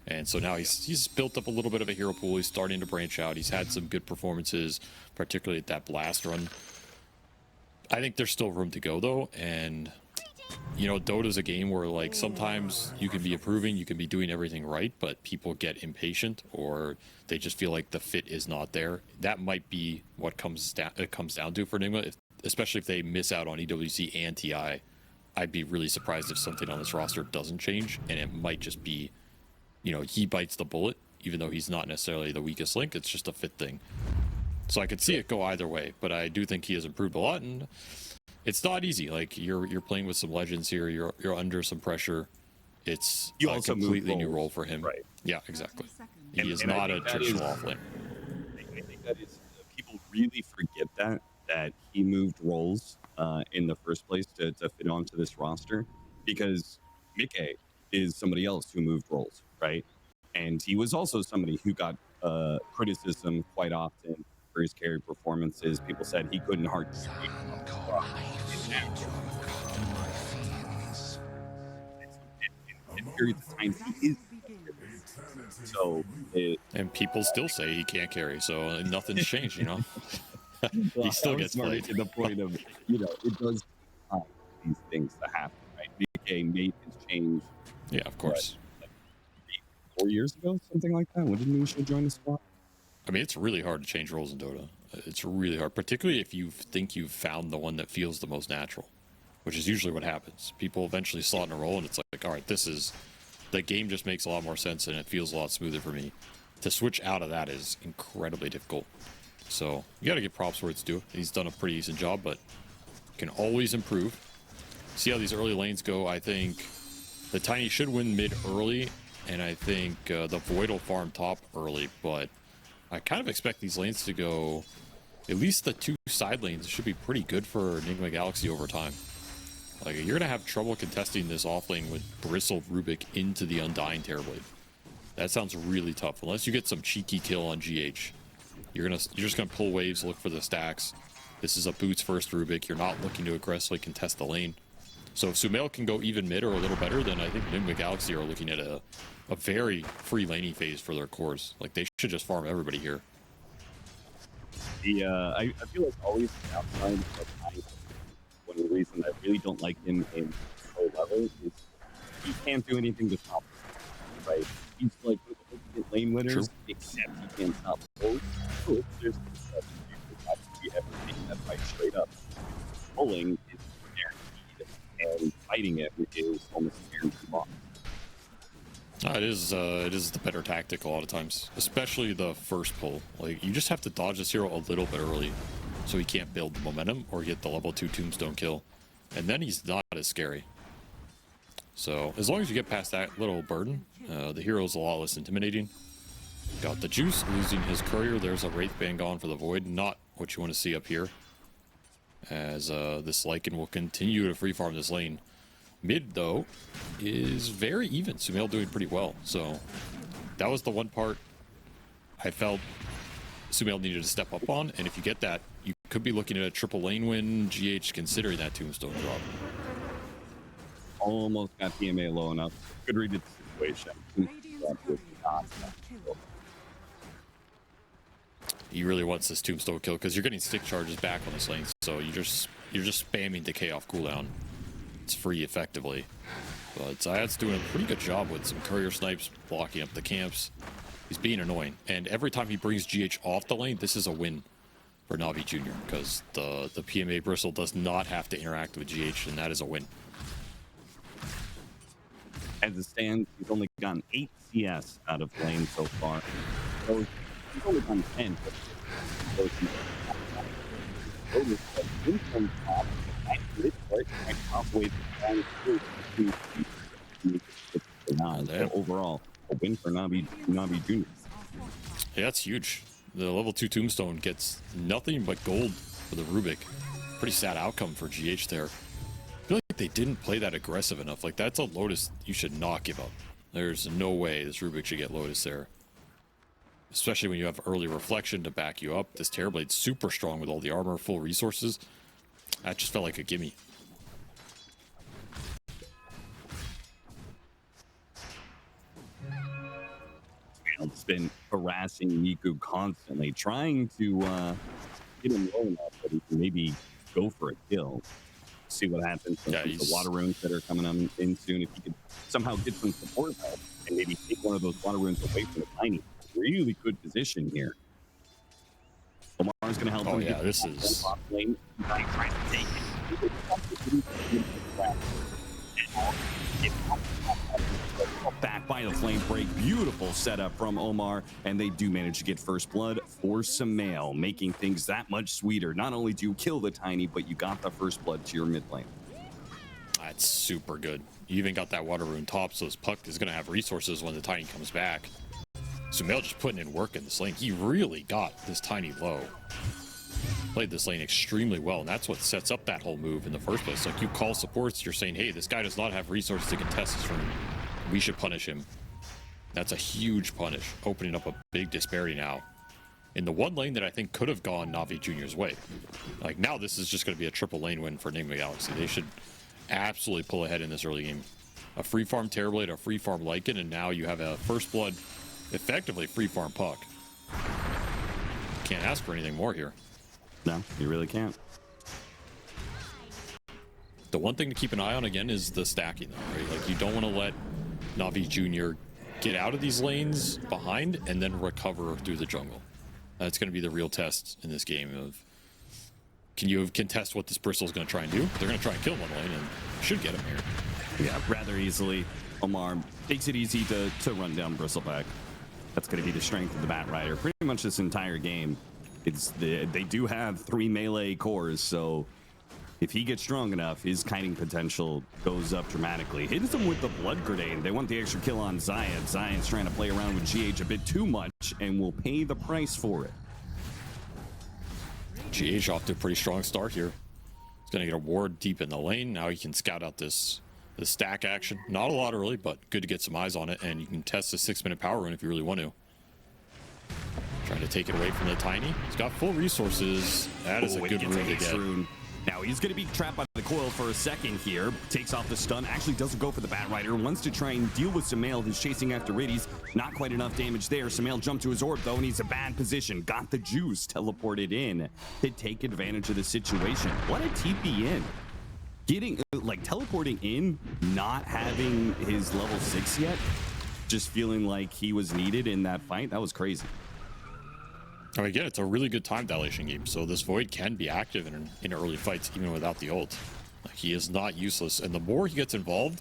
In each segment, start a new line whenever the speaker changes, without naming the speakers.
And so now he's built up a little bit of a hero pool. He's starting to branch out. He's had some good performances, particularly at that blast run. I think there's still room to go, though. And, you know, Dota's a game where, like, sometimes you can be improving, you can be doing everything right, but people get impatient or they just feel like the fit is not there. That might be what it comes down to for Nigma, especially if they miss out on EWC and TI. I'd be really surprised if something on this roster doesn't change, and it might just be, you know, he bites the bullet, even though he's not necessarily the weakest link. It's just a fit thing. So I could see it go either way, but I do think he has improved a lot, and it's not easy. Like, you're playing with some legends here. You're under some pressure. It's a completely new role for him. Right. Yeah, exactly. He is not a traditional offlane.
I think that is, people really forget that he moved roles in the first place to fit onto this roster, because Mickey is somebody else who moved roles, right? And he was also somebody who got criticism quite often for his carry performances. People said he couldn't hard. In periods of time, he is. So,
and people still say he can't carry, so nothing's changed, you know. He still gets played.
To the point of, you know, it does these things to happen, right? BK made his change.
Yeah, of course.
Like 4 years ago, something like that. When did Misha join the squad?
I mean, it's really hard to change roles in Dota. It's really hard, particularly if you think you've found the one that feels the most natural, which is usually what happens. People eventually slot in a role, and it's like, all right, the game just makes a lot more sense, and it feels a lot smoother for me. To switch out of that is incredibly difficult. So you got to give props where it's due. He's done a pretty decent job, but can always improve. See how these early lanes go. I think the Tiny should win mid early, and I think the Void will farm top early, but I kind of expect these lanes to go, at least the two side lanes should be pretty good for Nigma Galaxy over time. Like, you're going to have trouble contesting this off lane with Bristled Rubik into the Undying Terrorblade. That sounds really tough, unless you get some cheeky kill on GH. You're just gonna pull waves, look for the stacks. This is a boots first Rubik. You're not looking to aggressively contest the lane. So if Sumail can go even mid or a little better, then I think Nigma Galaxy are looking at a very free laning phase for their cores. Like, they should just farm everybody here.
I feel like always the outside of one of the reasons I really don't like him in pro level is he can't do anything to stop him, right? He's like lane winners, except he can't stop both. So if there's you ever take that fight straight up, pulling is guaranteed, and fighting it is almost guaranteed loss.
It is the better tactic a lot of times, especially the first pull. Like, you just have to dodge this hero a little bit early, so he can't build the momentum or get the level 2 tombstone kill, and then he's not as scary. So as long as you get past that little burden, the hero's a lot less intimidating. Got the juice, losing his courier. There's a Wraith Band gone for the Void. Not what you want to see up here, as this Lycan will continue to free farm this lane. Mid, though, is very even. Sumail doing pretty well. So that was the one part I felt Sumail needed to step up on. And if you get that, you could be looking at a triple lane win, GH considering that tombstone drop.
Almost got PMA low enough. Could read the situation.
He really wants this tombstone kill because you're getting stick charges back on this lane, so you're just spamming decay off cooldown. It's free effectively, but Zayat's doing a pretty good job with some courier snipes blocking up the camps. He's being annoying, and every time he brings GH off the lane, this is a win for Navi Jr. because the PMA Bristle does not have to interact with GH, and that is a win.
As it stands, he's only gotten 8 CS out of lane so far. So he's only gotten 10. Overall, a win for Navi Jr.
Yeah, that's huge. The level 2 tombstone gets nothing but gold for the Rubik. Pretty sad outcome for GH there. I feel like they didn't play that aggressive enough. Like, that's a Lotus you should not give up. There's no way this Rubik should get Lotus there. Especially when you have early reflection to back you up. This Terrorblade's super strong with all the armor, full resources. That just felt like a gimme.
just been harassing Miku constantly, trying to get him low enough that he can maybe go for a kill. See what happens with the water runes that are coming in soon. If he could somehow get some support help and maybe take one of those water runes away from the tiny, really good position here. Omar's going to help him.
Yeah, this is
lane. Trying to take it. Back by the flame break. Beautiful setup from Omar, and they do manage to get first blood for Sumail, making things that much sweeter. Not only do you kill the tiny, but you got the first blood to your mid lane.
That's super good. You even got that water rune top, so his puck is going to have resources when the tiny comes back. Sumail just putting in work in this lane. He really got this tiny low. Played this lane extremely well, and that's what sets up that whole move in the first place. Like, you call supports, you're saying, hey, this guy does not have resources to contest this from him. We should punish him. That's a huge punish, opening up a big disparity now in the one lane that I think could have gone Navi Jr.'s way. Like, now this is just going to be a triple lane win for Nigma Galaxy. They should absolutely pull ahead in this early game. A free farm Terrorblade, a free farm Lycan, and now you have a first blood, effectively free farm puck. Can't ask for anything more here.
No, you really can't.
The one thing to keep an eye on again is the stacking, though, right? Like, you don't want to let Navi Jr. get out of these lanes behind and then recover through the jungle. That's going to be the real test in this game of, can you contest what this Bristol is going to try and do? They're going to try and kill him on the lane and should get him here.
Yeah, rather easily. Omar makes it easy to run down Bristleback. That's going to be the strength of the Bat Rider pretty much this entire game. They do have 3 melee cores, so if he gets strong enough, his kiting potential goes up dramatically. Hits him with the blood grenade. They want the extra kill on Zion. Zion's trying to play around with GH a bit too much and will pay the price for it.
GH off to a pretty strong start here. He's going to get a ward deep in the lane. Now he can scout out this stack action. Not a lot early, but good to get some eyes on it, and you can test the 6-minute power rune if you really want to. Trying to take it away from the tiny. He's got full resources. That is a good rune to get. Rune.
Now he's going to be trapped by the coil for a second here. Takes off the stun. Actually doesn't go for the Bat Rider. Wants to try and deal with Sumail, who's chasing after Riddies. Not quite enough damage there. Sumail jumped to his orb, though, and he's a bad position. Got the juice teleported in to take advantage of the situation. What a TP in. Getting, like, teleporting in, not having his level 6 yet. Just feeling like he was needed in that fight. That was crazy.
I mean, again, it's a really good time dilation game, so this Void can be active in early fights, even without the ult. Like, he is not useless, and the more he gets involved,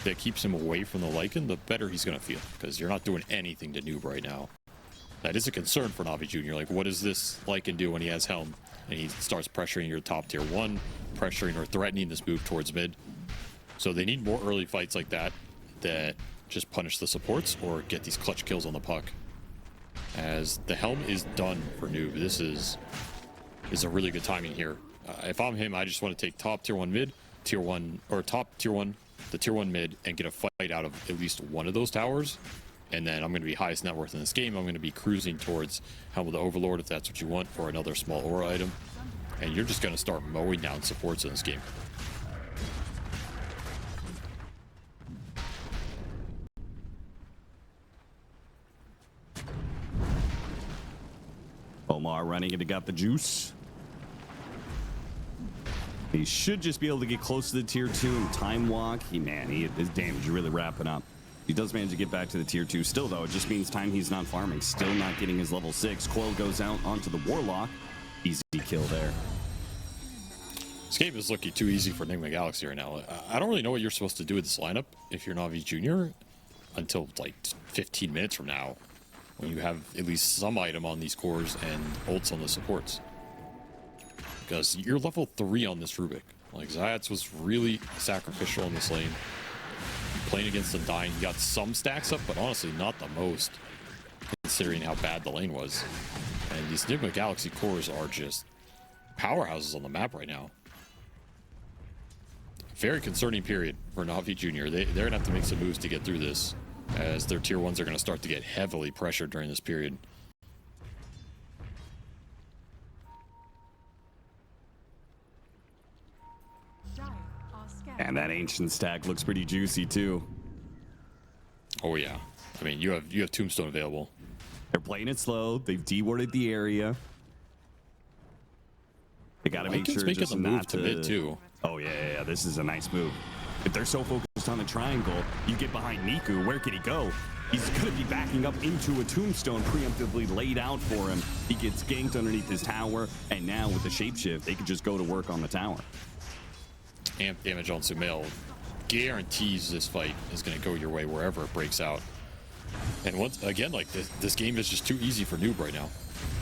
that keeps him away from the Lycan, the better he's going to feel, because you're not doing anything to noob right now. That is a concern for Navi Jr. Like, what does this Lycan do when he has Helm, and he starts pressuring your top tier 1, pressuring or threatening this move towards mid? So they need more early fights like that just punish the supports or get these clutch kills on the puck. As the Helm is done for noob. This is a really good timing here. If I'm him, I just want to take top tier 1 mid, tier 1, or top tier 1, the tier 1 mid, and get a fight out of at least one of those towers. And then I'm going to be highest net worth in this game. I'm going to be cruising towards Helm of the Overlord if that's what you want, or another small aura item. And you're just going to start mowing down supports in this game.
Omar running it, got the juice. He should just be able to get close to the tier 2 and time walk. His damage really wrapping up. He does manage to get back to the tier 2. Still, though, it just means time he's not farming. Still not getting his level 6. Coil goes out onto the Warlock. Easy kill there.
This game is looking too easy for Nigma Galaxy right now. I don't really know what you're supposed to do with this lineup if you're Navi Jr. until like 15 minutes from now, when you have at least some item on these cores and ults on the supports. Because you're level 3 on this Rubik. Like, Zayats was really sacrificial in this lane. Playing against Undying, you got some stacks up, but honestly not the most, considering how bad the lane was. And these Nigma Galaxy cores are just powerhouses on the map right now. Very concerning period for Navi Jr. They're going to have to make some moves to get through this, as their tier 1s are going to start to get heavily pressured during this period.
And that ancient stack looks pretty juicy too.
Oh yeah, I mean you have Tombstone available.
They're playing it slow. They've dewarded the area. They got to make sure
making
just
the move
not
to mid too.
Oh yeah. This is a nice move. If they're so focused on the triangle, you get behind Niku. Where can he go? He's going to be backing up into a tombstone preemptively laid out for him. He gets ganked underneath his tower, and now with the shapeshift, they could just go to work on the tower.
Amp damage on Sumail guarantees this fight is going to go your way wherever it breaks out. And once again, like this game is just too easy for Noob right now.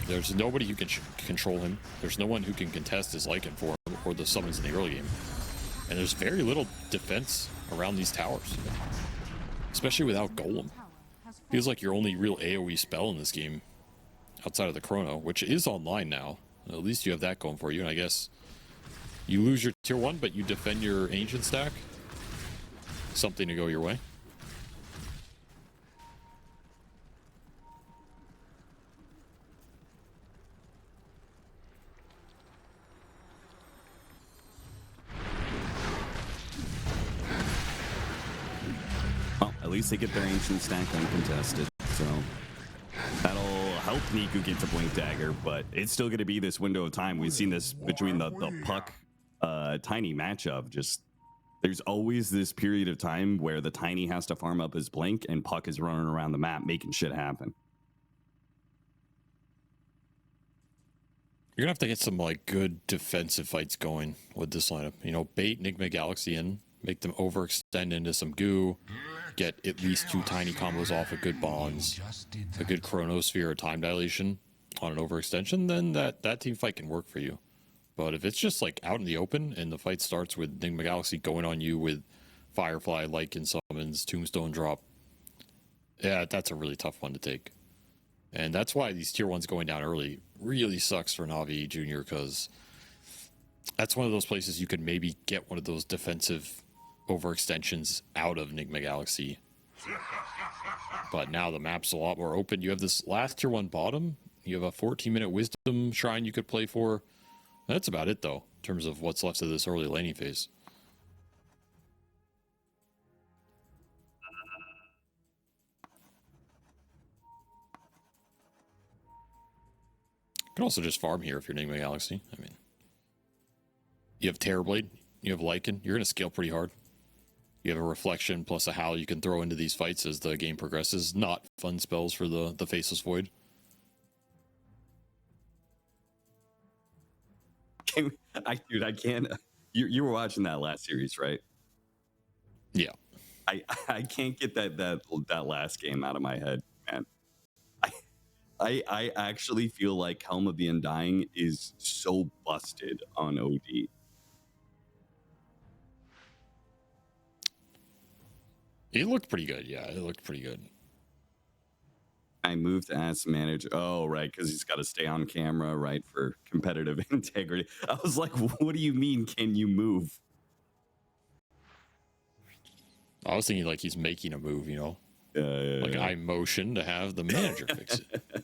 There's nobody who can control him. There's no one who can contest his Lycan for him or the summons in the early game. And there's very little defense around these towers, especially without Golem. Feels like your only real AoE spell in this game, outside of the Chrono, which is online now. At least you have that going for you. And I guess you lose your tier 1, but you defend your ancient stack. Something to go your way.
Well, at least they get their ancient stack uncontested, so that'll help Niku get to Blink Dagger, but it's still going to be this window of time. We've seen this between the Puck Tiny matchup. Just there's always this period of time where the Tiny has to farm up his Blink and Puck is running around the map making shit happen.
You're gonna have to get some like good defensive fights going with this lineup. You know, bait Nigma Galaxy in, make them overextend into some goo, get at least 2 tiny combos off of good bonds, a good chronosphere or time dilation on an overextension, then that team fight can work for you. But if it's just like out in the open and the fight starts with Nigma Galaxy going on you with Firefly, Lycan summons, Tombstone drop, yeah, that's a really tough one to take. And that's why these tier 1s going down early really sucks for Navi Jr. because that's one of those places you could maybe get one of those defensive overextensions out of Nigma Galaxy. But now the map's a lot more open. You have this last tier 1 bottom. You have a 14-minute Wisdom Shrine you could play for. That's about it, though, in terms of what's left of this early laning phase. You can also just farm here if you're Nigma Galaxy. I mean, you have Terrorblade, you have Lycan. You're going to scale pretty hard. You have a Reflection plus a Howl you can throw into these fights as the game progresses. Not fun spells for the Faceless Void.
Dude, I can't. You were watching that last series, right?
Yeah.
I can't get that last game out of my head, man. I actually feel like Helm of the Undying is so busted on OD.
It looked pretty good. Yeah, it looked pretty good.
I moved to Ask Manager. Oh, right, because he's got to stay on camera, right, for competitive integrity. I was like, what do you mean, can you move?
I was thinking like he's making a move, you know? Like I motion to have the manager fix it.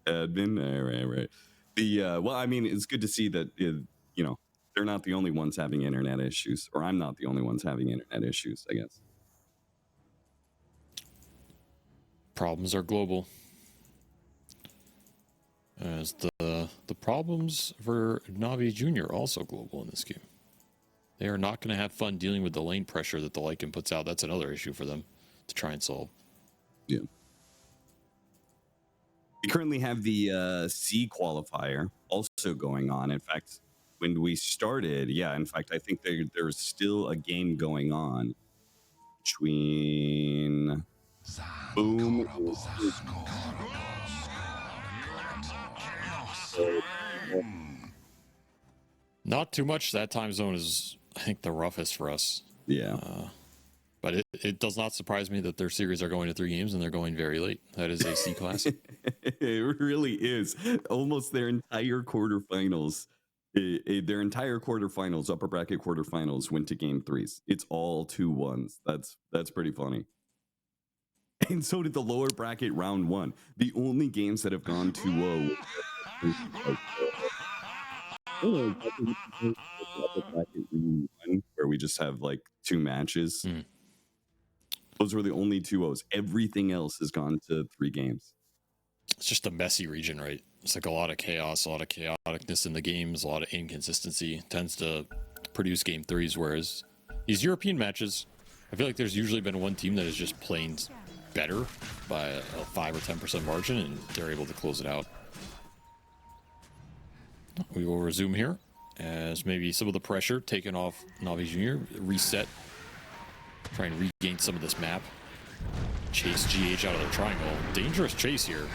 Admin, right. Well, I mean, it's good to see that, you know, they're not the only ones having internet issues, or I'm not the only ones having internet issues, I guess.
Problems are global. As the problems for Navi Jr. are also global in this game. They are not going to have fun dealing with the lane pressure that the Lycan puts out. That's another issue for them to try and solve.
Yeah. We currently have the C qualifier also going on. In fact, when we started, in fact, I think there's still a game going on between Boom and
Not too much. That time zone is, I think, the roughest for us.
Yeah.
But it does not surprise me that their series are going to 3 games and they're going very late. That is a C classic.
It really is. Almost their entire quarterfinals, upper bracket quarterfinals went to game 3s. It's all 2-1s. That's pretty funny. And so did the lower bracket round 1. The only games that have gone 2-0 where we just have like 2 matches. Those were the only 2-0s. Everything else has gone to 3 games.
It's just a messy region, right? It's like a lot of chaos, a lot of chaoticness in the games, a lot of inconsistency. Tends to produce game 3s, whereas these European matches, I feel like there's usually been one team that is just plain better by a 5 or 10% margin, and they're able to close it out. We will resume here as maybe some of the pressure taken off Navi Jr. Reset. Try and regain some of this map. Chase GH out of the triangle. Dangerous chase here.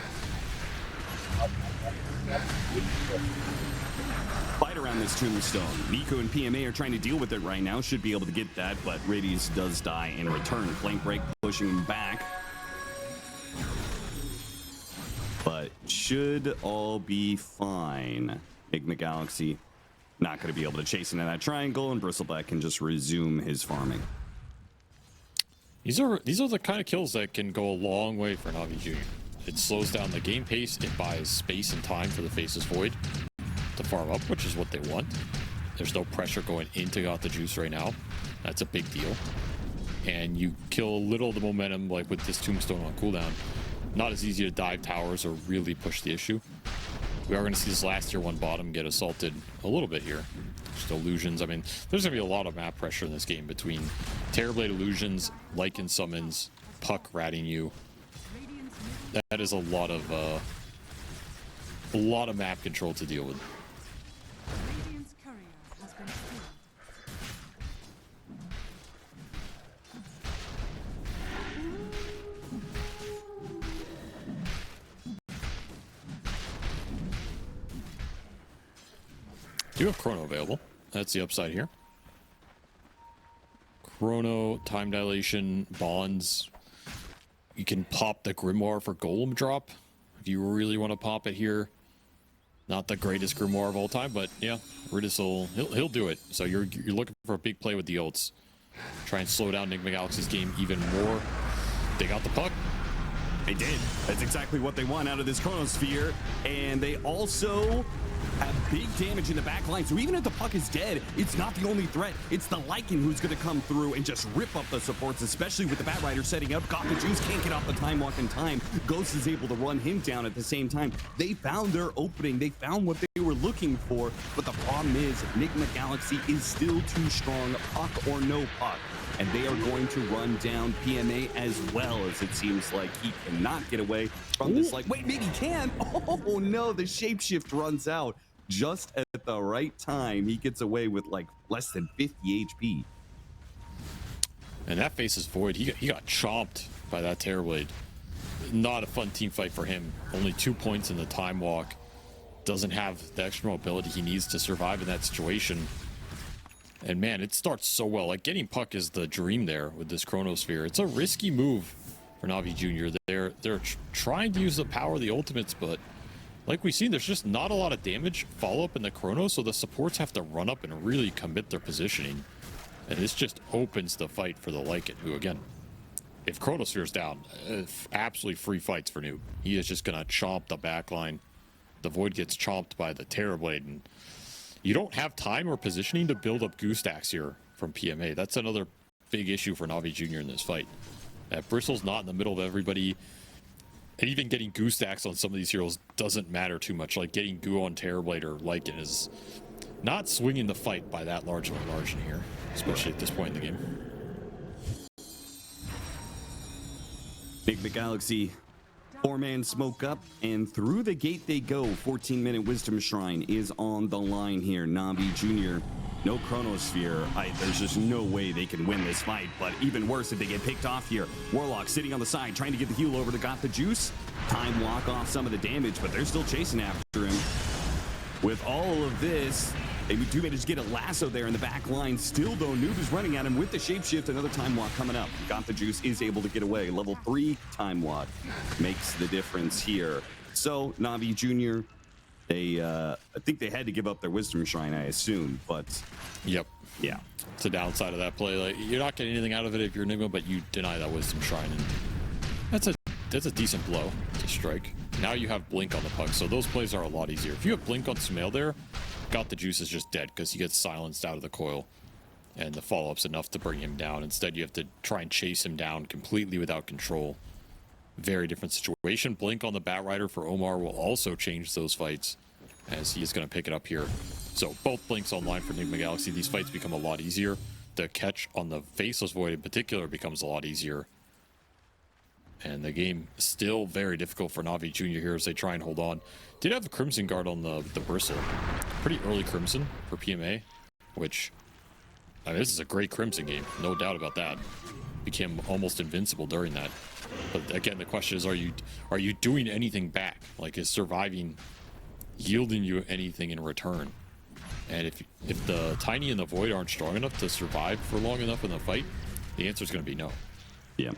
Fight around this tombstone. Nico and PMA are trying to deal with it right now. Should be able to get that, but Radius does die in return. Flank break pushing him back. But should all be fine. Nigma Galaxy not going to be able to chase into that triangle, and Bristleback can just resume his farming.
These are the kind of kills that can go a long way for Navi Jr. It slows down the game pace. It buys space and time for the Faceless Void to farm up, which is what they want. There's no pressure going into Got the Juice right now. That's a big deal. And you kill a little of the momentum, like with this Tombstone on cooldown. Not as easy to dive towers or really push the issue. We are going to see this last tier 1 bottom get assaulted a little bit here. Just illusions. I mean, there's going to be a lot of map pressure in this game between Terrorblade illusions, Lycan summons, Puck ratting you. That is a lot of map control to deal with. You have Chrono available. That's the upside here. Chrono, time dilation, bonds. You can pop the Grimoire for Golem drop if you really want to pop it here. Not the greatest Grimoire of all time, but yeah, Ridis he'll do it. So you're looking for a big play with the ults. Try and slow down Nigma Galaxy's game even more. They got the puck.
They did. That's exactly what they want out of this Chronosphere. And they also have big damage in the back line. So even if the puck is dead, it's not the only threat. It's the Lycan who's going to come through and just rip up the supports, especially with the Bat Rider setting up. Got the Juice, can't get off the time walk in time. Ghost is able to run him down at the same time. They found their opening. They found what they were looking for. But the problem is, Nigma Galaxy is still too strong, puck or no puck. And they are going to run down PMA as well, as it seems like he cannot get away from this. Like, wait, maybe he can. Oh no, the shapeshift runs out just at the right time. He gets away with like less than 50 HP.
And that Faceless Void, he got chomped by that Terrorblade. Not a fun team fight for him. Only 2 points in the time walk. Doesn't have the extra mobility he needs to survive in that situation. And man, it starts so well. Like, getting puck is the dream there with this Chronosphere. It's a risky move for Navi Jr. They're trying to use the power of the ultimates, but like we've seen, there's just not a lot of damage follow-up in the Chrono, so the supports have to run up and really commit their positioning. And this just opens the fight for the Lycan, who, again, if Chronosphere's down, absolutely free fights for Noob. He is just going to chomp the backline. The Void gets chomped by the Terrorblade, and you don't have time or positioning to build up Goose stacks here from PMA. That's another big issue for Navi Jr. in this fight. Bristle's not in the middle of everybody, and even getting Goose stacks on some of these heroes doesn't matter too much. Like, getting Goo on Terrorblade or Lycan is not swinging the fight by that large of a margin here, especially at this point in the game.
Nigma Galaxy, 4-man smoke up, and through the gate they go. 14-minute Wisdom Shrine is on the line here. Navi Jr., no Chronosphere. There's just no way they can win this fight, but even worse if they get picked off here. Warlock sitting on the side, trying to get the heal over to Got the Juice. Time walk off some of the damage, but they're still chasing after him. With all of this, they do manage to get a lasso there in the back line. Still, though, Noob is running at him with the shapeshift. Another time walk coming up. Got the Juice is able to get away. Level 3 time walk makes the difference here. So, Navi Jr., I think they had to give up their Wisdom Shrine, I assume, but...
Yep.
Yeah.
It's a downside of that play. Like, you're not getting anything out of it if you're Nigma, but you deny that Wisdom Shrine, and that's a decent blow to strike. Now you have Blink on the puck, so those plays are a lot easier. If you have Blink on Sumail there, Got the Juice is just dead because he gets silenced out of the coil. and the follow-up's enough to bring him down. Instead, you have to try and chase him down completely without control. Very different situation. Blink on the Batrider for Omar will also change those fights, as he is going to pick it up here. So both blinks online for Nigma Galaxy. These fights become a lot easier. The catch on the Faceless Void in particular becomes a lot easier. And the game is still very difficult for Navi Junior here as they try and hold on. Did have the Crimson Guard on the Bristle. Pretty early Crimson for PMA, which, I mean, this is a great Crimson game, no doubt about that. Became almost invincible during that. But again, the question is, are you doing anything back? Like, is surviving yielding you anything in return? And if the Tiny and the Void aren't strong enough to survive for long enough in the fight, the answer is going to be no.
Yeah.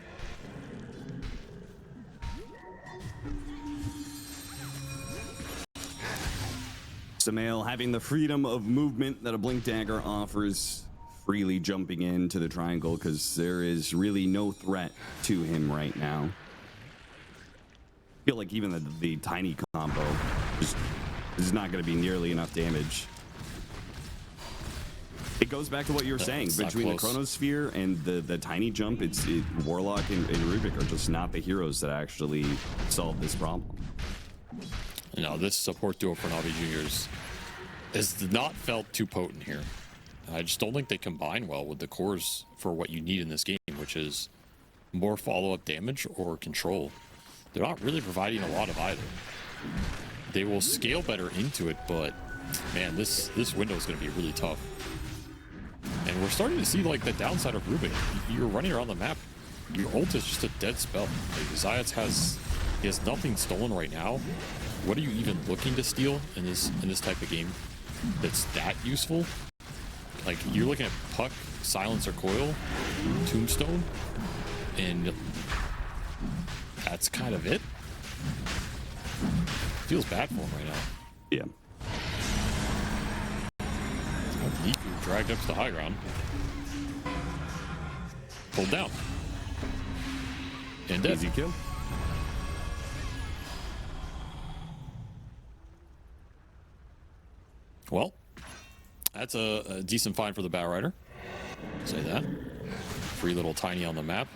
Samael having the freedom of movement that a Blink Dagger offers, freely jumping into the triangle because there is really no threat to him right now. I feel like even the Tiny combo just is not going to be nearly enough damage. It goes back to what you're saying. Between the Chronosphere and the Tiny Jump, Warlock and Rubik are just not the heroes that actually solve this problem.
No, this support duo for Navi Juniors is not felt too potent here. I just don't think they combine well with the cores for what you need in this game, which is more follow-up damage or control. They're not really providing a lot of either. They will scale better into it, but man, this window is going to be really tough. And we're starting to see like the downside of Rubik. You're running around the map. Your ult is just a dead spell. Like, Zayats has nothing stolen right now. What are you even looking to steal in this type of game that's that useful? Like, you're looking at Puck, Silence or Coil, Tombstone, and that's kind of it. Feels bad for him right now.
Yeah.
Niku dragged up to the high ground. Pulled down. And dead.
Easy kill.
Well, that's a decent find for the Batrider. Say that. Free little Tiny on the map.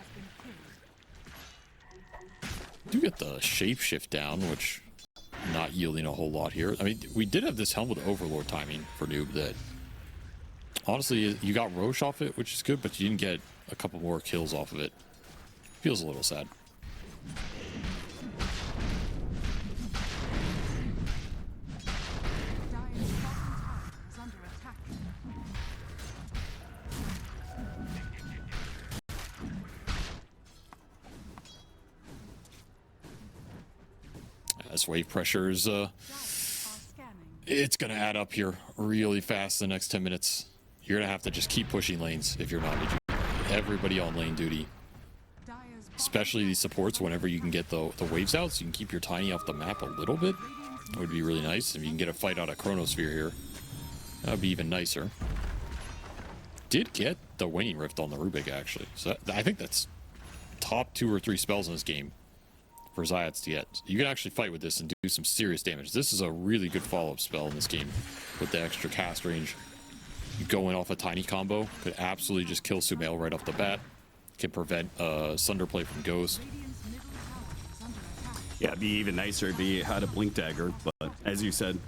Do get the shapeshift down, which not yielding a whole lot here. I mean, we did have this helm with Overlord timing for Noob that honestly, you got Roche off it, which is good, but you didn't get a couple more kills off of it. Feels a little sad. This wave pressure is it's gonna add up here really fast in the next 10 minutes. You're gonna have to just keep pushing lanes if you're not everybody on lane duty, especially these supports. Whenever you can get the waves out, so you can keep your Tiny off the map a little bit, it would be really nice. If you can get a fight out of Chronosphere here, that would be even nicer. Did get the Waning Rift on the Rubik actually, so I think that's top 2 or 3 spells in this game for Zayats to get. You can actually fight with this and do some serious damage. This is a really good follow-up spell in this game with the extra cast range. Going off a Tiny combo could absolutely just kill Sumail right off the bat. Can prevent Sunder play from Ghost.
Yeah, it'd be even nicer if he had a Blink Dagger, but as you said,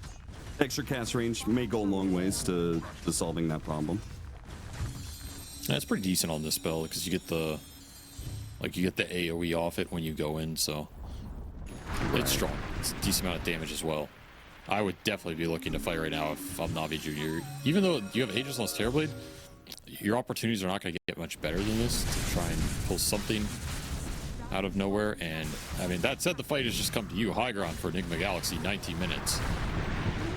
extra cast range may go a long ways to solving that problem.
That's pretty decent on this spell because you get the AoE off it when you go in, so it's strong. It's a decent amount of damage as well. I would definitely be looking to fight right now if I'm Navi Junior. Even though you have Aegis Lost Terrorblade, your opportunities are not going to get much better than this to try and pull something out of nowhere. And I mean, that said, the fight has just come to you. High ground for Nigma Galaxy, 19 minutes.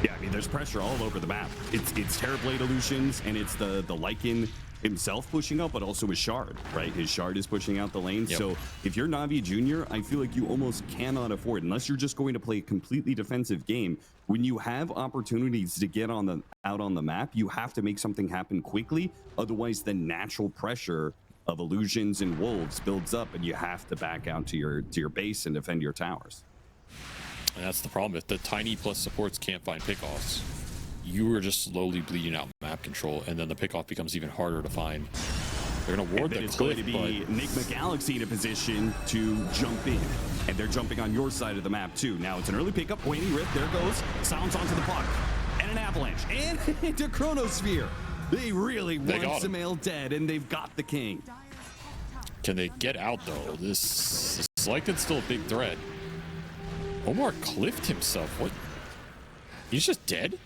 Yeah, I mean, there's pressure all over the map. It's Terrorblade illusions, and it's the Lycan himself pushing up, but also his Shard, right? His Shard is pushing out the lane.
Yep.
So if you're Navi Junior, I feel like you almost cannot afford, unless you're just going to play a completely defensive game, when you have opportunities to get out on the map, you have to make something happen quickly. Otherwise, the natural pressure of illusions and wolves builds up, and you have to back out to your base and defend your towers.
And that's the problem. If the Tiny plus supports can't find pickoffs, you are just slowly bleeding out map control, and then the pickoff becomes even harder to find. They're going to ward the
it's
cliff,
going to be Nigma Galaxy in a position to jump in, and they're jumping on your side of the map too. Now it's an early pickup. Waning Rift, there goes. Silence onto the puck, and an avalanche, and into Chronosphere. They really want Sumail dead, and they've got the king.
Can they get out though? This Lycan's still a big threat. Omar cliffed himself. What? He's just dead?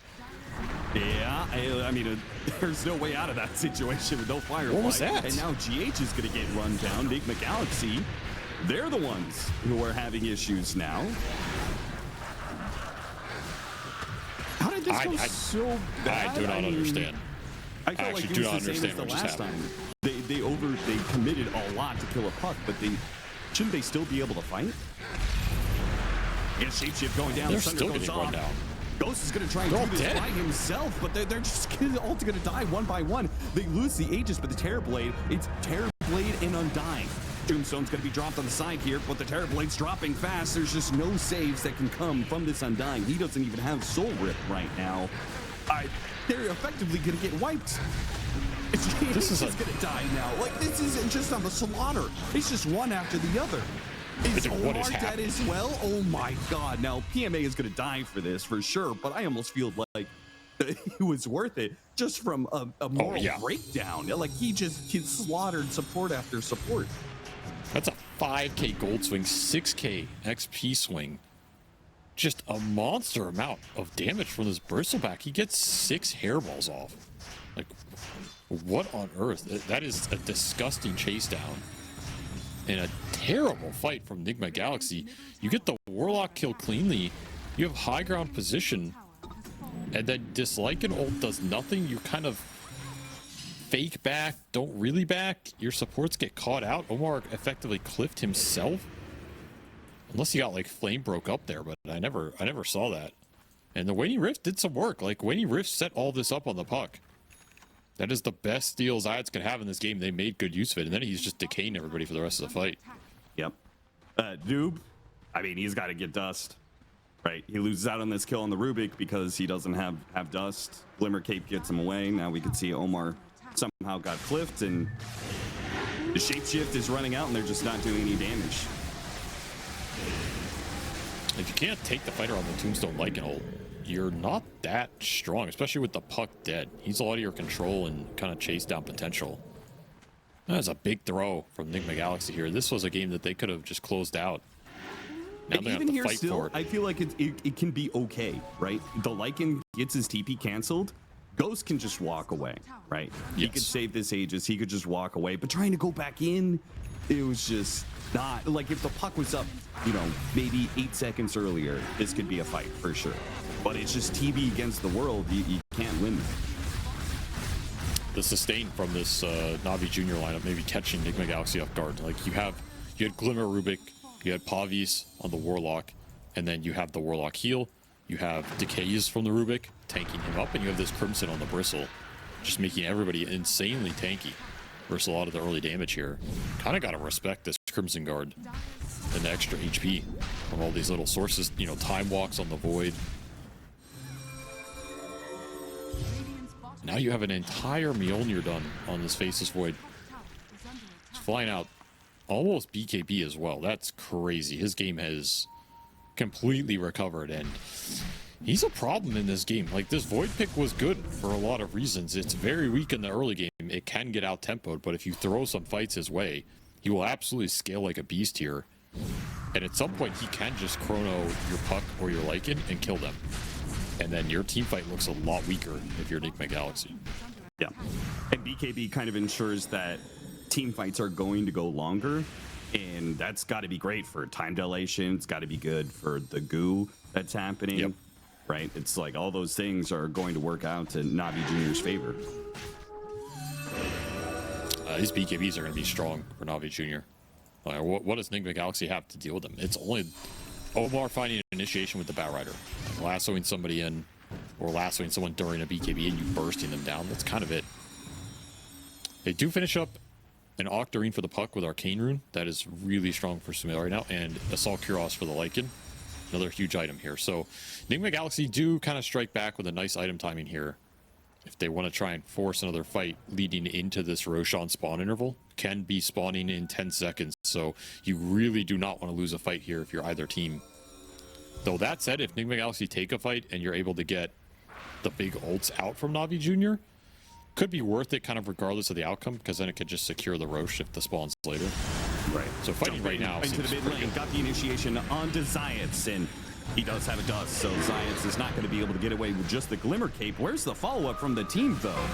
Yeah, I mean, there's no way out of that situation with no firefly.
What was that?
And now GH is going to get run down. Nigma Galaxy, they're the ones who are having issues now. How did this go so bad?
I do not understand.
I felt like
do
it
not
was the same
understand
as the
what just
last
happened.
time. They committed a lot to kill a puck, but shouldn't they still be able to fight? Yeah, Shapeshift going down.
They're
Thunder
still
goes
getting
off.
run down.
Ghost is going to try and
They're
do
all
this
dead.
by himself, but they're just all going to die one by one. They lose the Aegis, but the Terrorblade, it's Terrorblade and Undying. Tombstone's going to be dropped on the side here, but the Terrorblade's dropping fast. There's just no saves that can come from this Undying. He doesn't even have Soul Rip right now. They're effectively going to get wiped. This is going to die now. Like, this isn't just on the slaughter. It's just one after the other. Is Omar dead as well? Oh my god. Now, PMA is going to die for this, for sure, but I almost feel like it was worth it just from a moral breakdown. Like, he slaughtered support after support.
That's a 5k gold swing, 6k XP swing. Just a monster amount of damage from this bristleback. He gets 6 hairballs off. Like, what on earth? That is a disgusting chase down. And a terrible fight from Nigma Galaxy. You get the Warlock kill cleanly. You have high ground position. And then Dislike and ult does nothing. You kind of fake back, don't really back. Your supports get caught out. Omar effectively cliffed himself. Unless he got like flame broke up there, but I never saw that. And the Waning Rift did some work. Like, Waning Rift set all this up on the puck. That is the best steal Zayats could have in this game. They made good use of it, and then he's just decaying everybody for the rest of the fight.
Yep. Noob, I mean, he's got to get dust, right? He loses out on this kill on the Rubik because he doesn't have dust. Glimmer Cape gets him away. Now we can see Omar somehow got cliffed, and the Shapeshift is running out, and they're just not doing any damage.
If you can't take the fighter on the Tombstone Lycan ult, you're not that strong, especially with the puck dead. He's a lot of your control and kind of chase down potential. That's a big throw from Nigma Galaxy here. This was a game that they could have just closed out. Now
And
they have
even
to
here
fight
still,
for it.
I feel like it can be okay, right? The Lycan gets his TP canceled. Ghost can just walk away, right? He
Yes.
could save this Aegis. He could just walk away. But trying to go back in, it was just not... Like, if the puck was up, maybe 8 seconds earlier, this could be a fight for sure. But it's just TV against the world. You can't win.
The sustain from this Navi Junior lineup maybe catching Nigma Galaxy off guard. Like, you had Glimmer Rubik, you had Pavis on the Warlock, and then you have the Warlock heal. You have Decays from the Rubik tanking him up, and you have this Crimson on the Bristle, just making everybody insanely tanky versus a lot of the early damage here. Kind of got to respect this Crimson Guard and the extra HP from all these little sources. Time walks on the Void. Now you have an entire Mjolnir done on this Faceless Void. He's flying out almost BKB as well. That's crazy. His game has completely recovered, and he's a problem in this game. Like, this Void pick was good for a lot of reasons. It's very weak in the early game. It can get out-tempoed, but if you throw some fights his way, he will absolutely scale like a beast here. And at some point, he can just chrono your puck or your Lycan and kill them. And then your team fight looks a lot weaker if you're Nigma Galaxy.
Yeah. And BKB kind of ensures that team fights are going to go longer. And that's got to be great for time dilation. It's got to be good for the goo that's happening.
Yep.
Right? It's like all those things are going to work out to Navi Jr.'s favor.
These BKBs are going to be strong for Navi Jr. What does Nigma Galaxy have to deal with them? It's only Omar finding an initiation with the Batrider, lassoing somebody in, or lassoing someone during a BKB and you bursting them down. That's kind of it. They do finish up an Octarine for the puck with Arcane Rune. That is really strong for Sumail right now, and Assault Kuros for the Lycan. Another huge item here. So Nigma Galaxy do kind of strike back with a nice item timing here. If they want to try and force another fight leading into this Roshan spawn interval, can be spawning in 10 seconds. So you really do not want to lose a fight here if you're either team. Though that said, if Nigma Galaxy take a fight and you're able to get the big ults out from Navi Jr., could be worth it kind of regardless of the outcome, because then it could just secure the Roche if the spawns later.
Right.
So fighting right now
into the mid lane, got the initiation onto Zayats, and he does have a dust, so Zayats is not going to be able to get away with just the Glimmer Cape. Where's the follow-up from the team, though?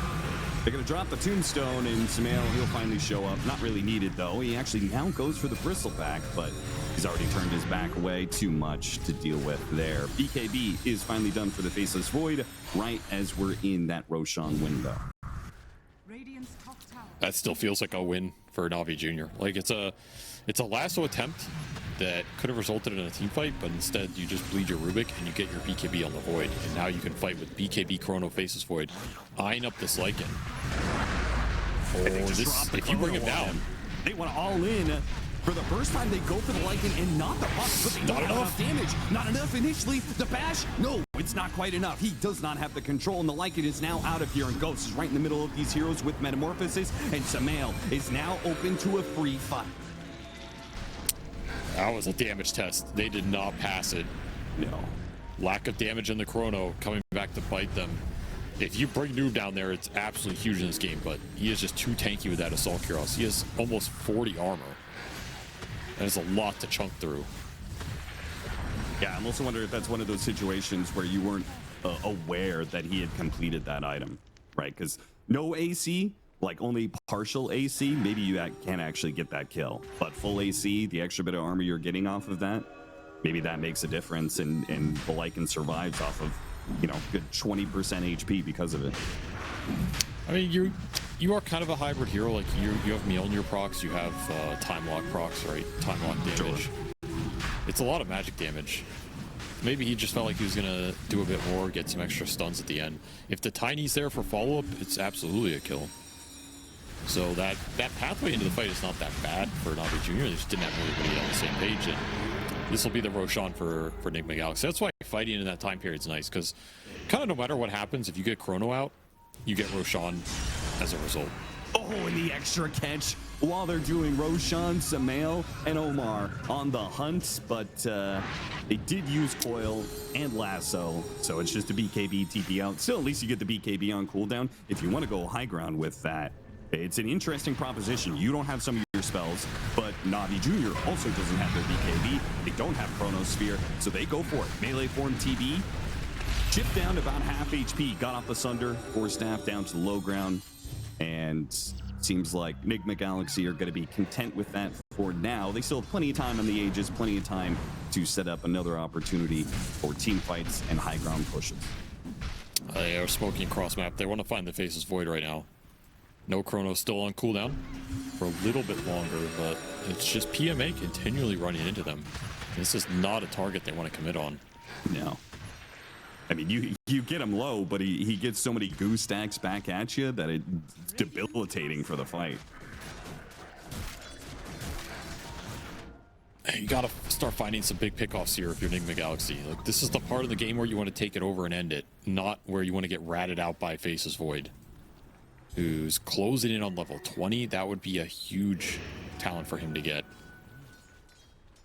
They're going to drop the Tombstone, and Sumail, he'll finally show up. Not really needed, though. He actually now goes for the Bristleback, but he's already turned his back away. Too much to deal with there. BKB is finally done for the Faceless Void, right as we're in that Roshan window.
That still feels like a win for Navi Jr. Like it's a lasso attempt that could have resulted in a team fight, but instead you just bleed your Rubik and you get your BKB on the Void, and now you can fight with BKB Chrono Faceless Void, eyeing up this Lycan. If you bring him down,
they want all in. For the first time, they go for the Lycan and not the Puck, but they don't have enough damage. Not enough initially. The bash, no, it's not quite enough. He does not have the control, and the Lycan is now out of here, and Ghost is right in the middle of these heroes with Metamorphosis, and Sumail is now open to a free fight.
That was a damage test. They did not pass it.
No.
Lack of damage in the Chrono coming back to bite them. If you bring Noob down there, it's absolutely huge in this game, but he is just too tanky with that Assault Cuirass. He has almost 40 armor. That is a lot to chunk through.
Yeah, I'm also wondering if that's one of those situations where you weren't aware that he had completed that item, right? Because no AC, like only partial AC, maybe you can't actually get that kill. But full AC, the extra bit of armor you're getting off of that, maybe that makes a difference, and the Lycan survives off of, you know, good 20% HP because of it.
I mean, you are kind of a hybrid hero. Like you have Mjolnir procs, you have time lock procs, right? Time lock damage.
Sure.
It's a lot of magic damage. Maybe he just felt like he was gonna do a bit more, get some extra stuns at the end. If the Tiny's there for follow-up, it's absolutely a kill. So that pathway into the fight is not that bad for Navi Jr. They just didn't have everybody on the same page, and this will be the Roshan for Nigma Galaxy. That's why fighting in that time period is nice, because kind of no matter what happens, if you get Chrono out, you get Roshan as a result.
Oh, and the extra catch while they're doing Roshan, Sumail, and Omar on the hunt, but they did use Coil and Lasso, so it's just a BKB TP out. Still, at least you get the BKB on cooldown. If you want to go high ground with that, it's an interesting proposition. You don't have some of your spells, but Navi Jr. also doesn't have their BKB. They don't have Chronosphere, so they go for it. Melee form TB. Chipped down to about half HP, got off the Sunder, forced staff down to the low ground, and seems like Nigma Galaxy are going to be content with that for now. They still have plenty of time on the Aegis, plenty of time to set up another opportunity for team fights and high ground pushes.
They are smoking cross map. They want to find the Faceless Void right now. No Chrono still on cooldown for a little bit longer, but it's just PMA continually running into them. This is not a target they want to commit on.
No. I mean, you get him low, but he gets so many goo stacks back at you that it's debilitating for the fight.
You gotta start finding some big pickoffs here if you're Nigma Galaxy. Like, this is the part of the game where you want to take it over and end it, not where you want to get ratted out by Faceless Void, who's closing in on level 20. That would be a huge talent for him to get.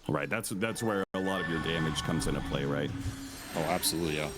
Right, that's where a lot of your damage comes into play, right?
Oh, absolutely, yeah.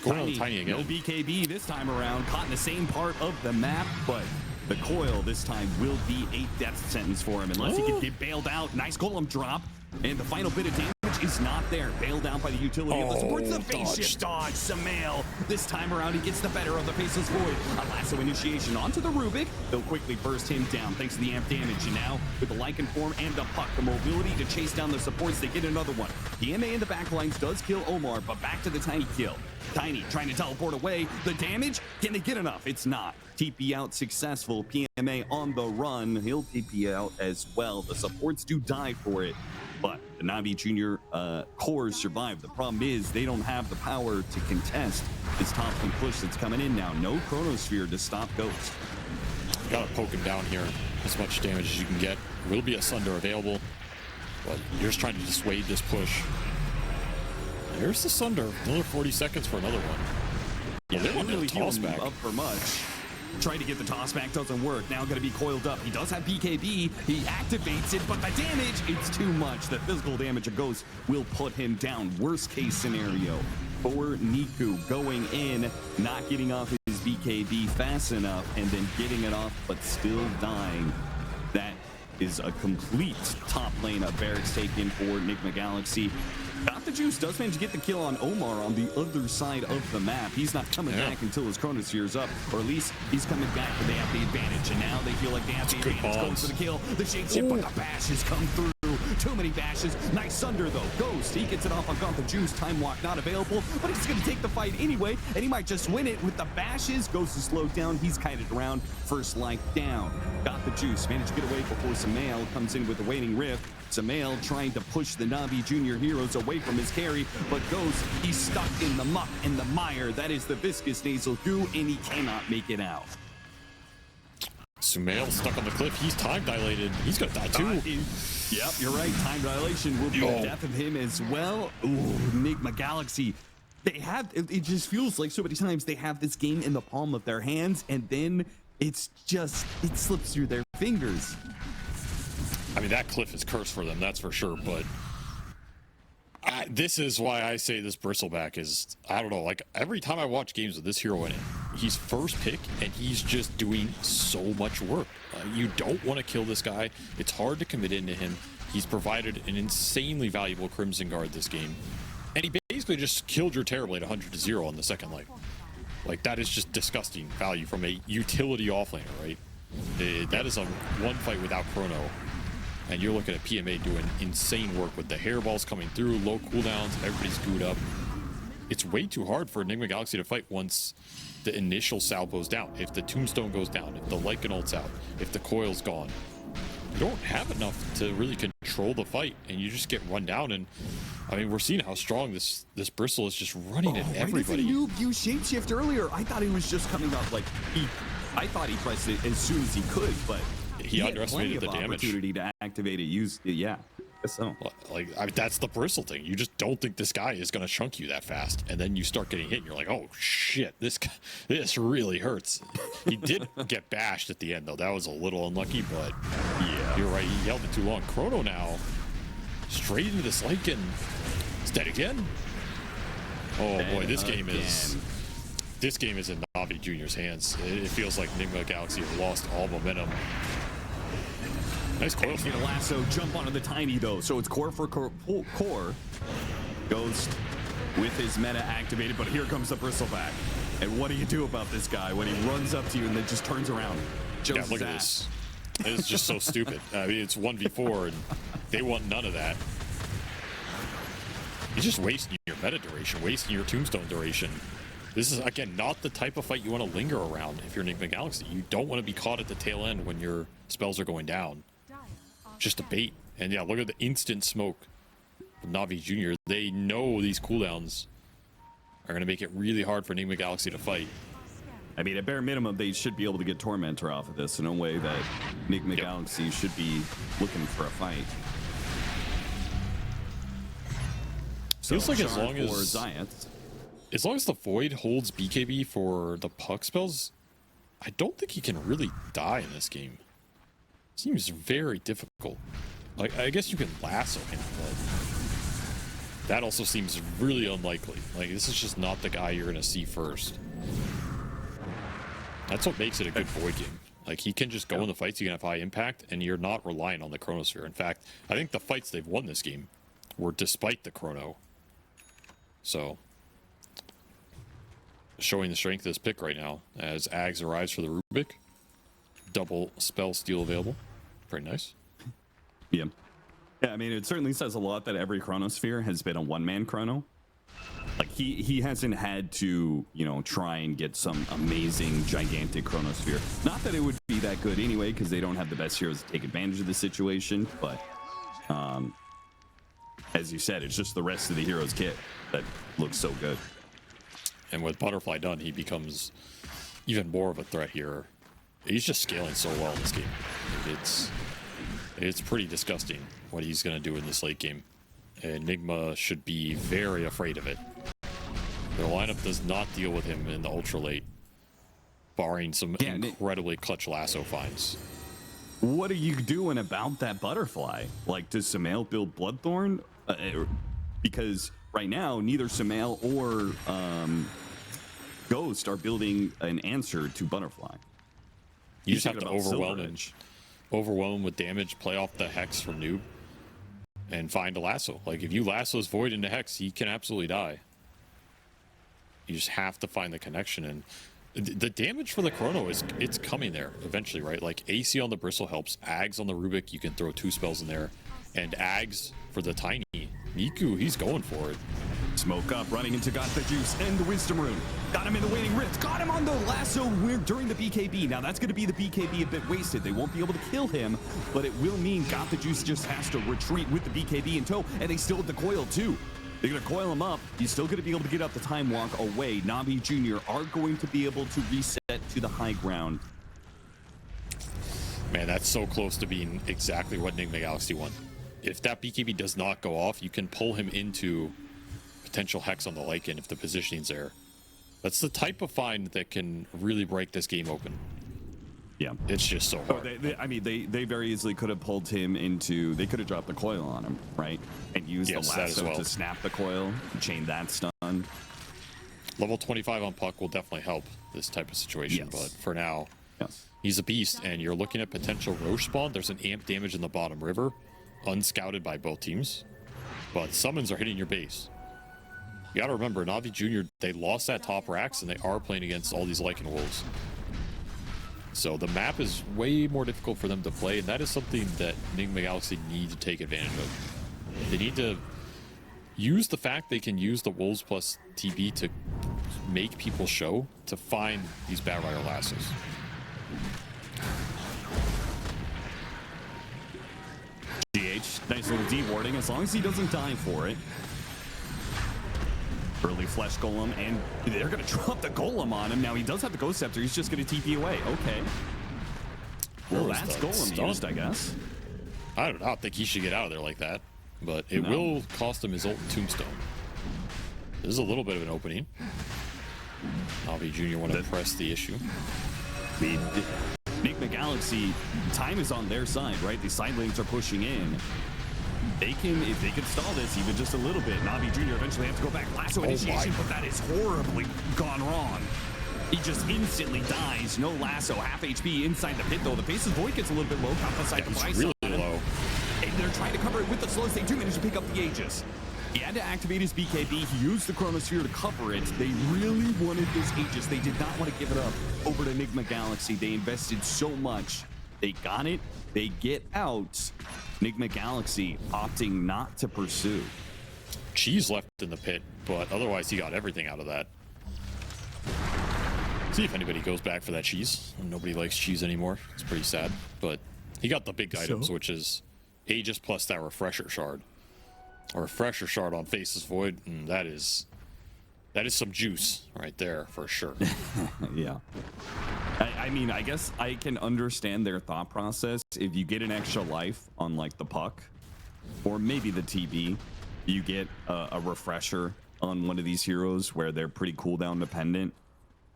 Going on Tiny again.
No BKB this time around, caught in the same part of the map, but the Coil this time will be a death sentence for him unless he can get bailed out. Nice golem drop, and the final bit of damage is not there. Bailed out by the utility of the supports. The face shift dodge. Sumail. This time around, he gets the better of the Faceless Void. A lasso initiation onto the Rubik. They'll quickly burst him down thanks to the amp damage. And now, with the Lycan form and the Puck, the mobility to chase down the supports, they get another one. PMA in the backlines does kill Omar, but back to the Tiny kill. Tiny trying to teleport away. The damage, can they get enough? It's not. TP out successful. PMA on the run. He'll TP out as well. The supports do die for it, but the Navi Jr. cores survive. The problem is they don't have the power to contest this top and push that's coming in now. No Chronosphere to stop Ghost.
Gotta poke him down here. As much damage as you can get. Will be a Sunder available. But you're just trying to dissuade this push. There's the Sunder. Another 40 seconds for another one.
Yeah,
they
they
want
didn't really
to
heal
toss
him
back.
up for much. Trying to get the toss back doesn't work. Now going to be coiled up. He does have BKB. He activates it, but the damage, it's too much. The physical damage of Ghost will put him down. Worst case scenario for Niku, going in, not getting off his BKB fast enough, and then getting it off, but still dying. That is a complete top lane of barracks taken for Nigma Galaxy. Got the juice, does manage to get the kill on Omar on the other side of the map. He's not coming back until his Chronosphere's up, or at least he's coming back, but they have the advantage, and now they feel like they have the advantage. Goes for the kill, the shapeshift, but the bashes come through. Too many bashes. Nice Sunder though. Ghost, he gets it off on Got the Juice. Time walk not available, but he's gonna take the fight anyway, and he might just win it with the bashes. Ghost is slowed down. He's kited around. First life down. Got the Juice. Managed to get away before Samael comes in with a waiting rift. Samael trying to push the Navi junior heroes away from his carry, but Ghost, he's stuck in the muck and the mire. That is the viscous nasal goo, and he cannot make it out.
Sumail stuck on the cliff. He's time dilated. He's gonna die too.
Yep, you're right. Time dilation will be the death of him as well. Ooh, Nigma Galaxy. They have, it just feels like so many times they have this game in the palm of their hands, and then it's just, it slips through their fingers.
I mean, that cliff is cursed for them, that's for sure, but this is why I say this bristleback is, I don't know, like every time I watch games with this hero in it, he's first pick and he's just doing so much work. You don't want to kill this guy. It's hard to commit into him. He's provided an insanely valuable Crimson Guard this game, and he basically just killed your Terrorblade 100-0 on the second life. Like, that is just disgusting value from a utility offlaner, right? That is a one fight without Chrono. And you're looking at PMA doing insane work with the hairballs coming through, low cooldowns, everybody's gooed up. It's way too hard for Nigma Galaxy to fight once the initial salve goes down. If the Tombstone goes down, if the Lycan ult's out, if the coil's gone, you don't have enough to really control the fight, and you just get run down. And I mean, we're seeing how strong this Bristle is, just running at everybody.
Why doesn't use shapeshift earlier? I thought he was just coming up like I thought he pressed it as soon as he could, but
he underestimated the damage.
Opportunity to activate it. Yeah. So,
like, I mean, that's the Bristle thing. You just don't think this guy is going to chunk you that fast, and then you start getting hit, and you're like, "Oh shit, this really hurts." He did get bashed at the end, though. That was a little unlucky, but yeah, you're right. He held it too long. Chrono now straight into this Lycan. Is dead again? Oh boy, this game is in Navi Junior's hands. It feels like Nigma Galaxy have lost all momentum. Nice coil.
Get a lasso, jump onto the tiny though. So it's core for core. Ghost with his meta activated, but here comes the bristleback. And what do you do about this guy when he runs up to you and then just turns around?
Yeah, look at this. It's just so stupid. I mean, it's 1v4 and they want none of that. You're just wasting your meta duration, wasting your Tombstone duration. This is, again, not the type of fight you want to linger around if you're Nigma Galaxy. You don't want to be caught at the tail end when your spells are going down. Just a bait. And yeah, look at the instant smoke from Navi Jr. They know these cooldowns are going to make it really hard for Nigma Galaxy to fight.
I mean, at bare minimum, they should be able to get Tormentor off of this. In no way that Nigma Galaxy should be looking for a fight.
Feels like as long as the Void holds BKB for the puck spells, I don't think he can really die in this game. Seems very difficult. Like, I guess you can lasso him, but that also seems really unlikely. Like, this is just not the guy you're gonna see first. That's what makes it a good Void game. Like, he can just go in the fights, you can have high impact, and you're not relying on the Chronosphere. In fact, I think the fights they've won this game were despite the Chrono. So, showing the strength of this pick right now as Ags arrives for the Rubik. Double spell steal available. Very nice.
Yeah. Yeah, I mean, it certainly says a lot that every Chronosphere has been a one-man Chrono. Like, he hasn't had to, you know, try and get some amazing, gigantic Chronosphere. Not that it would be that good anyway, because they don't have the best heroes to take advantage of the situation, but as you said, it's just the rest of the hero's kit that looks so good.
And with Butterfly done, he becomes even more of a threat here. He's just scaling so well in this game. It's pretty disgusting what he's going to do in this late game. And Nigma should be very afraid of it. The lineup does not deal with him in the ultra late, barring some incredibly clutch lasso finds.
What are you doing about that butterfly? Like, does Sumail build Bloodthorn? Because right now, neither Sumail or Ghost are building an answer to Butterfly.
You just have to overwhelm him with damage, play off the Hex from Noob, and find a lasso. Like, if you lasso's Void into Hex, he can absolutely die. You just have to find the connection, and the damage for the Chrono it's coming there eventually, right? Like, AC on the Bristle helps. Ags on the Rubik, you can throw 2 spells in there. And Ags for the Tiny. Niku, he's going for it.
Smoke up, running into Got the Juice and the Wisdom Rune. Got him in the Waning Rift. Got him on the lasso during the BKB. Now that's going to be the BKB a bit wasted. They won't be able to kill him, but it will mean Got the Juice just has to retreat with the BKB in tow, and they still have the coil too. They're going to coil him up. He's still going to be able to get up the time walk away. Navi Jr. are going to be able to reset to the high ground.
Man, that's so close to being exactly what Nigma Galaxy want. If that BKB does not go off, you can pull him into potential Hex on the Lycan if the positioning's there. That's the type of find that can really break this game open.
Yeah.
It's just so hard.
They very easily could have pulled him into... They could have dropped the coil on him, right? And used the lasso to snap the coil, chain that stun.
Level 25 on Puck will definitely help this type of situation, but for now, he's a beast, and you're looking at potential Roche spawn. There's an amp damage in the bottom river, unscouted by both teams, but summons are hitting your base. You gotta remember, Navi Jr., they lost that top racks, and they are playing against all these Lycan Wolves. So the map is way more difficult for them to play, and that is something that Nigma Galaxy need to take advantage of. They need to use the fact they can use the Wolves plus TB to make people show to find these Bat Rider lassos.
GH, nice little D-warding, as long as he doesn't die for it. Early Flesh Golem, and they're going to drop the Golem on him. Now he does have the Ghost Scepter. He's just going to TP away. Okay. Well, that's Golem used, I guess.
I don't think he should get out of there like that, but it will cost him his ult Tombstone. This is a little bit of an opening. Navi Jr. want to press the issue.
Nigma Galaxy, time is on their side, right? The side lanes are pushing in. They can, if they can stall this even just a little bit, Navi Jr. eventually have to go back. Lasso initiation, but that is horribly gone wrong. He just instantly dies. No lasso, half HP inside the pit though. The Face's Void gets a little bit low. Side
it's really low.
And they're trying to cover it with the slows. They do manage to pick up the Aegis. He had to activate his BKB. He used the Chronosphere to cover it. They really wanted this Aegis. They did not want to give it up over to Nigma Galaxy. They invested so much. They got it. They get out. Nigma Galaxy opting not to pursue.
Cheese left in the pit, but otherwise he got everything out of that. See if anybody goes back for that cheese. Nobody likes cheese anymore. It's pretty sad, but he got the big items, which is Aegis plus that refresher shard. A refresher shard on Face's Void, and that is some juice right there for sure.
Yeah. I mean, I guess I can understand their thought process. If you get an extra life on like the Puck or maybe the TB, you get a refresher on one of these heroes where they're pretty cooldown dependent.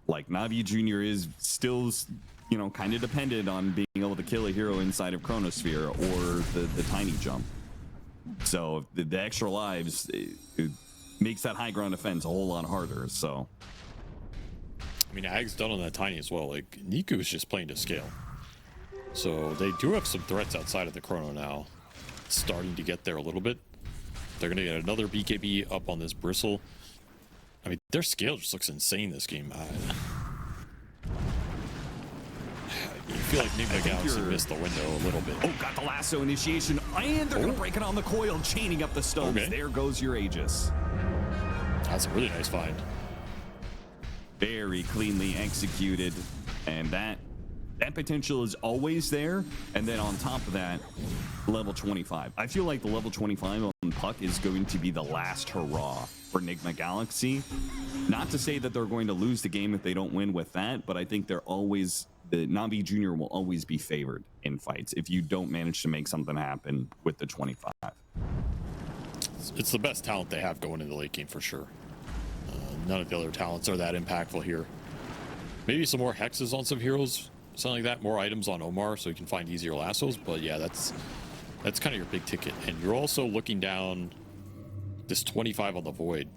Like Navi Jr. is still, you know, kind of dependent on being able to kill a hero inside of Chronosphere or the tiny jump. So the extra lives, it makes that high ground defense a whole lot harder. So
I mean, Ag's done on that tiny as well. Like, Niku is just playing to scale. So they do have some threats outside of the Chrono now. It's starting to get there a little bit. They're going to get another BKB up on this Bristle. I mean, their scale just looks insane this game. You feel like Nigma Galaxy missed the window a little bit.
Oh, got the lasso initiation, and they're going to break it on the coil, chaining up the stones. Okay. There goes your Aegis.
That's a really nice find.
Very cleanly executed, and that That potential is always there. And then on top of that, level 25. I feel like the level 25 on Puck is going to be the last hurrah for Nigma Galaxy. Not to say that they're going to lose the game if they don't win with that, but I think they're always, the Navi Junior will always be favored in fights if you don't manage to make something happen with the 25.
It's the best talent they have going into the late game for sure. None of the other talents are that impactful here. Maybe some more hexes on some heroes, something like that. More items on Omar so you can find easier lassos. But yeah, that's kind of your big ticket. And you're also looking down this 25 on the Void,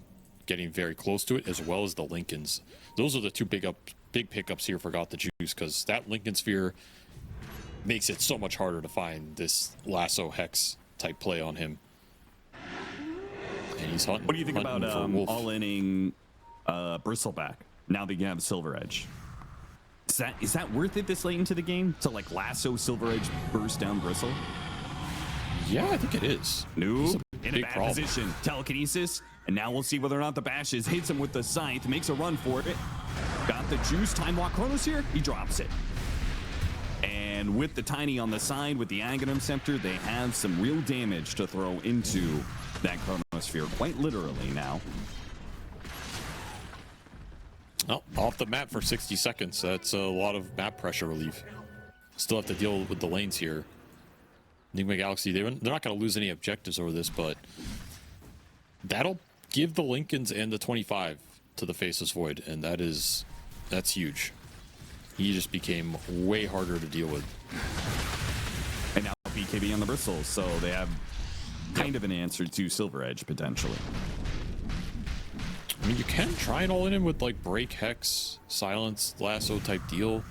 getting very close to it, as well as the Lincolns. Those are the two big pickups here for Got the Juice, because that Lincoln Sphere makes it so much harder to find this lasso hex type play on him. And he's hunting.
What do you think about all-inning Bristleback now that you have Silver Edge? Is that worth it this late into the game to like lasso Silver Edge, burst down Bristle?
Yeah, I think it is.
Nope. In a bad position. Telekinesis. And now we'll see whether or not the bashes hits him with the scythe, makes a run for it. Got the juice. Time Walk Chronos here. He drops it. And with the Tiny on the side, with the Aghanim Scepter, they have some real damage to throw into that Chronosphere, quite literally now.
Oh, off the map for 60 seconds. That's a lot of map pressure relief. Still have to deal with the lanes here. Nigma Galaxy, they're not going to lose any objectives over this, but that'll give the Lincolns and the 25 to the Faceless Void, and that's huge. He just became way harder to deal with.
And now BKB on the Bristles, so they have kind of an answer to Silver Edge potentially.
I mean, you can try and all in him with like break, hex, silence, lasso type deal.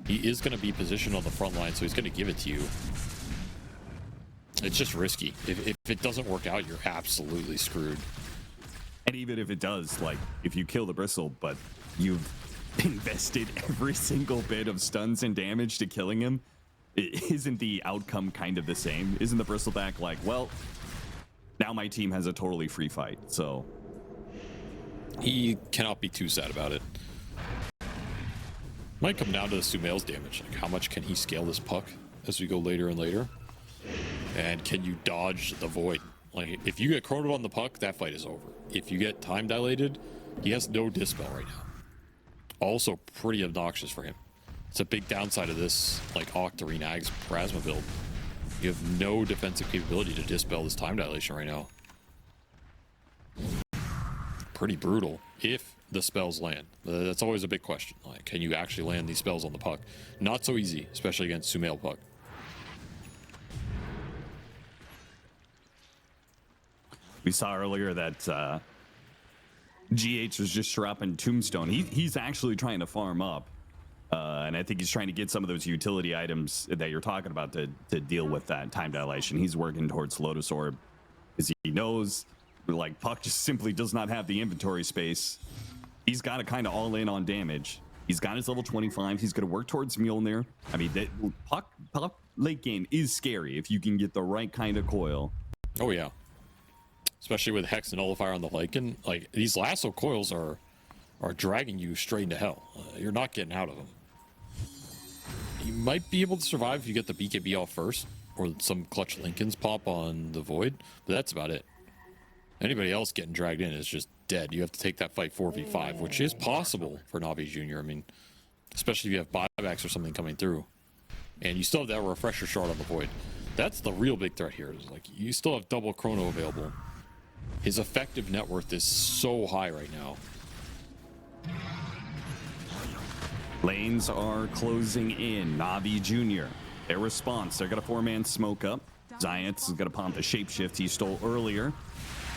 He is going to be positioned on the front line, so he's going to give it to you. It's just risky. If it doesn't work out, you're absolutely screwed.
And even if it does, like if you kill the Bristle, but you've invested every single bit of stuns and damage to killing him, isn't the outcome kind of the same? Isn't the Bristleback like, well, now my team has a totally free fight, so...
He cannot be too sad about it. Might come down to the Sumail's damage. Like, how much can he scale this Puck as we go later and later? And can you dodge the Void? Like, if you get chronoed on the Puck, that fight is over. If you get time dilated, he has no Dispel right now. Also pretty obnoxious for him. It's a big downside of this, like, Octarine Ags Plasma build. You have no defensive capability to dispel this time dilation right now. Pretty brutal if the spells land. That's always a big question. Like, can you actually land these spells on the Puck? Not so easy, especially against Sumail Puck.
We saw earlier that GH was just dropping Tombstone. He's actually trying to farm up. And I think he's trying to get some of those utility items that you're talking about to deal with that time dilation. He's working towards Lotus Orb because he knows, like, Puck just simply does not have the inventory space. He's got to kind of all in on damage. He's got his level 25. He's going to work towards Mjolnir. I mean, Puck late game is scary if you can get the right kind of coil.
Oh, yeah. Especially with Hex and Nullifier on the Lycan. Like, these lasso coils are dragging you straight into hell. You're not getting out of them. You might be able to survive if you get the BKB off first, or some clutch Lincolns pop on the Void, but that's about it. Anybody else getting dragged in is just dead. You have to take that fight 4v5, which is possible for Navi Junior. I mean, especially if you have buybacks or something coming through. And you still have that refresher shard on the Void. That's the real big threat here. Is like, you still have double chrono available. His effective net worth is so high right now.
Lanes are closing in. Navi Junior. Their response, they're going to four-man smoke up. Zayats is going to pump the shapeshift he stole earlier.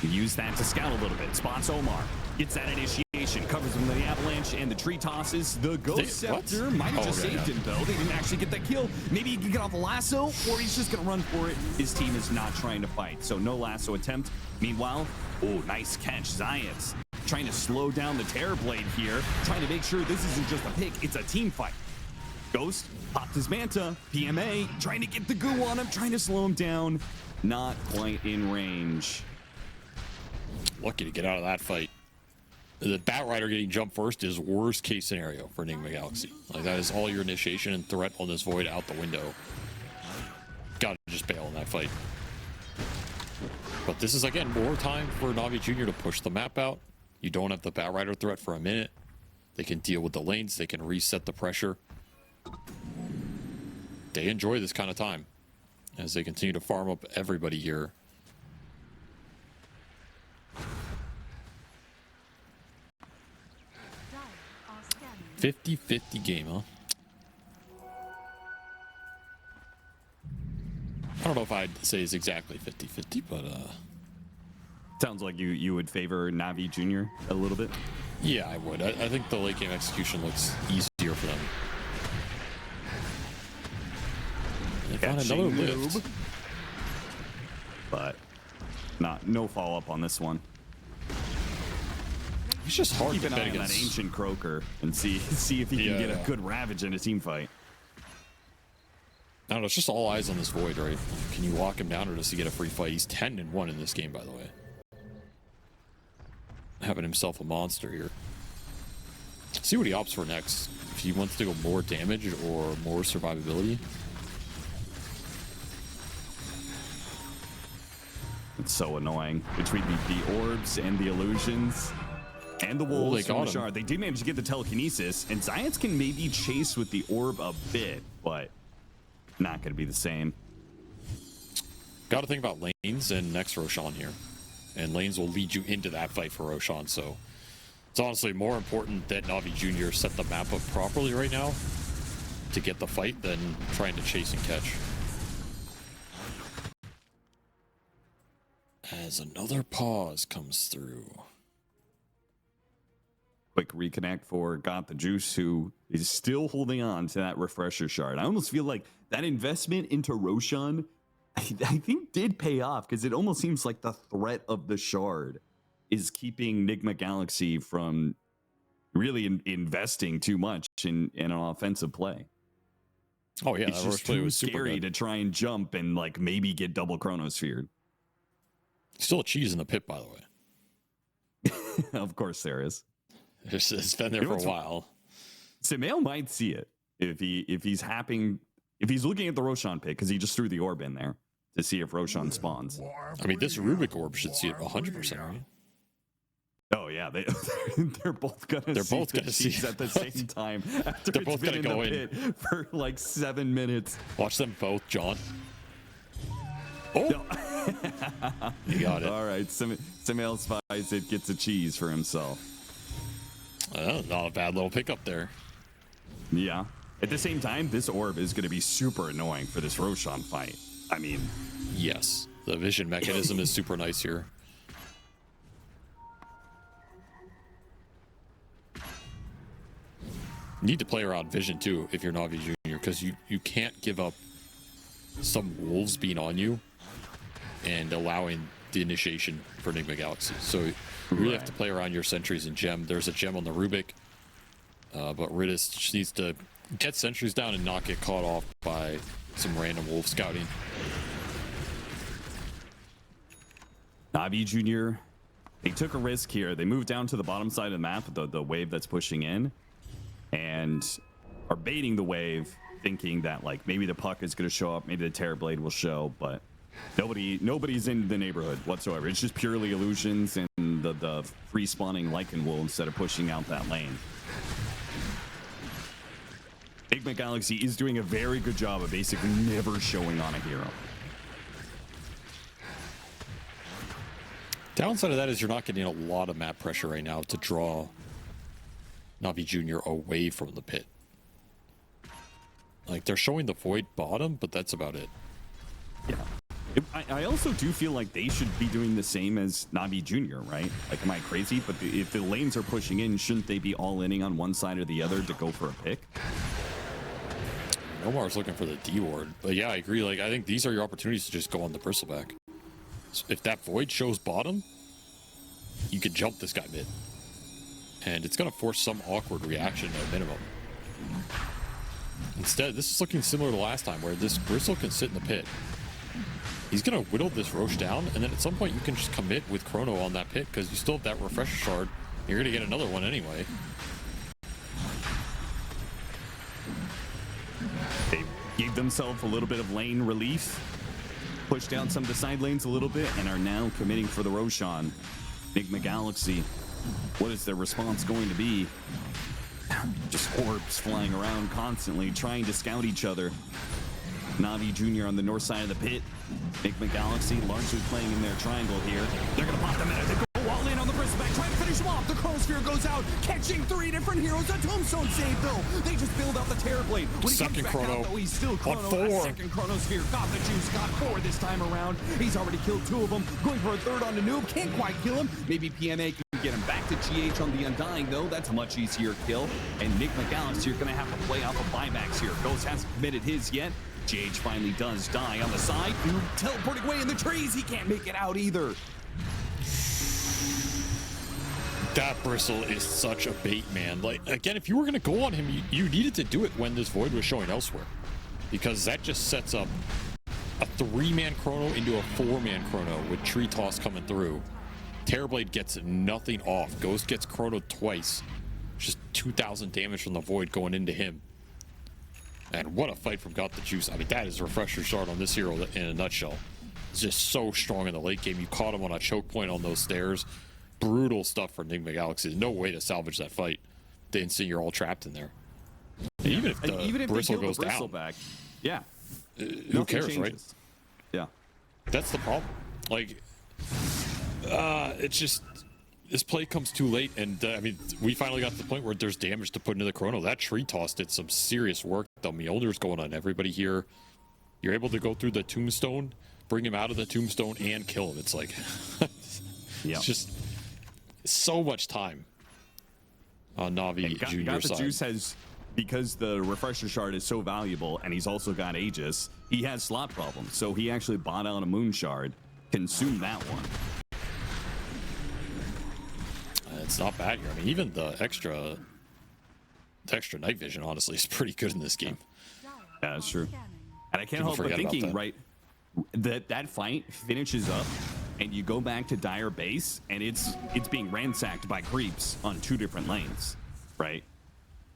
Use that to scout a little bit. Spots Omar. Gets that initiation. Covers him with the avalanche and the tree tosses. The Ghost Scepter might have just saved him, though. They didn't actually get that kill. Maybe he can get off a lasso, or he's just going to run for it. His team is not trying to fight, so no lasso attempt. Meanwhile, oh, nice catch. Zayats trying to slow down the Terrorblade here. Trying to make sure this isn't just a pick, it's a team fight. Ghost popped his Manta. PMA trying to get the goo on him, trying to slow him down. Not quite in range.
Lucky to get out of that fight. The Bat Rider getting jumped first is worst case scenario for Nigma Galaxy. Like, that is all your initiation and threat on this Void out the window. Gotta just bail in that fight. But this is, again, more time for Navi Jr. to push the map out. You don't have the Bat Rider threat for a minute. They can deal with the lanes. They can reset the pressure. They enjoy this kind of time as they continue to farm up everybody here. 50-50 game, huh? I don't know if I'd say it's exactly 50-50, but
Sounds like you would favor Navi Jr. a little bit.
yeah, I would. I think the late game execution looks easier for them. They found another lift.
But no follow up on this one.
It's just hard
Keep
to
an
bet
eye on that
against.
ancient croaker and see if he can get a good ravage in a team fight.
I don't know, it's just all eyes on this Void, right? Can you lock him down or does he get a free fight? He's 10-1 in this game, by the way. Having himself a monster here. See what he opts for next. If he wants to go more damage or more survivability.
It's so annoying. Between the orbs and the illusions and the wolves
they
from
got
the
him.
shard, they did manage to get the telekinesis, and Giants can maybe chase with the orb a bit, but not going to be the same.
Got to think about lanes and next Roshan here. And lanes will lead you into that fight for Roshan, so it's honestly more important that Navi Jr. set the map up properly right now to get the fight than trying to chase and catch. As another pause comes through.
Quick reconnect for Got the Juice, who is still holding on to that refresher shard. I almost feel like that investment into Roshan, I think did pay off, because it almost seems like the threat of the shard is keeping Nigma Galaxy from really investing too much in an offensive play.
Oh yeah,
It's
that
just
play
too
was super
scary
good.
to try and jump and like maybe get double chronosphered.
Still a cheese in the pit, by the way.
Of course there is.
It's been there
You know
for a
what's-
while.
Samael might see it if he's looking at the Roshan pit, because he just threw the orb in there to see if Roshan spawns.
I mean, this Rubik orb should see it 100%, right?
Oh yeah, they're both gonna
They're
see
both
the
gonna see
cheese
it.
at the same time after
They're
it's
both
been
gonna
in
go
the pit for like 7 minutes.
Watch them both, John. Oh! You got it.
All right, Samael spies it, gets a cheese for himself.
Not a bad little pickup there.
Yeah. At the same time, this orb is going to be super annoying for this Roshan fight. I mean,
Yes, the vision mechanism is super nice here. You need to play around vision too if you're Navi Jr. because you can't give up some wolves being on you and allowing the initiation for Nigma Galaxy. So you really have to play around your sentries and gem. There's a gem on the Rubik, but Ridis just needs to get sentries down and not get caught off by some random wolf scouting.
Navi Jr., they took a risk here. They moved down to the bottom side of the map, the wave that's pushing in, and are baiting the wave, thinking that like maybe the puck is going to show up, maybe the Terrorblade will show, but nobody's in the neighborhood whatsoever. It's just purely illusions and the free spawning Lycan wolves that are pushing out that lane. Nigma Galaxy is doing a very good job of basically never showing on a hero.
Downside of that is you're not getting a lot of map pressure right now to draw Navi Jr. away from the pit. Like, they're showing the Void bottom, but that's about it.
Yeah. I also do feel like they should be doing the same as Navi Jr., right? Like, am I crazy? But if the lanes are pushing in, shouldn't they be all-inning on one side or the other to go for a pick?
Omar's looking for the D ward. But yeah, I agree. Like, I think these are your opportunities to just go on the bristleback. So if that Void shows bottom, you could jump this guy mid. And it's going to force some awkward reaction at minimum. Instead, this is looking similar to last time, where this Bristle can sit in the pit. He's going to whittle this Roche down, and then at some point you can just commit with Chrono on that pit, because you still have that Refresher Shard You're gonna get another one anyway.
They gave themselves a little bit of lane relief, pushed down some of the side lanes a little bit, and are now committing for the Roshan. Nigma Galaxy, what is their response going to be? Just orbs flying around constantly, trying to scout each other. Navi Jr. on the north side of the pit. Nigma Galaxy largely playing in their triangle here. They're going to pop them in. They go all in on the bristleback, trying to finish him off. The Chronosphere goes out, catching 3 different heroes. A tombstone save, though. They just build out the Terrorblade. When he
Second
comes back
chrono.
out, though, he's still chrono.
On 4.
A second Chronosphere. Got the juice. Got 4 this time around. He's already killed 2 of them. Going for a third on the noob. Can't quite kill him. Maybe PMA can get him back to GH on the Undying, though. That's a much easier kill. And Nigma Galaxy are going to have to play off of buybacks here. Ghost hasn't committed his yet. GH finally does die on the side. Teleporting away in the trees. He can't make it out either.
That bristle is such a bait, man. Like, again, if you were going to go on him, you needed to do it when this void was showing elsewhere. Because that just sets up a 3-man chrono into a 4-man chrono with tree toss coming through. Terrorblade gets nothing off. Ghost gets chrono twice. Just 2,000 damage from the void going into him. And what a fight from Got the Juice. I mean, that is a refresher shard on this hero in a nutshell. It's just so strong in the late game. You caught him on a choke point on those stairs. Brutal stuff for Nigma Galaxy. There's no way to salvage that fight. The instant you're all trapped in there. And even if the bristle goes down,
back, yeah,
who cares,
changes.
right?
Yeah,
that's the problem. Like, it's just this play comes too late, and I mean, we finally got to the point where there's damage to put into the chrono. That tree toss did some serious work. The Mjolnir's going on everybody here. You're able to go through the tombstone, bring him out of the tombstone, and kill him. It's like,
yeah,
it's just so much time on Navi Junior
Got the
side.
Juice has, because the refresher shard is so valuable, and he's also got Aegis. He has slot problems, so he actually bought out a Moon Shard, consumed that one.
It's not bad here. I mean, even the extra night vision, honestly, is pretty good in this game.
Yeah, that's true. And I can't
People
help but
forget about
thinking,
that.
right, that fight finishes up, and you go back to Dire Base, and it's being ransacked by creeps on 2 different lanes, right?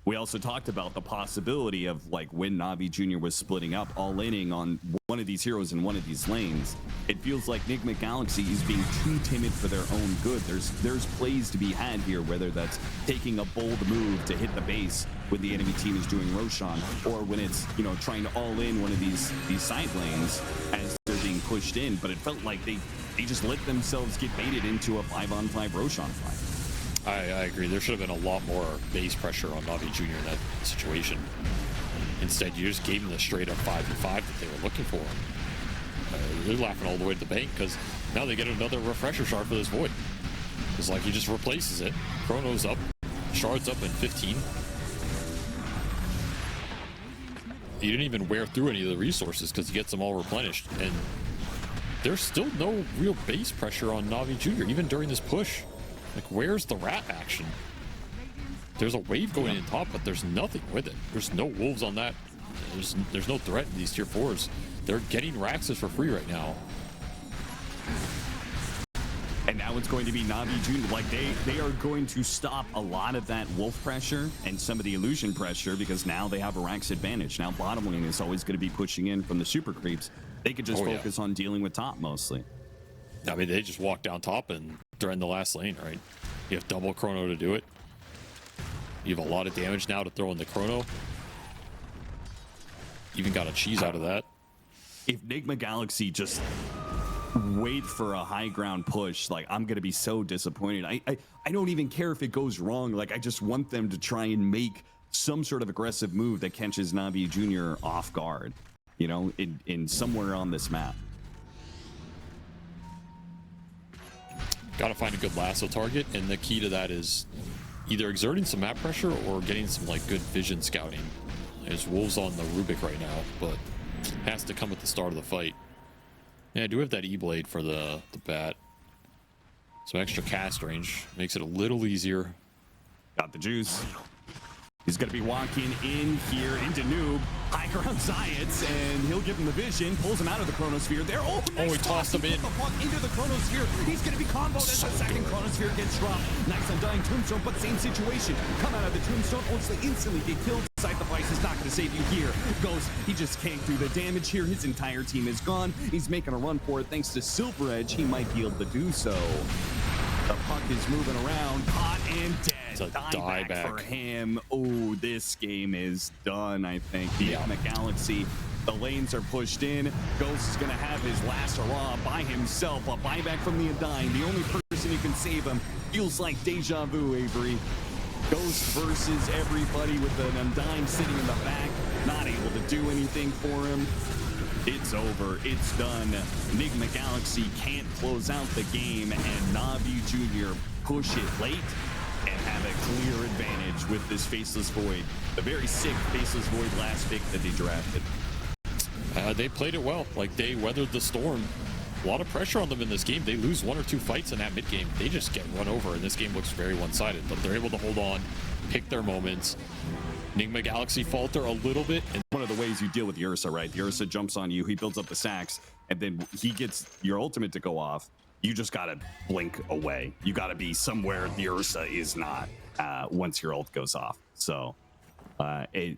We also talked about the possibility of, like, when Navi Jr. was splitting up, all-inning on one of these heroes in one of these lanes. It feels like Nigma Galaxy is being too timid for their own good. There's plays to be had here, whether that's taking a bold move to hit the base when the enemy team is doing Roshan, or when it's, you know, trying to all-in one of these side lanes as they're being pushed in. But it felt like they just let themselves get baited into a 5-on-5 Roshan fight.
I agree. There should have been a lot more base pressure on Navi Jr. in that situation. Instead, you just gave them the straight-up 5v5 that they were looking for. They're laughing all the way to the bank because now they get another refresher shard for this void. It's like he just replaces it. Chrono's up. Shard's up in 15. He didn't even wear through any of the resources because he gets them all replenished. And there's still no real base pressure on Navi Jr. even during this push. Like, where's the rat action? There's a wave going in top, but there's nothing with it. There's no wolves on that. There's no threat in these tier 4s. They're getting Raxus for free right now.
And now it's going to be Navi Jr. Like, they are going to stop a lot of that wolf pressure and some of the illusion pressure because now they have a Rax advantage. Now bottom lane is always going to be pushing in from the super creeps. They could just focus on dealing with top mostly.
I mean, they just walk down top and they're in the last lane, right? You have double chrono to do it. You have a lot of damage now to throw in the chrono. Even got a cheese out of that.
If Nigma Galaxy just wait for a high ground push, like, I'm gonna be so disappointed. I don't even care if it goes wrong. Like, I just want them to try and make some sort of aggressive move that catches Navi Jr. off guard, you know, in somewhere on this map.
Got to find a good lasso target, and the key to that is either exerting some map pressure or getting some, like, good vision scouting. There's wolves on the Rubik right now, but has to come at the start of the fight. Yeah, I do have that E-Blade for the bat. Some extra cast range makes it a little easier.
Got the juice. He's going to be walking in here into Noob. High ground Zayats, and he'll give him the vision, pulls him out of the Chronosphere. There,
he tossed him in.
The puck into the Chronosphere. He's going to be comboed as the second Chronosphere gets dropped. Nice undying Tombstone, but same situation. Come out of the Tombstone, instantly get killed. Sacrifice is not going to save you here. Ghost, he just can't do the damage here. His entire team is gone. He's making a run for it. Thanks to Silver Edge, he might be able to do so. The puck is moving around, caught and dead.
It's a dieback
for him. Oh, this game is done, I think. The Galaxy, the lanes are pushed in. Ghost is going to have his last hurrah by himself. A buyback from the Undying. The only person who can save him. Feels like deja vu, Avery. Ghost versus everybody with an Undying sitting in the back. Not able to do anything for him. It's over. It's done. Nigma Galaxy can't close out the game, and NAVI Jr. push it late and have a clear advantage with this Faceless Void. The very sick Faceless Void last pick that they drafted.
They played it well. Like, they weathered the storm. A lot of pressure on them in this game. They lose 1 or 2 fights in that mid game. They just get run over, and this game looks very one-sided. But they're able to hold on, pick their moments. Nigma Galaxy falter a little bit. And
one of the ways you deal with the Ursa, right? The Ursa jumps on you, he builds up the sacks, and then he gets your ultimate to go off. You just gotta blink away. You gotta be somewhere the Ursa is not once your ult goes off. So,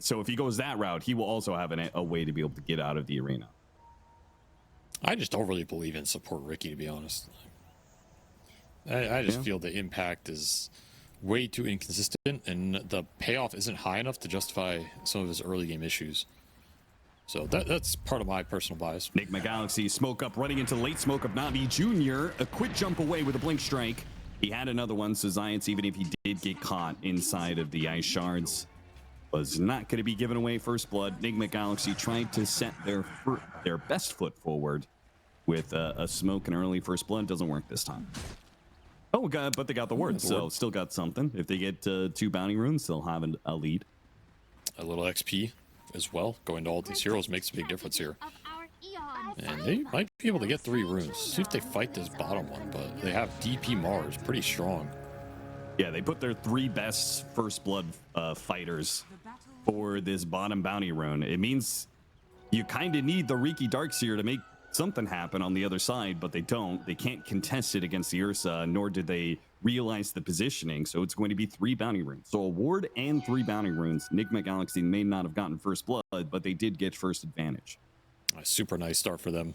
so if he goes that route, he will also have a way to be able to get out of the arena.
I just don't really believe in support Ricky, to be honest. I just feel the impact is way too inconsistent, and the payoff isn't high enough to justify some of his early game issues. So that's part of my personal bias.
Nigma Galaxy smoke up, running into late smoke of NAVI Jr. A quick jump away with a blink strike. He had another one, so Zayats, even if he did get caught inside of the ice shards, was not going to be given away first blood. Nigma Galaxy tried to set their best foot forward with a smoke and early first blood. Doesn't work this time. Oh, but they got the word, so still got something. If they get 2 bounty runes, they'll have a lead.
A little XP as well. Going to all these heroes makes a big difference here. And they might be able to get 3 runes. See if they fight this bottom one, but they have DP Mars pretty strong.
Yeah, they put their 3 best first blood fighters for this bottom bounty rune. It means you kind of need the Riki Darkseer to make something happen on the other side, but they don't. They can't contest it against the Ursa, nor did they realize the positioning. So it's going to be 3 bounty runes. So a ward and 3 bounty runes. Nigma Galaxy may not have gotten first blood, but they did get first advantage.
A super nice start for them,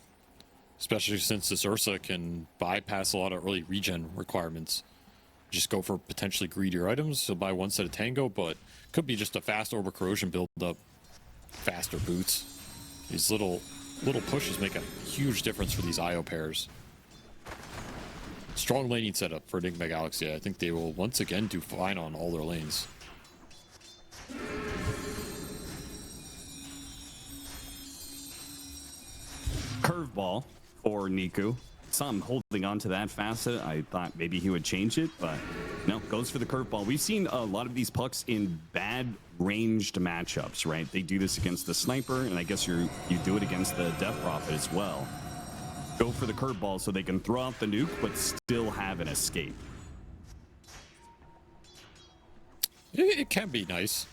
especially since this Ursa can bypass a lot of early regen requirements. Just go for potentially greedier items. He'll buy 1 set of Tango, but could be just a fast over corrosion build up, faster boots. These little pushes make a huge difference for these IO pairs. Strong laning setup for Nigma Galaxy. I think they will once again do fine on all their lanes.
Curveball for Niku. Saw him holding on to that facet. I thought maybe he would change it, but no, goes for the curveball. We've seen a lot of these pucks in bad ranged matchups, right? They do this against the sniper, and I guess you do it against the Death Prophet as well. Go for the curveball so they can throw out the nuke, but still have an escape.
It can be nice.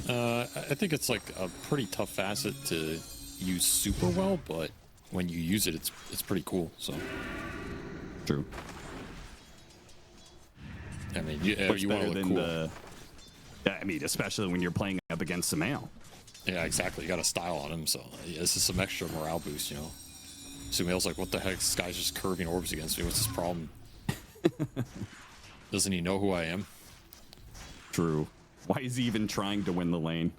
I think it's like a pretty tough facet to use super well, but when you use it, it's pretty cool. So
true.
I mean, you want to look cool.
Yeah, I mean, especially when you're playing up against Sumail.
Yeah, exactly. You got a style on him, so yeah, this is some extra morale boost, you know. Sumail's like, what the heck? This guy's just curving orbs against me. What's his problem? Doesn't he know who I am?
True. Why is he even trying to win the lane?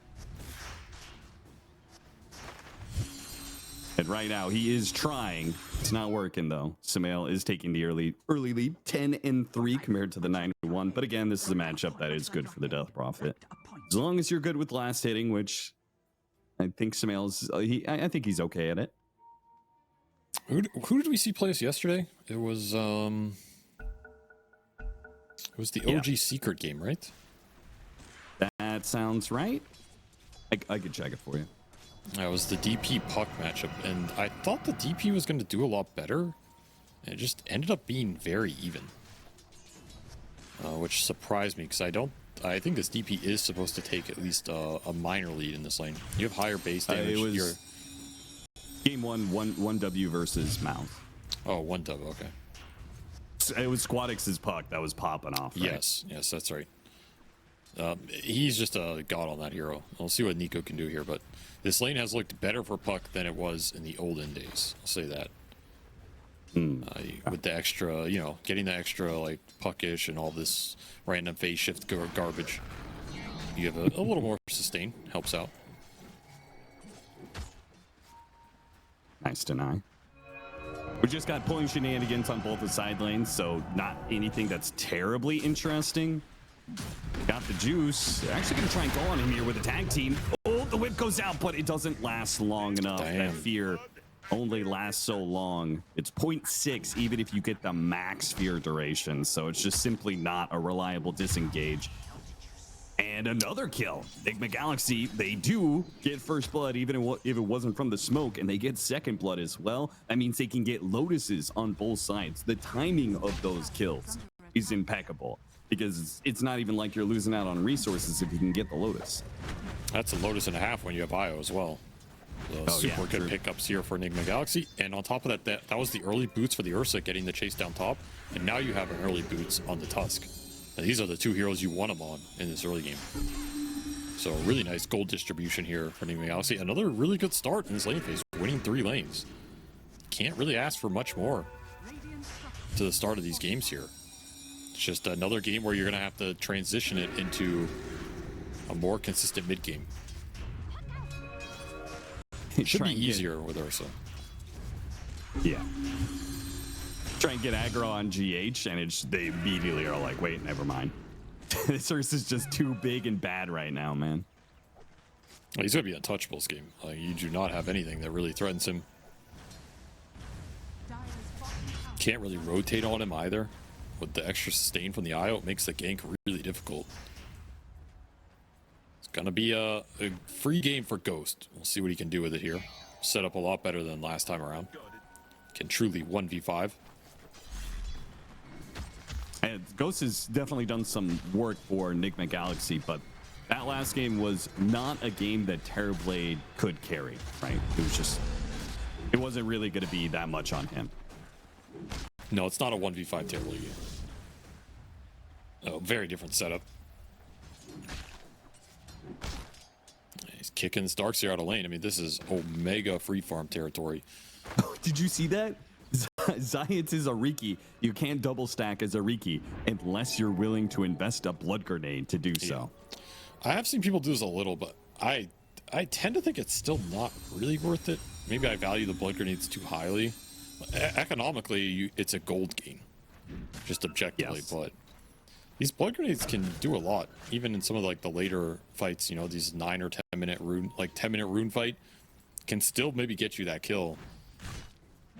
And right now, he is trying. It's not working, though. Sumail is taking the early lead, 10-3 compared to the 9-1. But again, this is a matchup that is good for the Death Prophet. As long as you're good with last hitting, which I think Sumail's, I think he's okay at it.
Who did we see play us yesterday? It was the OG Secret game, right?
That sounds right. I could check it for you.
That was the DP puck matchup, and I thought the DP was going to do a lot better. And it just ended up being very even, which surprised me because I don't I think this DP is supposed to take at least a minor lead in this lane. You have higher base damage.
It was game one W versus Mouse.
Oh, 1W, okay.
It was Squadix's puck that was popping off. Right?
Yes, that's right. He's just a god on that hero. We'll see what Nico can do here, but this lane has looked better for puck than it was in the olden days. I'll say that. With the extra, you know, getting the extra like puckish and all this random phase shift garbage, you have a little more sustain. Helps out.
Nice deny. We just got pulling shenanigans on both the side lanes, so not anything that's terribly interesting. Got the juice. They're actually going to try and go on him here with a tag team. Oh, the whip goes out, but it doesn't last long enough.
Damn.
That fear only lasts so long. It's 0.6 even if you get the max fear duration, so it's just simply not a reliable disengage. And another kill. Nigma Galaxy, they do get first blood even if it wasn't from the smoke, and they get second blood as well. That means they can get Lotuses on both sides. The timing of those kills is impeccable, because it's not even like you're losing out on resources if you can get the Lotus.
That's a Lotus and a half when you have IO as well. Super good pickups here for Nigma Galaxy. And on top of that, that was the early boots for the Ursa getting the chase down top. And now you have an early boots on the Tusk. And these are the two heroes you want them on in this early game. So really nice gold distribution here for Nigma Galaxy. Another really good start in this lane phase, winning 3 lanes. Can't really ask for much more to the start of these games here. It's just another game where you're going to have to transition it into a more consistent mid game. It should be easier with Ursa.
Yeah. Try and get aggro on GH, and they immediately are like, wait, never mind. This Ursa's just too big and bad right now, man.
He's going to be untouchable this game. You do not have anything that really threatens him. Can't really rotate on him either. With the extra sustain from the IO, it makes the gank really difficult. It's going to be a free game for Ghost. We'll see what he can do with it here. Set up a lot better than last time around. Can truly 1v5.
And Ghost has definitely done some work for Nigma Galaxy, but that last game was not a game that Terrorblade could carry, right? It wasn't really going to be that much on him.
No, it's not a 1v5 Terrorblade game. Oh, very different setup. He's kicking Starks here out of lane. I mean, this is Omega free farm territory.
Did you see that? Zayat's is a Riki. You can't double stack as a Riki unless you're willing to invest a blood grenade to do so.
I have seen people do this a little, but I tend to think it's still not really worth it. Maybe I value the blood grenades too highly. Economically, it's a gold gain, just objectively,
yes.
But these blood grenades can do a lot, even in some of like the later fights. You know, these 9 or 10 minute rune, like 10-minute rune fight, can still maybe get you that kill.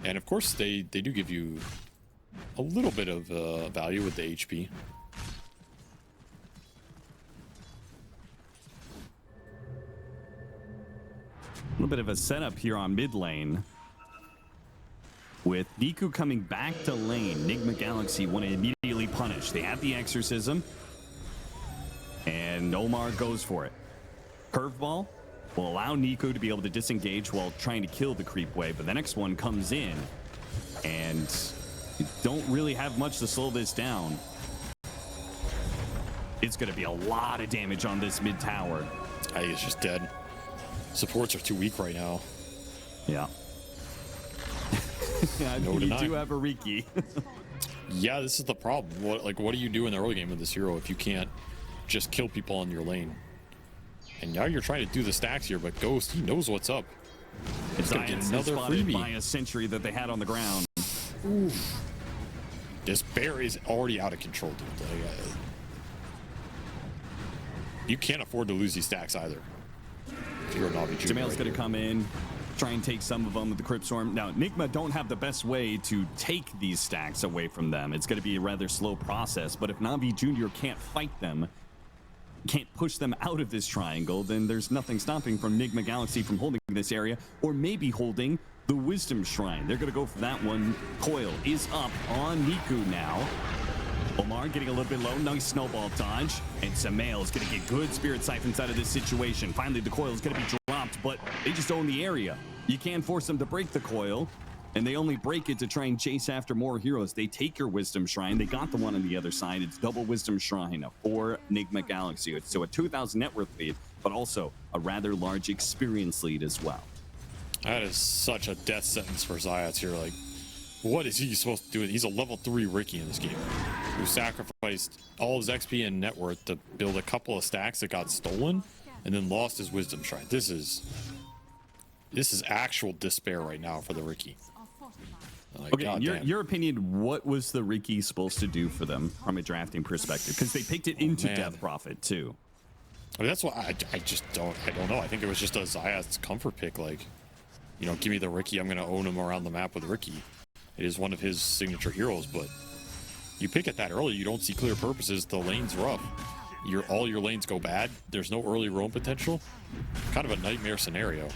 And of course, they do give you a little bit of value with the HP.
A little bit of a setup here on mid lane. With Niku coming back to lane, Nigma Galaxy want to immediately punish. They have the exorcism, and Omar goes for it. Curveball will allow Niku to be able to disengage while trying to kill the creep wave, but the next one comes in, and you don't really have much to slow this down. It's going to be a lot of damage on this mid tower.
I think it's just dead. Supports are too weak right now.
Yeah. I mean, you do have a Riki.
Yeah, this is the problem. What do you do in the early game with this hero if you can't just kill people on your lane? And now you're trying to do the stacks here, but Ghost, he knows what's up. It's gonna get another freebie
by a sentry that they had on the ground.
Oof. This bear is already out of control, dude. You can't afford to lose these stacks either. If you're a Navi Junior
Jamel's going to come in, try and take some of them with the Crypt Storm. Now, Nigma don't have the best way to take these stacks away from them. It's going to be a rather slow process, but if Navi Junior can't fight them, can't push them out of this triangle, then there's nothing stopping from Nigma Galaxy from holding this area, or maybe holding the Wisdom Shrine. They're going to go for that one. Coil is up on Niku now. Omar getting a little bit low. Nice snowball dodge. And Samael is going to get good spirit siphons out of this situation. Finally, the coil is going to be dropped, but they just own the area. You can't force them to break the coil, and they only break it to try and chase after more heroes. They take your Wisdom Shrine. They got the one on the other side. It's double Wisdom Shrine for Nigma Galaxy. So a 2,000 net worth lead, but also a rather large experience lead as well.
That is such a death sentence for Zayats here. Like, what is he supposed to do? He's a level 3 Ricky in this game who sacrificed all his XP and net worth to build a couple of stacks that got stolen and then lost his Wisdom Shrine. This is actual despair right now for the Ricky. Like,
okay, your opinion, what was the Ricky supposed to do for them from a drafting perspective? Because they picked it into Death Prophet too.
I mean, that's why I just don't know. I think it was just a Zayat's comfort pick. Like, you know, give me the Ricky. I'm going to own him around the map with Ricky. It is one of his signature heroes, but you pick it that early, you don't see clear purposes. The lane's rough. All your lanes go bad. There's no early roam potential. Kind of a nightmare scenario.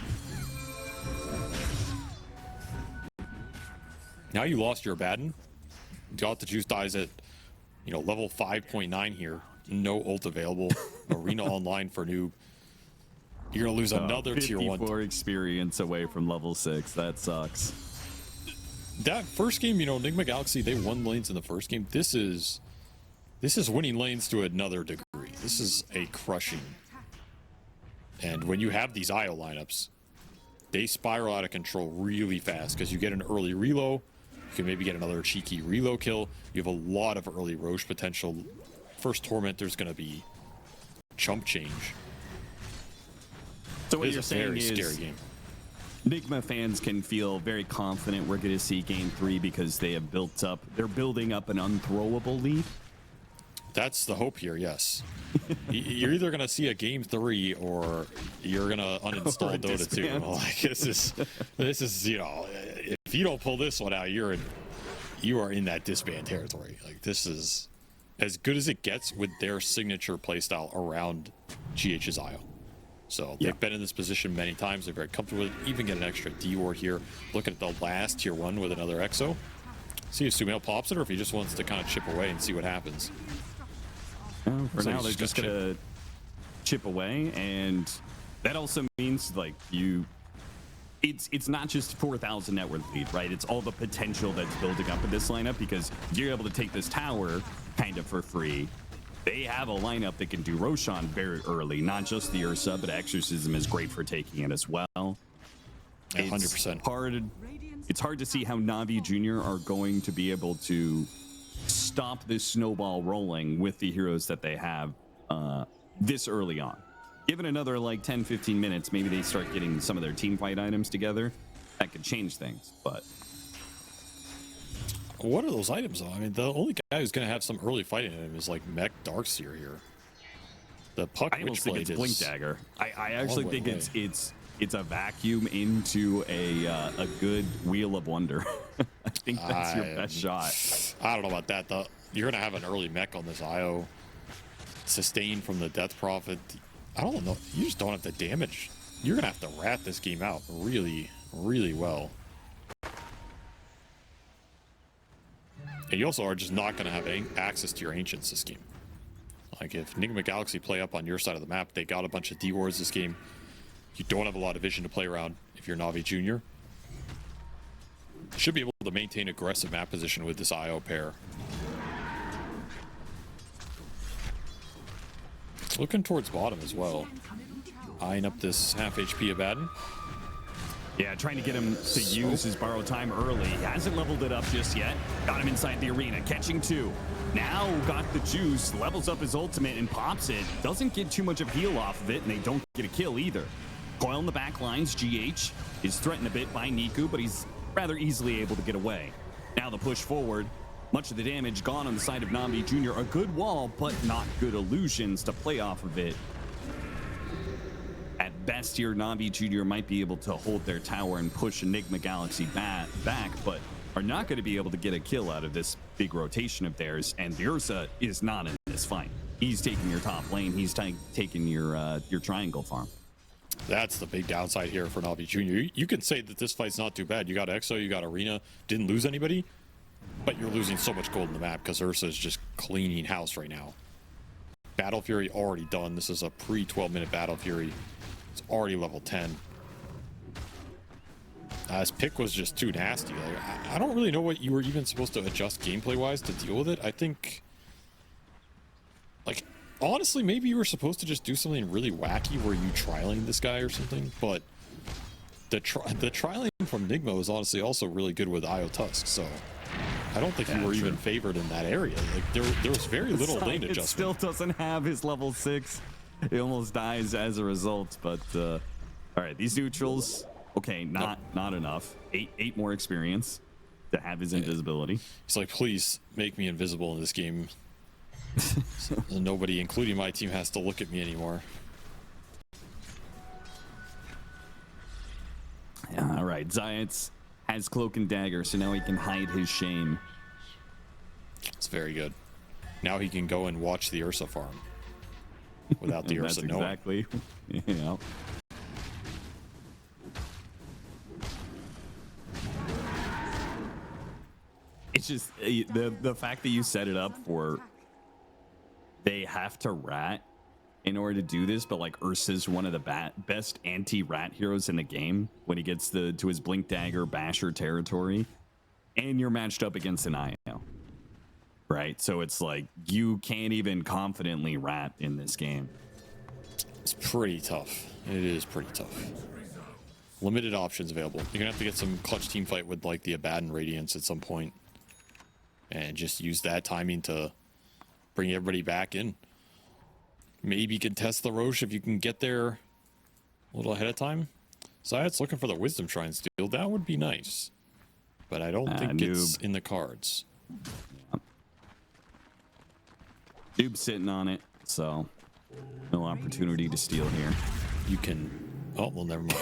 Now you lost your Abaddon. Got the juice dies at, you know, level 5.9 here. No ult available. Arena online for noob. You're gonna lose another tier 1.
54 experience away from level 6. That sucks.
That first game, you know, Nigma Galaxy, they won lanes in the first game. This is winning lanes to another degree. This is a crushing. And when you have these IO lineups, they spiral out of control really fast because you get an early reload. You can maybe get another cheeky reload kill. You have a lot of early Roche potential. First Tormentor's going to be chump change.
So what you're saying is
scary game.
Nigma fans can feel very confident we're going to see game 3 because they're building up an unthrowable lead.
That's the hope here, yes. You're either going to see a game 3 or you're going to uninstall Dota 2. Like, this is, you know, if you don't pull this one out, you are in that disband territory. Like, this is as good as it gets with their signature playstyle around GH's IO. So they've been in this position many times. They're very comfortable with it. Even get an extra D-Ward here. Looking at the last tier 1 with another Exo. See if Sumail pops it or if he just wants to kind of chip away and see what happens.
For now, they're just gonna chip away, and that also means like it's not just 4,000 net worth lead, right? It's all the potential that's building up in this lineup because you're able to take this tower kind of for free. They have a lineup that can do Roshan very early, not just the Ursa, but Exorcism is great for taking it as well.
100%.
It's hard to see how Navi Jr. are going to be able to stop this snowball rolling with the heroes that they have this early on. Given another like 10-15 minutes, maybe they start getting some of their team fight items together. That could change things, but
what are those items though? I mean, the only guy who's going to have some early fighting in him is like Mech Darkseer here. The Puck Witchblade is
Blink Dagger. I actually think it's a vacuum into a good Wheel of Wonder. I think that's your best shot.
I don't know about that though. You're going to have an early mech on this IO. Sustain from the Death Prophet. I don't know. You just don't have the damage. You're going to have to rat this game out really, really well. And you also are just not going to have access to your Ancients this game. Like, if Nigma Galaxy play up on your side of the map, they got a bunch of D-Wards this game. You don't have a lot of vision to play around if you're Navi Jr. You should be able to maintain aggressive map position with this IO pair. Looking towards bottom as well. Eyeing up this half HP Abaddon.
Yeah, trying to get him to use his borrow time early. He hasn't leveled it up just yet. Got him inside the arena, catching 2. Now got the juice, levels up his ultimate and pops it. Doesn't get too much of heal off of it, and they don't get a kill either. Coil in the back lines, GH is threatened a bit by Niku, but he's rather easily able to get away. Now the push forward. Much of the damage gone on the side of Navi Jr. A good wall, but not good illusions to play off of it. At best here, Navi Jr. might be able to hold their tower and push Enigma Galaxy back, but are not going to be able to get a kill out of this big rotation of theirs, and the Ursa is not in this fight. He's taking your top lane. He's taking your triangle farm.
That's the big downside here for Navi Jr. You can say that this fight's not too bad. You got Exo, you got Arena, didn't lose anybody. But you're losing so much gold in the map because Ursa is just cleaning house right now. Battle Fury already done. This is a pre-12-minute Battle Fury. It's already level 10. His pick was just too nasty. Like, I don't really know what you were even supposed to adjust gameplay-wise to deal with it. I think, like, honestly, maybe you were supposed to just do something really wacky where you trialing this guy or something. But the trialing from Nigma was honestly also really good with Io Tusk. So I don't think you were even favored in that area. Like there was very little lane adjustment.
It still doesn't have his level 6. He almost dies as a result. But all right, these neutrals. Okay, not enough. Eight more experience to have his invisibility.
It's like, please make me invisible in this game. So nobody, including my team, has to look at me anymore.
All right, Zayats has Cloak and Dagger, so now he can hide his shame.
It's very good. Now he can go and watch the Ursa farm without the Ursa knowing.
Exactly. Yeah. It's just the fact that you set it up for they have to rat in order to do this, but like Ursa's one of the best anti-rat heroes in the game when he gets to his Blink Dagger Basher territory, and you're matched up against an IO, right? So it's like you can't even confidently rat in this game.
It's pretty tough. It is pretty tough. Limited options available. You're gonna have to get some clutch team fight with like the Abaddon Radiance at some point. And just use that timing to bring everybody back in. Maybe contest the Roche if you can get there a little ahead of time. Zayat's looking for the Wisdom Shrine steal. That would be nice. But I don't think it's in the cards.
Dube's sitting on it, so no opportunity to steal here.
You can... Oh, well, never mind.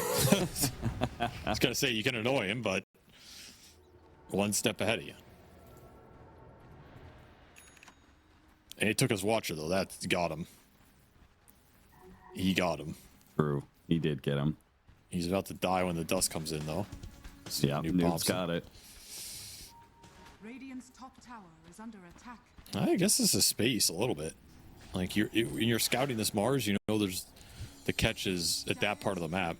I was going to say, you can annoy him, but one step ahead of you. And it took his Watcher, though. That got him. He got him.
True. He did get him.
He's about to die when the dust comes in, though.
Yeah, Noob's got it.
Radiant's top tower is under attack.
I guess this is space a little bit. Like, when you're scouting this Mars, you know there's... The catch is at that part of the map.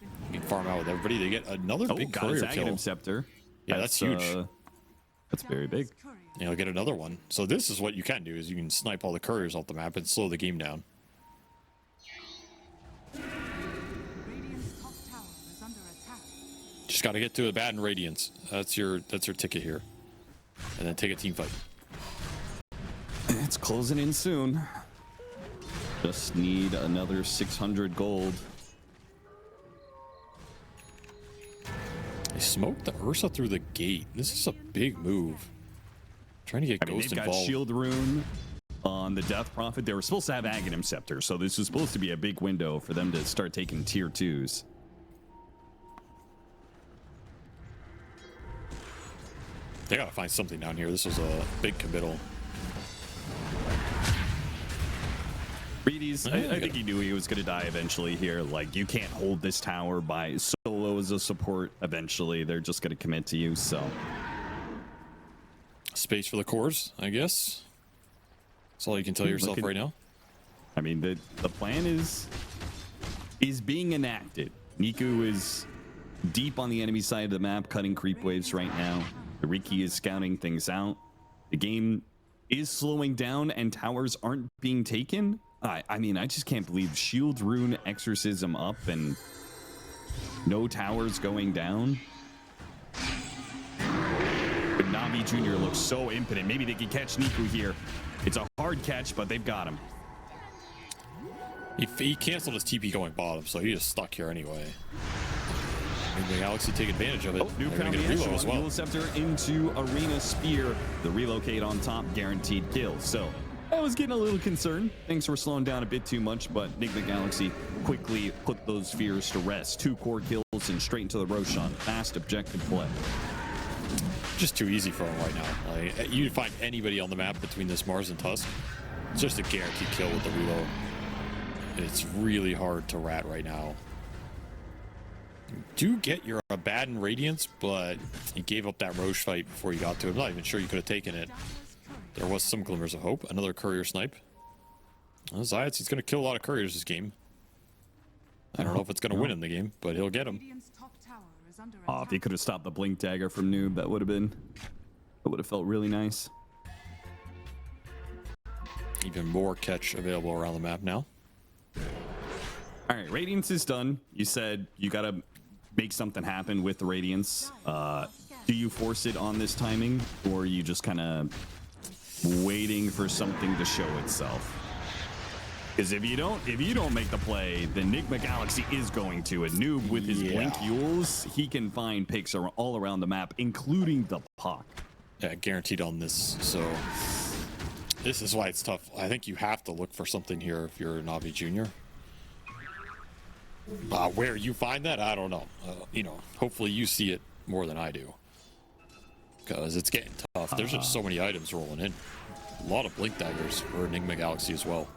You can farm out with everybody. They get another big courier kill.
Scepter.
Yeah, that's huge.
That's very big.
You'll get another one. So this is what you can do, is you can snipe all the couriers off the map and slow the game down.
Radiant's top tower is under attack.
Just got to get to Abaddon Radiance. That's your ticket here. And then take a team fight.
It's closing in soon. Just need another 600 gold.
They smoked the Ursa through the gate. This is a big move. Trying to get Ghost
they've
involved.
got Shield Rune on the Death Prophet. They were supposed to have Aghanim Scepter, so this was supposed to be a big window for them to start taking tier 2s.
They gotta find something down here. This was a big committal.
Reedy's, I think he knew he was going to die eventually here. Like, you can't hold this tower by solo as a support. Eventually, they're just going to commit to you, so.
Space for the cores, I guess. That's all you can tell yourself right now.
I mean, the plan is being enacted. Niku is deep on the enemy side of the map, cutting creep waves right now. Riki is scouting things out. The game is slowing down and towers aren't being taken. I mean, I just can't believe Shield Rune Exorcism up and no towers going down. But Navi Jr. looks so impotent. Maybe they can catch Niku here. It's a hard catch, but they've got him.
He canceled his TP going bottom, so he just stuck here anyway. Maybe Galaxy take advantage of it.
Oh, new
found the reload as well.
Dual Scepter into Arena Spear. The relocate on top, guaranteed kill. So I was getting a little concerned. Things were slowing down a bit too much, but Nigma Galaxy quickly put those fears to rest. 2 core kills and straight into the Roshan. Fast objective play.
Just too easy for him right now. Like, you find anybody on the map between this Mars and Tusk, it's just a guaranteed kill with the reload. It's really hard to rat right now. Do get your Abaddon Radiance, but you gave up that Roche fight before you got to it. I'm not even sure you could have taken it. There was some glimmers of hope. Another courier snipe. Well, Zayats, he's going to kill a lot of couriers this game. I don't know if it's going to win in the game, but he'll get them.
Radiant's top tower is under
Oh, if
attack.
he could have stopped the blink dagger from Noob, that would have felt really nice.
Even more catch available around the map now.
All right, Radiance is done. You said you got to make something happen with the Radiance. Do you force it on this timing, or are you just kind of waiting for something to show itself? Because if you don't make the play, then Nigma Galaxy is going to. And Noob with his blink Yules, he can find picks all around the map, including the puck.
Yeah, guaranteed on this. So this is why it's tough. I think you have to look for something here if you're Navi Jr. Where you find that, I don't know. You know, hopefully you see it more than I do. Because it's getting tough. There's just so many items rolling in. A lot of blink daggers for Nigma Galaxy as well.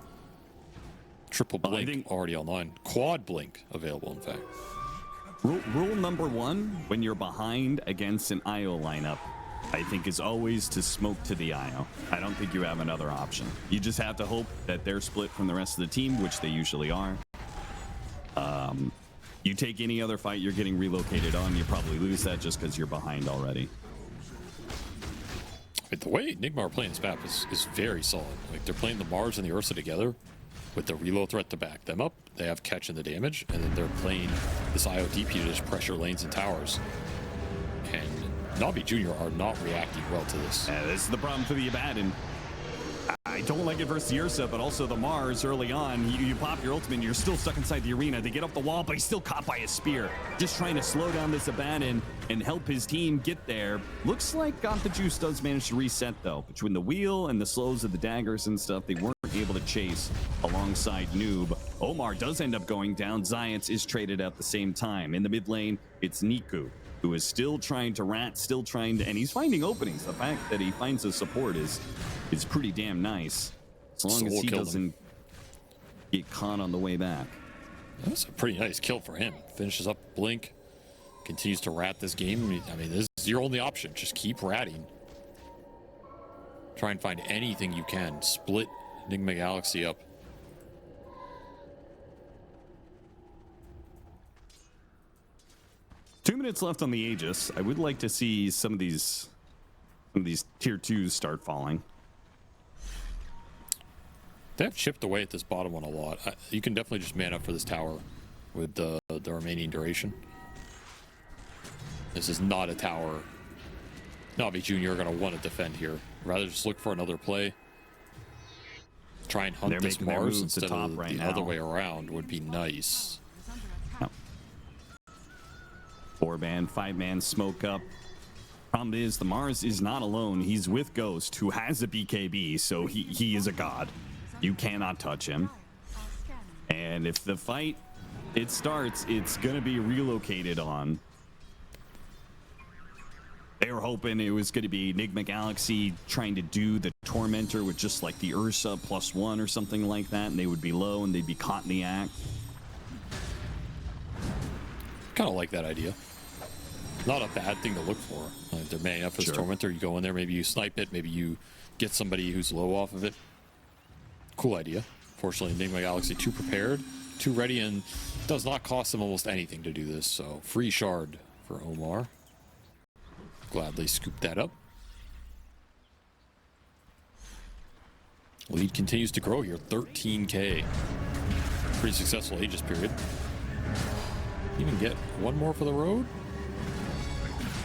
Triple blink already online. Quad blink available, in fact.
Rule number one, when you're behind against an IO lineup, I think is always to smoke to the IO. I don't think you have another option. You just have to hope that they're split from the rest of the team, which they usually are. You take any other fight you're getting relocated on, you probably lose that just because you're behind already.
But the way Nigma are playing this map is very solid. Like, they're playing the Mars and the Ursa together with the reload threat to back them up. They have catch in the damage, and then they're playing this IODP to just pressure lanes and towers. And Navi Jr. are not reacting well to this.
This is the problem for the Abaddon. I don't like it versus the Ursa, but also the Mars early on. You pop your ultimate, and you're still stuck inside the arena. They get up the wall, but he's still caught by a spear. Just trying to slow down this Abaddon and help his team get there. Looks like Got the Juice does manage to reset, though. Between the wheel and the slows of the daggers and stuff, they weren't able to chase alongside Noob. Omar does end up going down. Zayats is traded at the same time. In the mid lane, it's Niku, who is still trying to and he's finding openings. The fact that he finds a support is pretty damn nice, as long as he doesn't get caught on the way back.
That's a pretty nice kill for him. Finishes up blink, continues to rat this game. I mean, this is your only option. Just keep ratting. Try and find anything you can. Split Nigma Galaxy up.
Two minutes left on the Aegis. I would like to see some of these tier 2s start falling.
They have chipped away at this bottom one a lot. You can definitely just man up for this tower with the remaining duration. This is not a tower Navi Jr. are going to want to defend here. Rather just look for another play. Try and hunt this Mars instead of the other way around would be nice.
4-man, 5-man smoke up. Problem is, the Mars is not alone. He's with Ghost, who has a BKB, so he is a god. You cannot touch him. And if the fight, it starts, it's going to be relocated on. They were hoping it was going to be Nigma Galaxy trying to do the Tormentor with just like the Ursa +1 or something like that, and they would be low and they'd be caught in the act.
Kind of like that idea. Not a bad thing to look for. Like, they're manning up for this Tormentor. You go in there, maybe you snipe it, maybe you get somebody who's low off of it. Cool idea. Fortunately, Nigma Galaxy too prepared, too ready, and does not cost them almost anything to do this. So free shard for Omar. Gladly scoop that up. Lead continues to grow here, 13k. Pretty successful Aegis period. Even get one more for the road.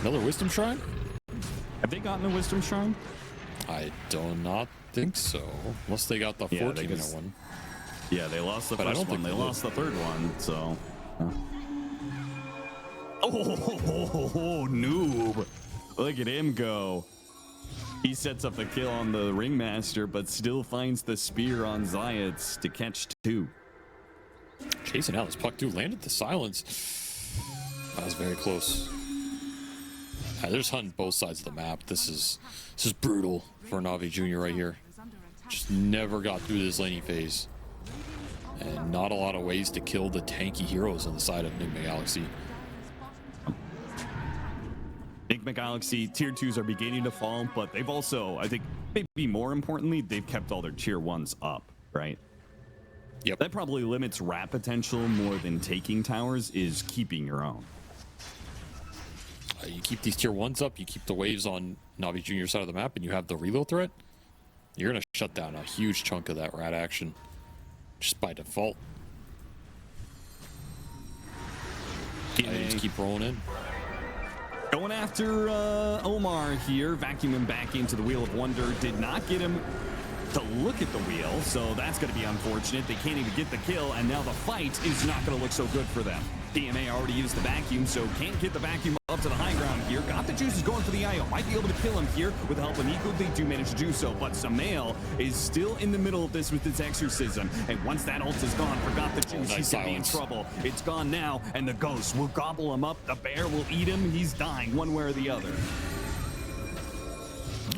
Another Wisdom Shrine?
Have they gotten a Wisdom Shrine?
I do not think so. Unless they got the 14-minute one.
Yeah, they lost the first one. They lost the third one, so. Oh, Noob. Look at him go. He sets up the kill on the Ringmaster, but still finds the spear on Zayats to catch 2.
Chasing out this puck, dude. Landed the silence. That was very close. They're just hunting both sides of the map. This is brutal for Navi Jr. right here. Just never got through this laning phase. And not a lot of ways to kill the tanky heroes on the side of Nigma Galaxy.
Nigma Galaxy tier 2s are beginning to fall, but they've also, I think, maybe more importantly, they've kept all their tier 1s up, right?
Yep.
That probably limits rat potential more than taking towers is keeping your own.
You keep these tier 1s up, you keep the waves on Navi Junior side of the map, and you have the reload threat, you're going to shut down a huge chunk of that rat action just by default. And they just keep rolling in.
Going after Omar here, vacuuming back into the Wheel of Wonder. Did not get him to look at the wheel, so that's going to be unfortunate. They can't even get the kill, and now the fight is not going to look so good for them. PMA already used the vacuum, so can't get the vacuum up to the high ground here. Got the juices going for the IO. Might be able to kill him here with the help of Nico. They do manage to do so, but Samael is still in the middle of this with his exorcism, and once that ult is gone, forgot the juice.
Nice
He's going to be in
silence.
trouble. It's gone now, and the ghost will gobble him up. The bear will eat him. He's dying one way or the other.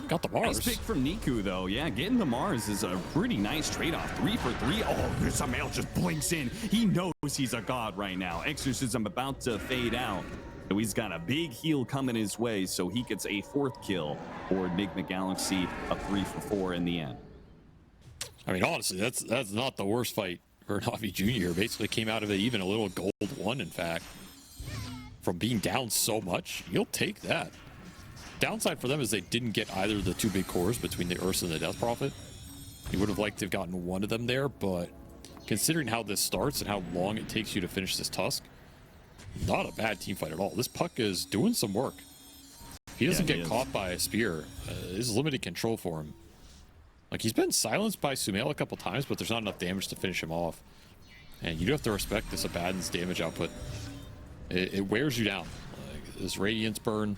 Got the Mars.
Nice pick from Niku, though. Yeah, getting the Mars is a pretty nice trade-off. 3 for 3. Oh, Samael just blinks in. He knows he's a god right now. Exorcism about to fade out. So he's got a big heal coming his way, so he gets a 4th kill for Nigma Galaxy, a 3 for 4 in the end.
I mean, honestly, that's not the worst fight for Navi Junior. Basically came out of it even a little gold 1, in fact. From being down so much, you'll take that. Downside for them is they didn't get either of the 2 big cores between the Ursa and the Death Prophet. You would have liked to have gotten one of them there, but considering how this starts and how long it takes you to finish this Tusk, not a bad team fight at all. This Puck is doing some work. If he doesn't get caught by a spear, is limited control for him. Like, he's been silenced by Sumail a couple times, but there's not enough damage to finish him off. And you do have to respect this Abaddon's damage output. It wears you down. Like, this Radiance burn,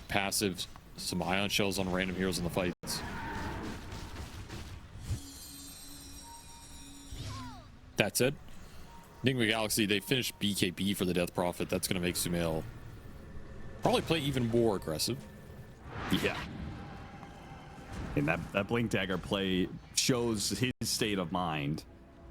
passives, some ion shells on random heroes in the fights. That said, Nigma Galaxy, they finished BKB for the Death Prophet. That's going to make Sumail probably play even more aggressive.
Yeah. And that Blink Dagger play shows his state of mind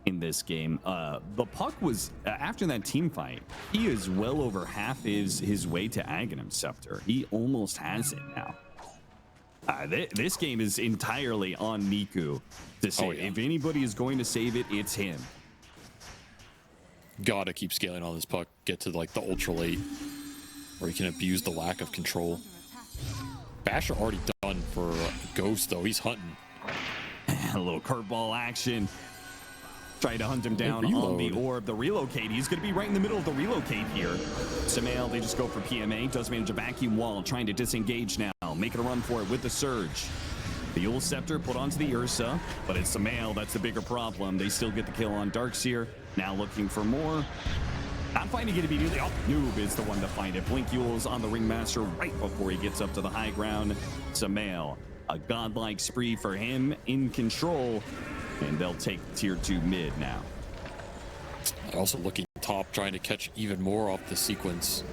in this game. The Puck was, after that team fight, he is well over half his way to Aghanim Scepter. He almost has it now. This game is entirely on Niku to save.
Oh, yeah.
If anybody is going to save it, it's him.
Gotta keep scaling on this Puck. Get to like the ultra late, where he can abuse the lack of control. Basher already done for Ghost though. He's hunting.
A little curveball action. Try to hunt him down on the orb. The relocate. He's going to be right in the middle of the relocate here. Samael, they just go for PMA. Does manage a vacuum wall. Trying to disengage now. Making a run for it with the Surge. The Yule Scepter put onto the Ursa, but it's Samael that's the bigger problem. They still get the kill on Darkseer. Now looking for more. Not finding it immediately. Oh, Noob is the one to find it. Blink Yule's on the Ringmaster right before he gets up to the high ground. Samael, a godlike spree for him, in control. And they'll take tier 2 mid now.
Also looking top, trying to catch even more off the sequence.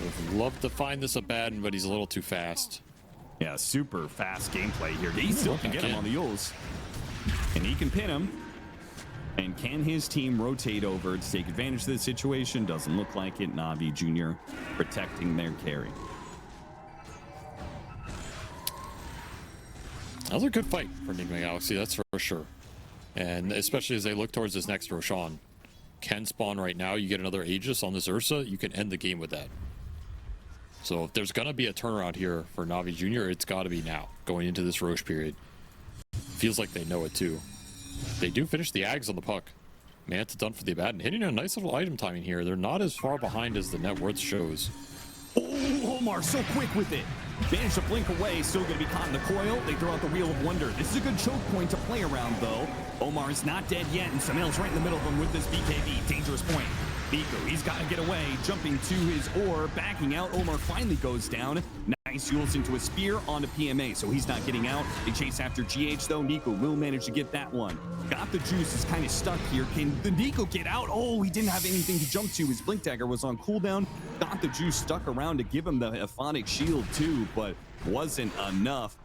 Would love to find this Abaddon, but he's a little too fast.
Yeah, super fast gameplay here. He still can get him on the Yules. And he can pin him. And can his team rotate over to take advantage of this situation? Doesn't look like it. Navi Jr. protecting their carry.
That was a good fight for Nigma Galaxy, that's for sure. And especially as they look towards this next Roshan. Can spawn right now, you get another Aegis on this Ursa, you can end the game with that. So if there's going to be a turnaround here for Navi Jr., it's got to be now, going into this Roche period. Feels like they know it too. They do finish the Ags on the Puck. Manta done for the Abaddon. Hitting a nice little item timing here. They're not as far behind as the net worth shows.
Oh, Omar so quick with it. Managed to blink away, still going to be caught in the coil. They throw out the Wheel of Wonder. This is a good choke point to play around, though. Omar's not dead yet, and Samael's right in the middle of him with this BKB. Dangerous point. Nico, he's got to get away. Jumping to his orb, backing out. Omar finally goes down. Nice Yules into a spear onto PMA, so he's not getting out. They chase after GH, though. Nico will manage to get that one. Got the juice, is kind of stuck here. Can the Nico get out? Oh, he didn't have anything to jump to. His Blink Dagger was on cooldown. Got the juice stuck around to give him the Aphonic Shield, too, but wasn't enough.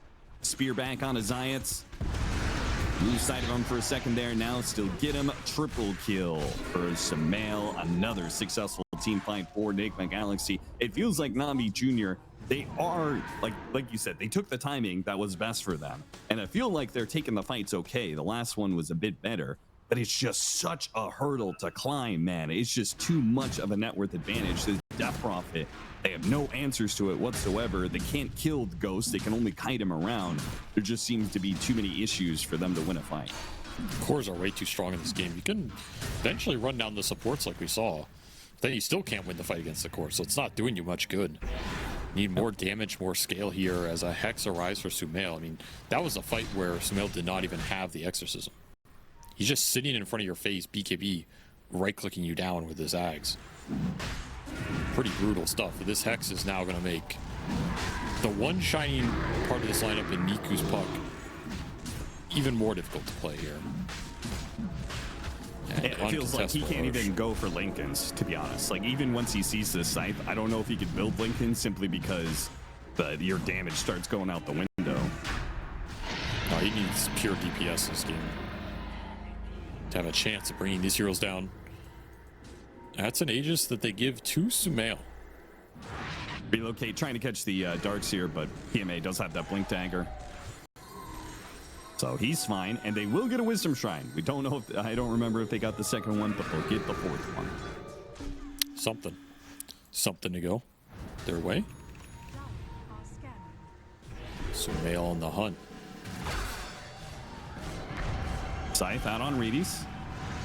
Spear back on Azayats. Lose sight of him for a second there. Now still get him. Triple kill for Sumail. Another successful team fight for Nigma Galaxy. It feels like Navi Jr., they are, like you said, they took the timing that was best for them. And I feel like they're taking the fights okay. The last one was a bit better, but it's just such a hurdle to climb, man. It's just too much of a net worth advantage. The Death Prophet, they have no answers to it whatsoever. They can't kill the Ghost. They can only kite him around. There just seems to be too many issues for them to win a fight.
Cores are way too strong in this game. You can eventually run down the supports like we saw. Then you still can't win the fight against the core, so it's not doing you much good. Need more damage, more scale here as a Hex arrives for Sumail. I mean, that was a fight where Sumail did not even have the exorcism. He's just sitting in front of your face, BKB, right-clicking you down with his Ags. Pretty brutal stuff. This Hex is now going to make the one shining part of this lineup in Niku's puck even more difficult to play here.
It feels like he can't even go for Lincolns, to be honest. Like, even once he sees this scythe, I don't know if he could build Lincolns simply because your damage starts going out the window.
No, he needs pure DPS in this game to have a chance of bringing these heroes down. That's an Aegis that they give to Sumail.
Relocate, trying to catch the darts here, but PMA does have that blink dagger. So he's fine, and they will get a Wisdom Shrine. We don't know if, I don't remember if they got the second one, but they'll get the fourth one.
Something to go their way. Sumail on the hunt.
Scythe out on Reedy's.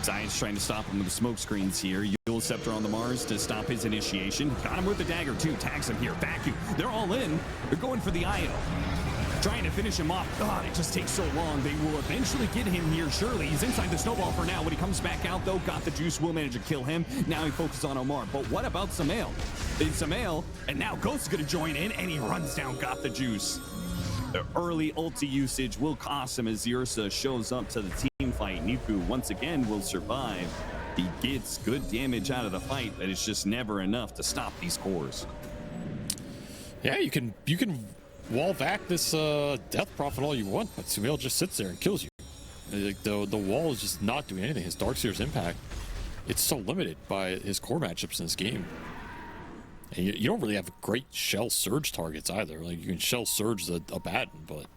Scythe's trying to stop him with the smoke screens here. Yule Scepter on the Mars to stop his initiation. Got him with the dagger too. Tags him here. Vacuum. They're all in. They're going for the IO. Trying to finish him off. God, it just takes so long. They will eventually get him here, surely. He's inside the snowball for now. When he comes back out, though, got the juice, will manage to kill him. Now he focuses on Omar. But what about Sumail? It's Sumail, and now Ghost is going to join in, and he runs down, got the juice. The early ulti usage will cost him as Ursa shows up to the team fight. Niku, once again, will survive. He gets good damage out of the fight, but it's just never enough to stop these cores.
Yeah, you can wall back this Death Prophet all you want, but Sumail just sits there and kills you. Like, the wall is just not doing anything. His Darkseer's impact, it's so limited by his core matchups in this game. And you don't really have great shell surge targets either. Like, you can shell surge a Abaddon, but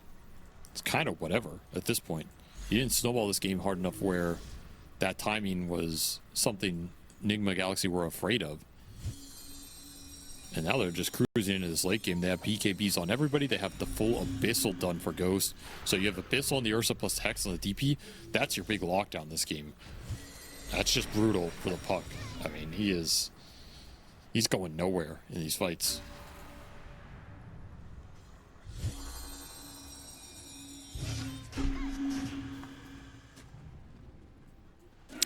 it's kind of whatever at this point. He didn't snowball this game hard enough where that timing was something Nigma Galaxy were afraid of. And now they're just cruising into this late game. They have BKBs on everybody. They have the full Abyssal done for Ghost. So you have Abyssal on the Ursa plus Hex on the DP. That's your big lockdown this game. That's just brutal for the puck. I mean, he's going nowhere in these fights.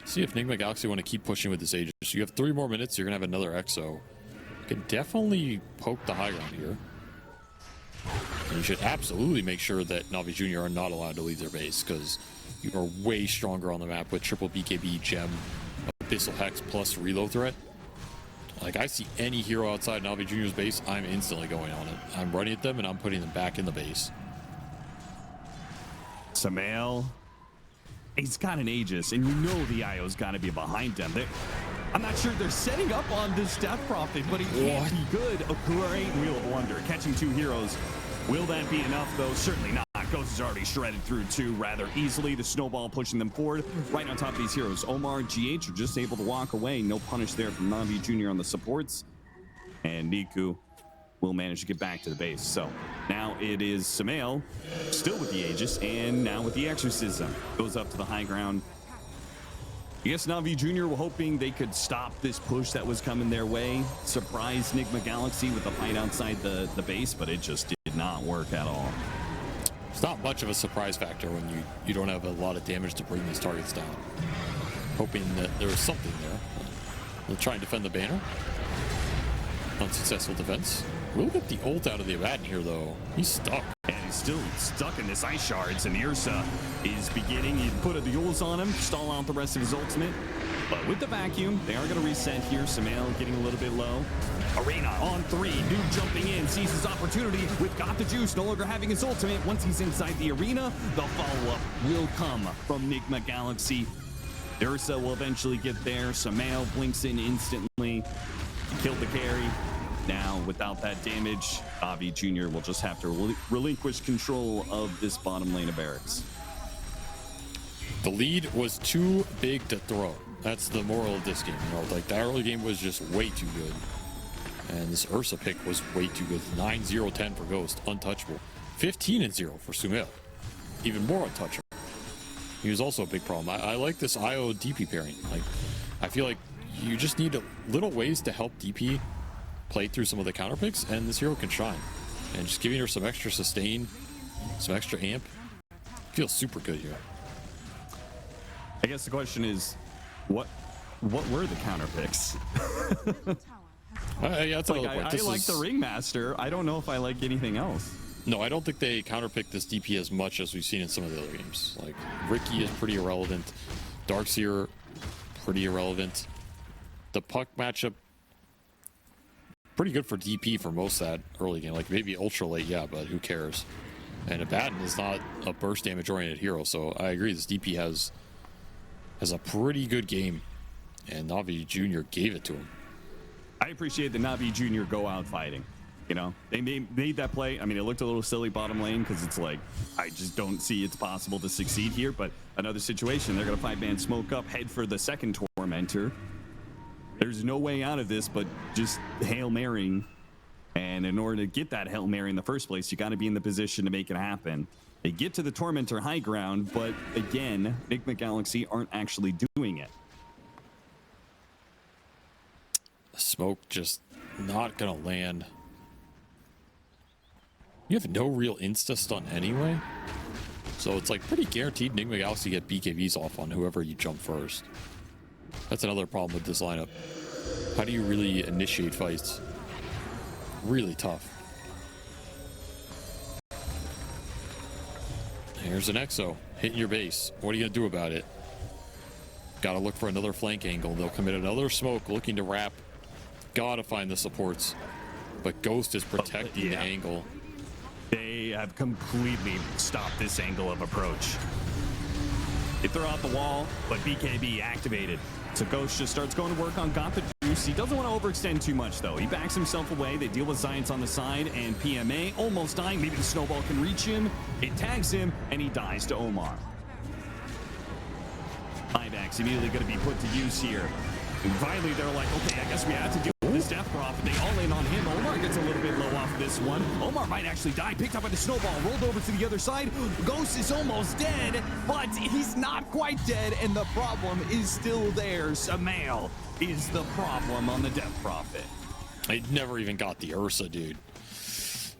See if Nigma Galaxy want to keep pushing with this Aegis. You have 3 more minutes. You're going to have another Exo. Can definitely poke the high ground here. And you should absolutely make sure that Navi Jr. are not allowed to leave their base, because you are way stronger on the map with triple BKB, Gem, Abyssal Hex, plus reload threat. Like, I see any hero outside Navi Jr.'s base, I'm instantly going on it. I'm running at them and I'm putting them back in the base.
Sumail, he's got an Aegis, and you know the IO's got to be behind him. I'm not sure they're setting up on this Death Prophet, but he can't be good. A great Wheel of Wonder, catching 2 heroes. Will that be enough, though? Certainly not. Ghost is already shredded through 2 rather easily. The snowball pushing them forward right on top of these heroes. Omar, GH are just able to walk away. No punish there from Navi Jr. on the supports. And Niku will manage to get back to the base. So now it is Sumail, still with the Aegis, and now with the Exorcism. Goes up to the high ground. I guess Navi Jr. were hoping they could stop this push that was coming their way. Surprise Nigma Galaxy with the fight outside the base, but it just did not work at all.
It's not much of a surprise factor when you don't have a lot of damage to bring these targets down. Hoping that there was something there. They'll try and defend the banner. Unsuccessful defense. We'll get the ult out of the Abaddon here, though. He's stuck.
And he's still stuck in this ice shards, and Ursa is beginning. He put the Yules on him, stall out the rest of his ultimate. But with the vacuum, they are going to reset here. Samael getting a little bit low. Arena on 3. Noob jumping in, sees his opportunity with Got the Juice, no longer having his ultimate. Once he's inside the arena, the follow-up will come from Nigma Galaxy. Ursa will eventually get there. Samael blinks in instantly. He killed the carry. Now, without that damage, NAVI Jr. will just have to relinquish control of this bottom lane of barracks.
The lead was too big to throw. That's the moral of this game. You know, like that early game was just way too good. And this Ursa pick was way too good. 9-0-10 for Ghost, untouchable. 15-0 for Sumail, even more untouchable. He was also a big problem. I like this IO DP pairing. Like, I feel like you just need little ways to help DP play through some of the counter picks, and this hero can shine. And just giving her some extra sustain, some extra amp, feels super good here.
I guess the question is, what were the counter picks?
Yeah, that's another point.
I like the Ringmaster. I don't know if I like anything else.
No, I don't think they counterpick this DP as much as we've seen in some of the other games. Like, Ricky is pretty irrelevant. Darkseer, pretty irrelevant. The Puck matchup, pretty good for DP for most of that early game. Like, maybe ultra late, yeah, but who cares? And Abaddon is not a burst damage oriented hero, so I agree this DP has a pretty good game, and Navi Jr. gave it to him.
I appreciate the Navi Jr. go out fighting. You know, they made that play. I mean, it looked a little silly bottom lane because it's like, I just don't see it's possible to succeed here. But another situation, they're going to 5-man smoke up, head for the second Tormentor. There's no way out of this but just Hail Marrying. And in order to get that Hail Mary in the first place, you got to be in the position to make it happen. They get to the Tormentor high ground, but again, Nigma Galaxy aren't actually doing it.
Smoke just not going to land. You have no real insta-stun anyway. So it's like pretty guaranteed Nigma Galaxy get BKBs off on whoever you jump first. That's another problem with this lineup. How do you really initiate fights? Really tough. Here's an Exo hitting your base. What are you going to do about it? Gotta look for another flank angle. They'll commit another smoke looking to wrap. Gotta find the supports. But Ghost is protecting the angle.
They have completely stopped this angle of approach. They throw out the wall, but BKB activated. So Ghost just starts going to work on Got the Juice. He doesn't want to overextend too much, though. He backs himself away. They deal with Science on the side, and PMA almost dying. Maybe the Snowball can reach him. It tags him, and he dies to Omar. Buybacks immediately going to be put to use here. And finally, they're like, okay, I guess we have to deal with this Death Prophet. They all in on him. Omar gets a little bit low off this one. Omar might actually die. Picked up by the Snowball. Rolled over to the other side. Ghost is almost dead, but he's not quite dead, and the problem is still there. Samael is the problem on the Death Prophet.
I never even got the Ursa, dude.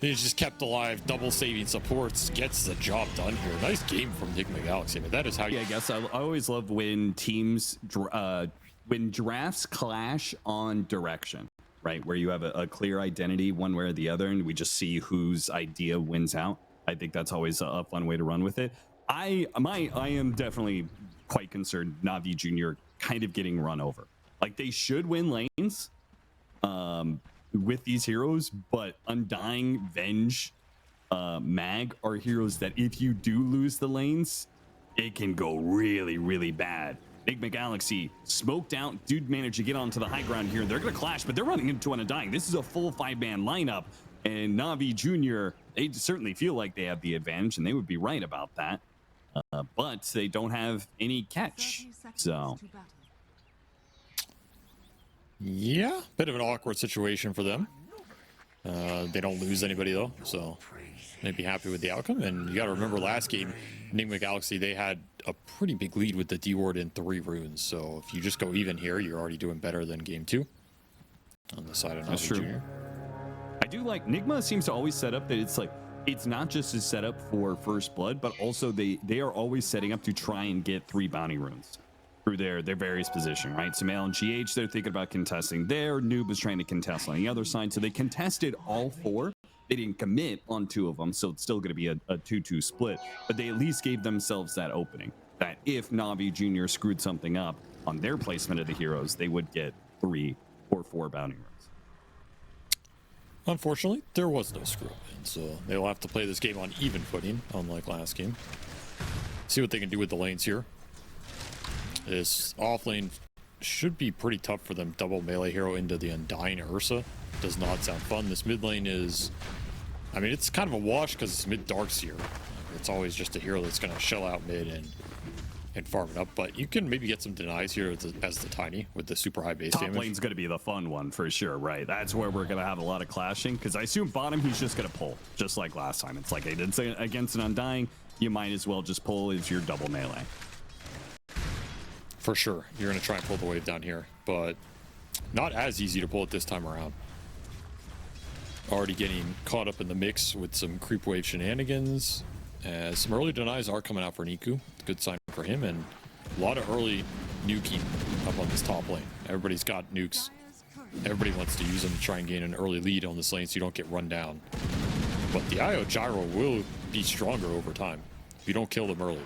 He's just kept alive, double saving supports, gets the job done here. Nice game from Nigma Galaxy, but that is how you...
Yeah, I guess I always love when teams... when drafts clash on direction, right? Where you have a clear identity one way or the other, and we just see whose idea wins out. I think that's always a fun way to run with it. I am definitely quite concerned Navi Jr. kind of getting run over. Like, they should win lanes with these heroes, but Undying, Venge, Mag are heroes that if you do lose the lanes, it can go really, really bad. Nigma Galaxy smoked out. Dude managed to get onto the high ground here. They're going to clash, but they're running into an Undying. This is a full 5-man lineup, and Navi Jr., they certainly feel like they have the advantage, and they would be right about that. But they don't have any catch. So,
yeah, bit of an awkward situation for them. They don't lose anybody, though, so they'd be happy with the outcome. And you got to remember last game, Nigma Galaxy, they had a pretty big lead with the D-Ward in 3 runes. So if you just go even here, you're already doing better than game 2 on the side of Navi Jr.
I do like Nigma seems to always set up that it's like, it's not just a setup for First Blood, but also they are always setting up to try and get 3 bounty runes through their various position, right? Samael and GH, they're thinking about contesting there. Noob is trying to contest on the other side. So they contested all 4. They didn't commit on 2 of them, so it's still going to be a 2-2 split. But they at least gave themselves that opening, that if Navi Jr. screwed something up, on their placement of the heroes, they would get 3 or 4 bounty runs.
Unfortunately, there was no screw up, and so they'll have to play this game on even footing, unlike last game. See what they can do with the lanes here. This off lane should be pretty tough for them. Double melee hero into the Undying Ursa does not sound fun. This mid lane is, I mean, it's kind of a wash because it's mid Darkseer. It's always just a hero that's going to shell out mid and farm it up. But you can maybe get some denies here as the Tiny with the super high base
Top
damage.
lane's going to be the fun one for sure, right? That's where we're going to have a lot of clashing because I assume bottom he's just going to pull, just like last time. It's like it's against an Undying, you might as well just pull as your double melee.
For sure, you're going to try and pull the wave down here, but not as easy to pull it this time around. Already getting caught up in the mix with some creep wave shenanigans. As some early denies are coming out for Niku. Good sign for him, and a lot of early nuking up on this top lane. Everybody's got nukes. Everybody wants to use them to try and gain an early lead on this lane so you don't get run down. But the IO Gyro will be stronger over time if you don't kill them early.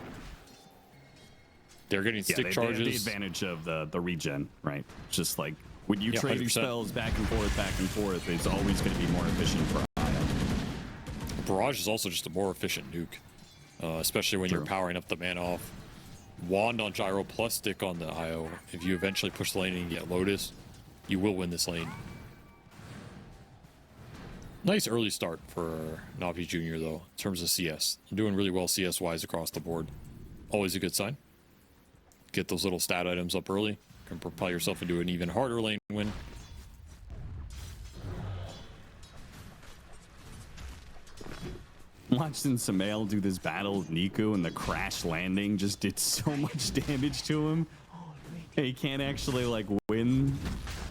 They're getting stick charges.
They have the advantage of the regen, right? Just like when you trade your
100%.
spells back and forth, it's always going to be more efficient for IO.
Barrage is also just a more efficient nuke, especially when you're powering up the mana off. Wand on Gyro plus stick on the IO. If you eventually push the lane and get Lotus, you will win this lane. Nice early start for Navi Jr. though, in terms of CS. Doing really well CS-wise across the board. Always a good sign. Get those little stat items up early. Can propel yourself into an even harder lane win.
Watching Samael do this battle with Niku and the crash landing just did so much damage to him. He can't actually like win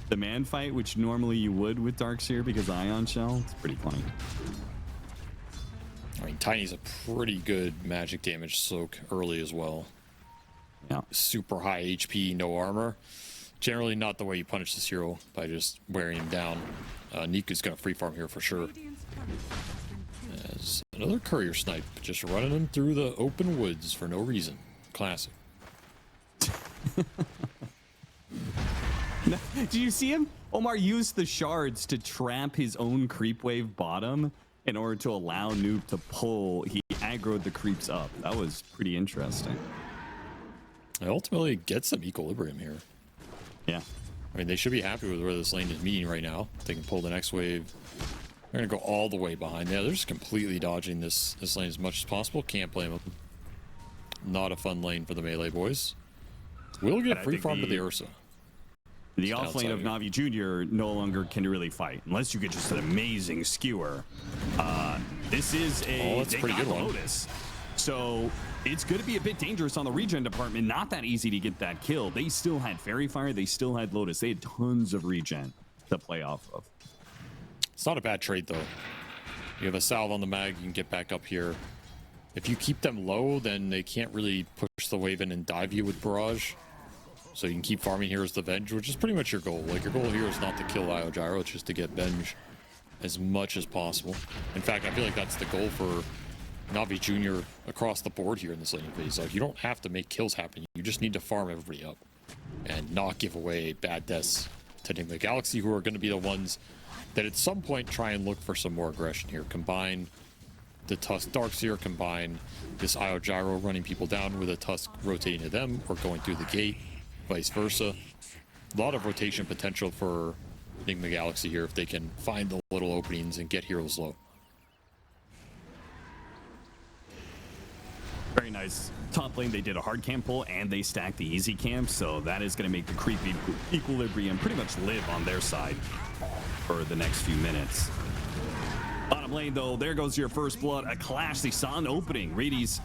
the man fight, which normally you would with Darkseer because Ion Shell. It's pretty funny.
I mean, Tiny's a pretty good magic damage soak early as well.
Yeah.
Super high HP, no armor. Generally not the way you punish this hero by just wearing him down. Niku's gonna free farm here for sure. As another courier snipe, just running him through the open woods for no reason. Classic.
Did you see him? Omar used the shards to trap his own creep wave bottom in order to allow Noob to pull. He aggroed the creeps up. That was pretty interesting.
It ultimately gets some equilibrium here.
Yeah.
I mean, they should be happy with where this lane is meeting right now. They can pull the next wave. They're going to go all the way behind there. They're just completely dodging this lane as much as possible. Can't blame them. Not a fun lane for the melee boys. We'll get free farm to the Ursa.
The off lane of Navi Jr. no longer can really fight unless you get just an amazing skewer. This is a
that's a pretty good one.
Lotus. So it's going to be a bit dangerous on the regen department. Not that easy to get that kill. They still had Fairy Fire. They still had Lotus. They had tons of regen to play off of.
It's not a bad trade, though. You have a salve on the mag. You can get back up here. If you keep them low, then they can't really push the wave in and dive you with Barrage. So you can keep farming here as the Venge, which is pretty much your goal. Like, your goal here is not to kill IO Gyro. It's just to get Venge as much as possible. In fact, I feel like that's the goal for Navi Jr. across the board here in this laning phase. Like, you don't have to make kills happen. You just need to farm everybody up and not give away bad deaths to Nigma Galaxy, who are going to be the ones that at some point try and look for some more aggression here. Combine the Tusk Darkseer, combine this IO Gyro running people down with a Tusk rotating to them or going through the gate, vice versa. A lot of rotation potential for Nigma Galaxy here if they can find the little openings and get heroes low.
Very nice. Top lane, they did a hard camp pull and they stacked the easy camp, so that is going to make the creepy equilibrium pretty much live on their side for the next few minutes. Bottom lane, though, there goes your first blood. A clash. They saw an opening. Radi's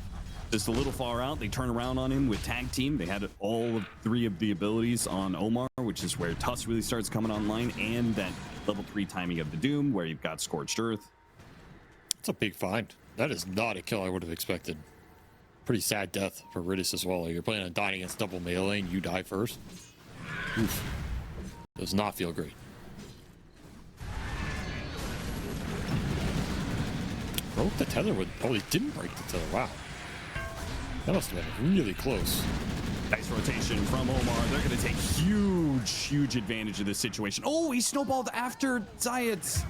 just a little far out. They turn around on him with tag team. They had all of 3 of the abilities on Omar, which is where Tusk really starts coming online, and that level 3 timing of the Doom, where you've got Scorched Earth.
It's a big find. That is not a kill I would have expected. Pretty sad death for Ridis as well. You're playing on dying against double melee and you die first. Oof. Does not feel great. Broke the tether with... Oh, he didn't break the tether. Wow. That must have been really close.
Nice rotation from Omar. They're going to take huge advantage of this situation. Oh, he snowballed after Zayat.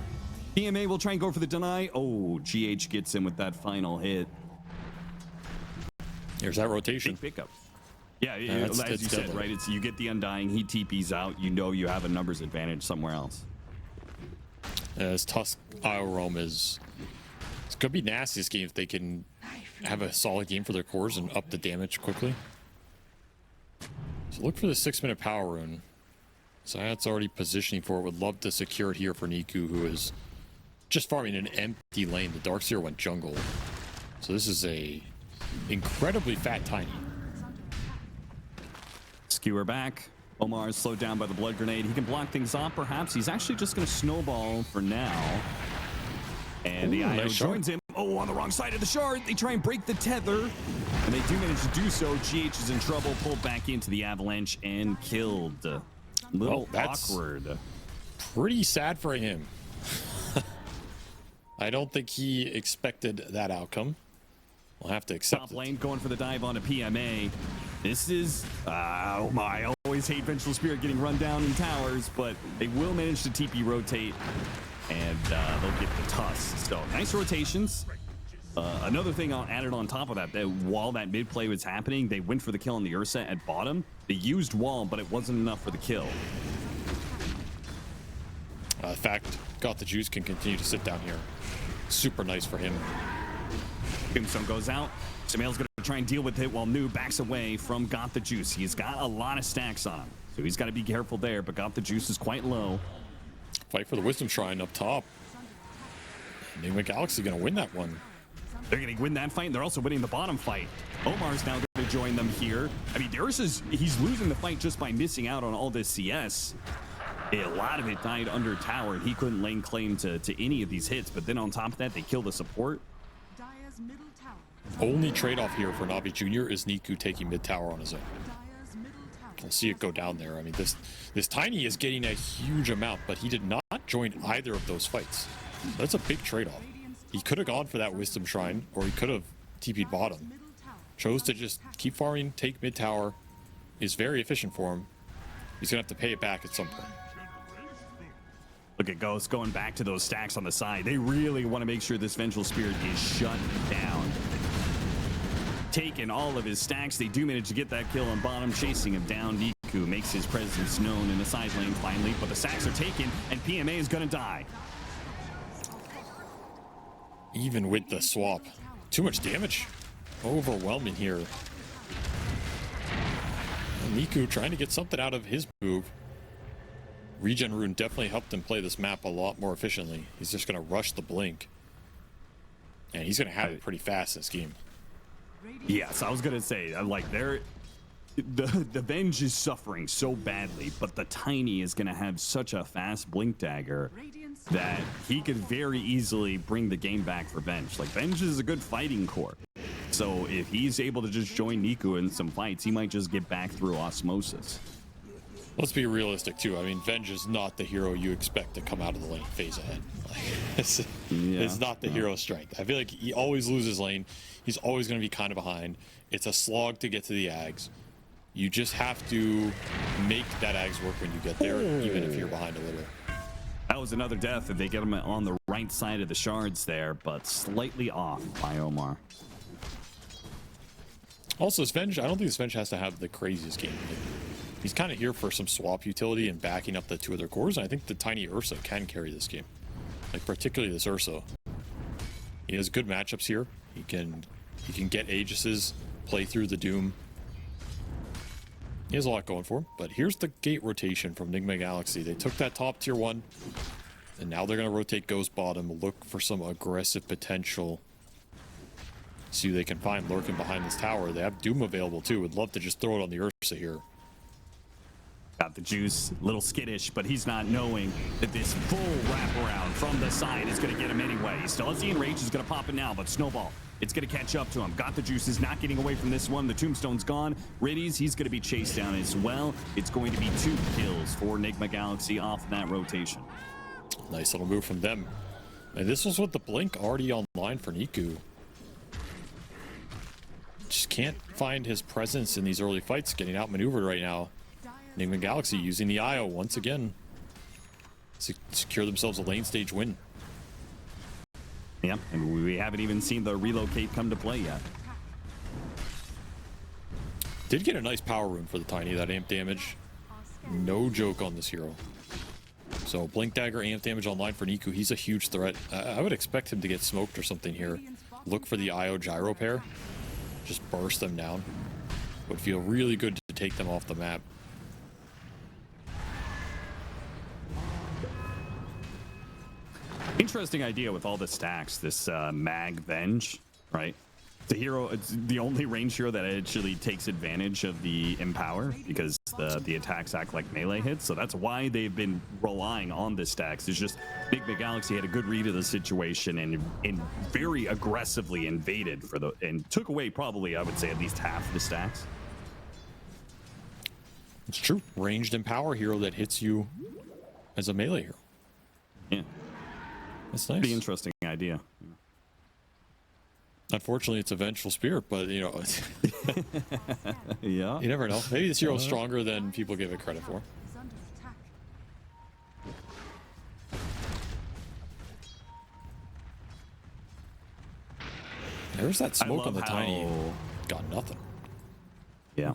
PMA will try and go for the deny. Oh, GH gets him with that final hit.
Here's that rotation.
Big pickup. Yeah,
that's
as you said,
deadly.
right? It's you get the undying, he TPs out, you know you have a numbers advantage somewhere else.
This Tusk IO roam is, it's gonna be nasty this game if they can have a solid game for their cores and up the damage quickly. So look for the 6-minute power rune. Zayat's already positioning for it. Would love to secure it here for Niku, who is just farming an empty lane. The Darkseer went jungle. So this is a incredibly fat Tiny.
Skewer back. Omar is slowed down by the blood grenade. He can block things off, perhaps. He's actually just going to snowball for now. And the IO
nice shard.
joins him. Oh, on the wrong side of the shard. They try and break the tether. And they do manage to do so. GH is in trouble. Pulled back into the avalanche and killed. A little
that's
awkward.
Pretty sad for him. I don't think he expected that outcome. We'll have to accept
Top
it.
lane going for the dive on a PMA. This is, oh my, I always hate Vengeful Spirit getting run down in towers, but they will manage to TP rotate, and they'll get the Tusk. So nice rotations. Another thing I'll add it on top of that, that while that mid play was happening, they went for the kill on the Ursa at bottom. They used wall, but it wasn't enough for the kill.
In fact, Got the Juice can continue to sit down here. Super nice for him.
Tombstone goes out. Samael's going to try and deal with it while Nu backs away from Got the Juice. He's got a lot of stacks on him, so he's got to be careful there, but Got the Juice is quite low.
Fight for the Wisdom Shrine up top. Nigma Galaxy gonna win that one.
They're going to win that fight, and they're also winning the bottom fight. Omar's now going to join them here. I mean, he's losing the fight just by missing out on all this CS. A lot of it died under tower, and he couldn't lay claim to any of these hits, but then on top of that, they kill the support.
Dire's middle tower.
Only trade-off here for Navi Jr. is Niku taking mid tower on his own.
Dire's middle tower.
We'll see it go down there. I mean, this Tiny is getting a huge amount, but he did not join either of those fights. That's a big trade-off. He could have gone for that Wisdom Shrine, or he could have TP'd bottom.
Middle tower.
Chose to just keep farming, take mid tower. Is very efficient for him. He's gonna have to pay it back at some point.
Look at Ghost going back to those stacks on the side. They really want to make sure this Vengeful Spirit is shut down. Taking all of his stacks, they do manage to get that kill on bottom, chasing him down. Niku makes his presence known in the side lane finally, but the stacks are taken, and PMA is going to die.
Even with the swap, too much damage. Overwhelming here. And Niku trying to get something out of his move. Regen Rune definitely helped him play this map a lot more efficiently. He's just going to rush the blink. And he's going to have it pretty fast this game.
Yes, I was going to say, like, the Venge is suffering so badly, but the Tiny is going to have such a fast blink dagger that he could very easily bring the game back for Venge. Like, Venge is a good fighting core. So if he's able to just join Niku in some fights, he might just get back through osmosis.
Let's be realistic too. I mean, Venge is not the hero you expect to come out of the lane phase ahead. Like, it's not the hero strength. I feel like he always loses lane. He's always going to be kind of behind. It's a slog to get to the Ags. You just have to make that Ags work when you get there, even if you're behind a little.
That was another death if they get him on the right side of the shards there, but slightly off by Omar.
Also, this Venge, I don't think this Venge has to have the craziest game. Like, he's kind of here for some swap utility and backing up the two other cores, and I think the Tiny Ursa can carry this game. Like, particularly this Ursa. He has good matchups here. He can get Aegis's, play through the Doom. He has a lot going for him, but here's the gate rotation from Nigma Galaxy. They took that top tier 1, and now they're going to rotate Ghost bottom, look for some aggressive potential. See who they can find lurking behind this tower. They have Doom available too. Would love to just throw it on the Ursa here.
Got the Juice, a little skittish, but he's not knowing that this full wraparound from the side is going to get him anyway. He still has the enrage, is going to pop it now, but Snowball, it's going to catch up to him. Got the Juice is not getting away from this one. The Tombstone's gone. Riddies, he's going to be chased down as well. It's going to be 2 kills for Nigma Galaxy off that rotation.
Nice little move from them. And this was with the blink already online for Niku. just can't find his presence in these early fights, getting outmaneuvered right now. Nigma Galaxy using the IO once again to secure themselves a lane stage win.
Yep, and we haven't even seen the relocate come to play yet.
Did get a nice power rune for the Tiny, that amp damage. No joke on this hero. So Blink Dagger, amp damage online for Niku. He's a huge threat. I would expect him to get smoked or something here. Look for the IO gyro pair. Just burst them down. Would feel really good to take them off the map.
Interesting idea with all the stacks, this Mag Venge, right? The hero, it's the only range hero that actually takes advantage of the Empower because the attacks act like melee hits. So that's why they've been relying on the stacks. It's just Nigma Galaxy had a good read of the situation and very aggressively invaded and took away probably, I would say, at least half the stacks.
It's true. Ranged Empower hero that hits you as a melee hero.
Yeah.
That's nice.
Pretty interesting idea.
Unfortunately, it's a vengeful spirit, but you know,
Yeah.
you never know. Maybe this hero's stronger than people give it credit for.
Is under attack.
There's that smoke
love
on the Tiny.
how-
Got nothing.
Yeah.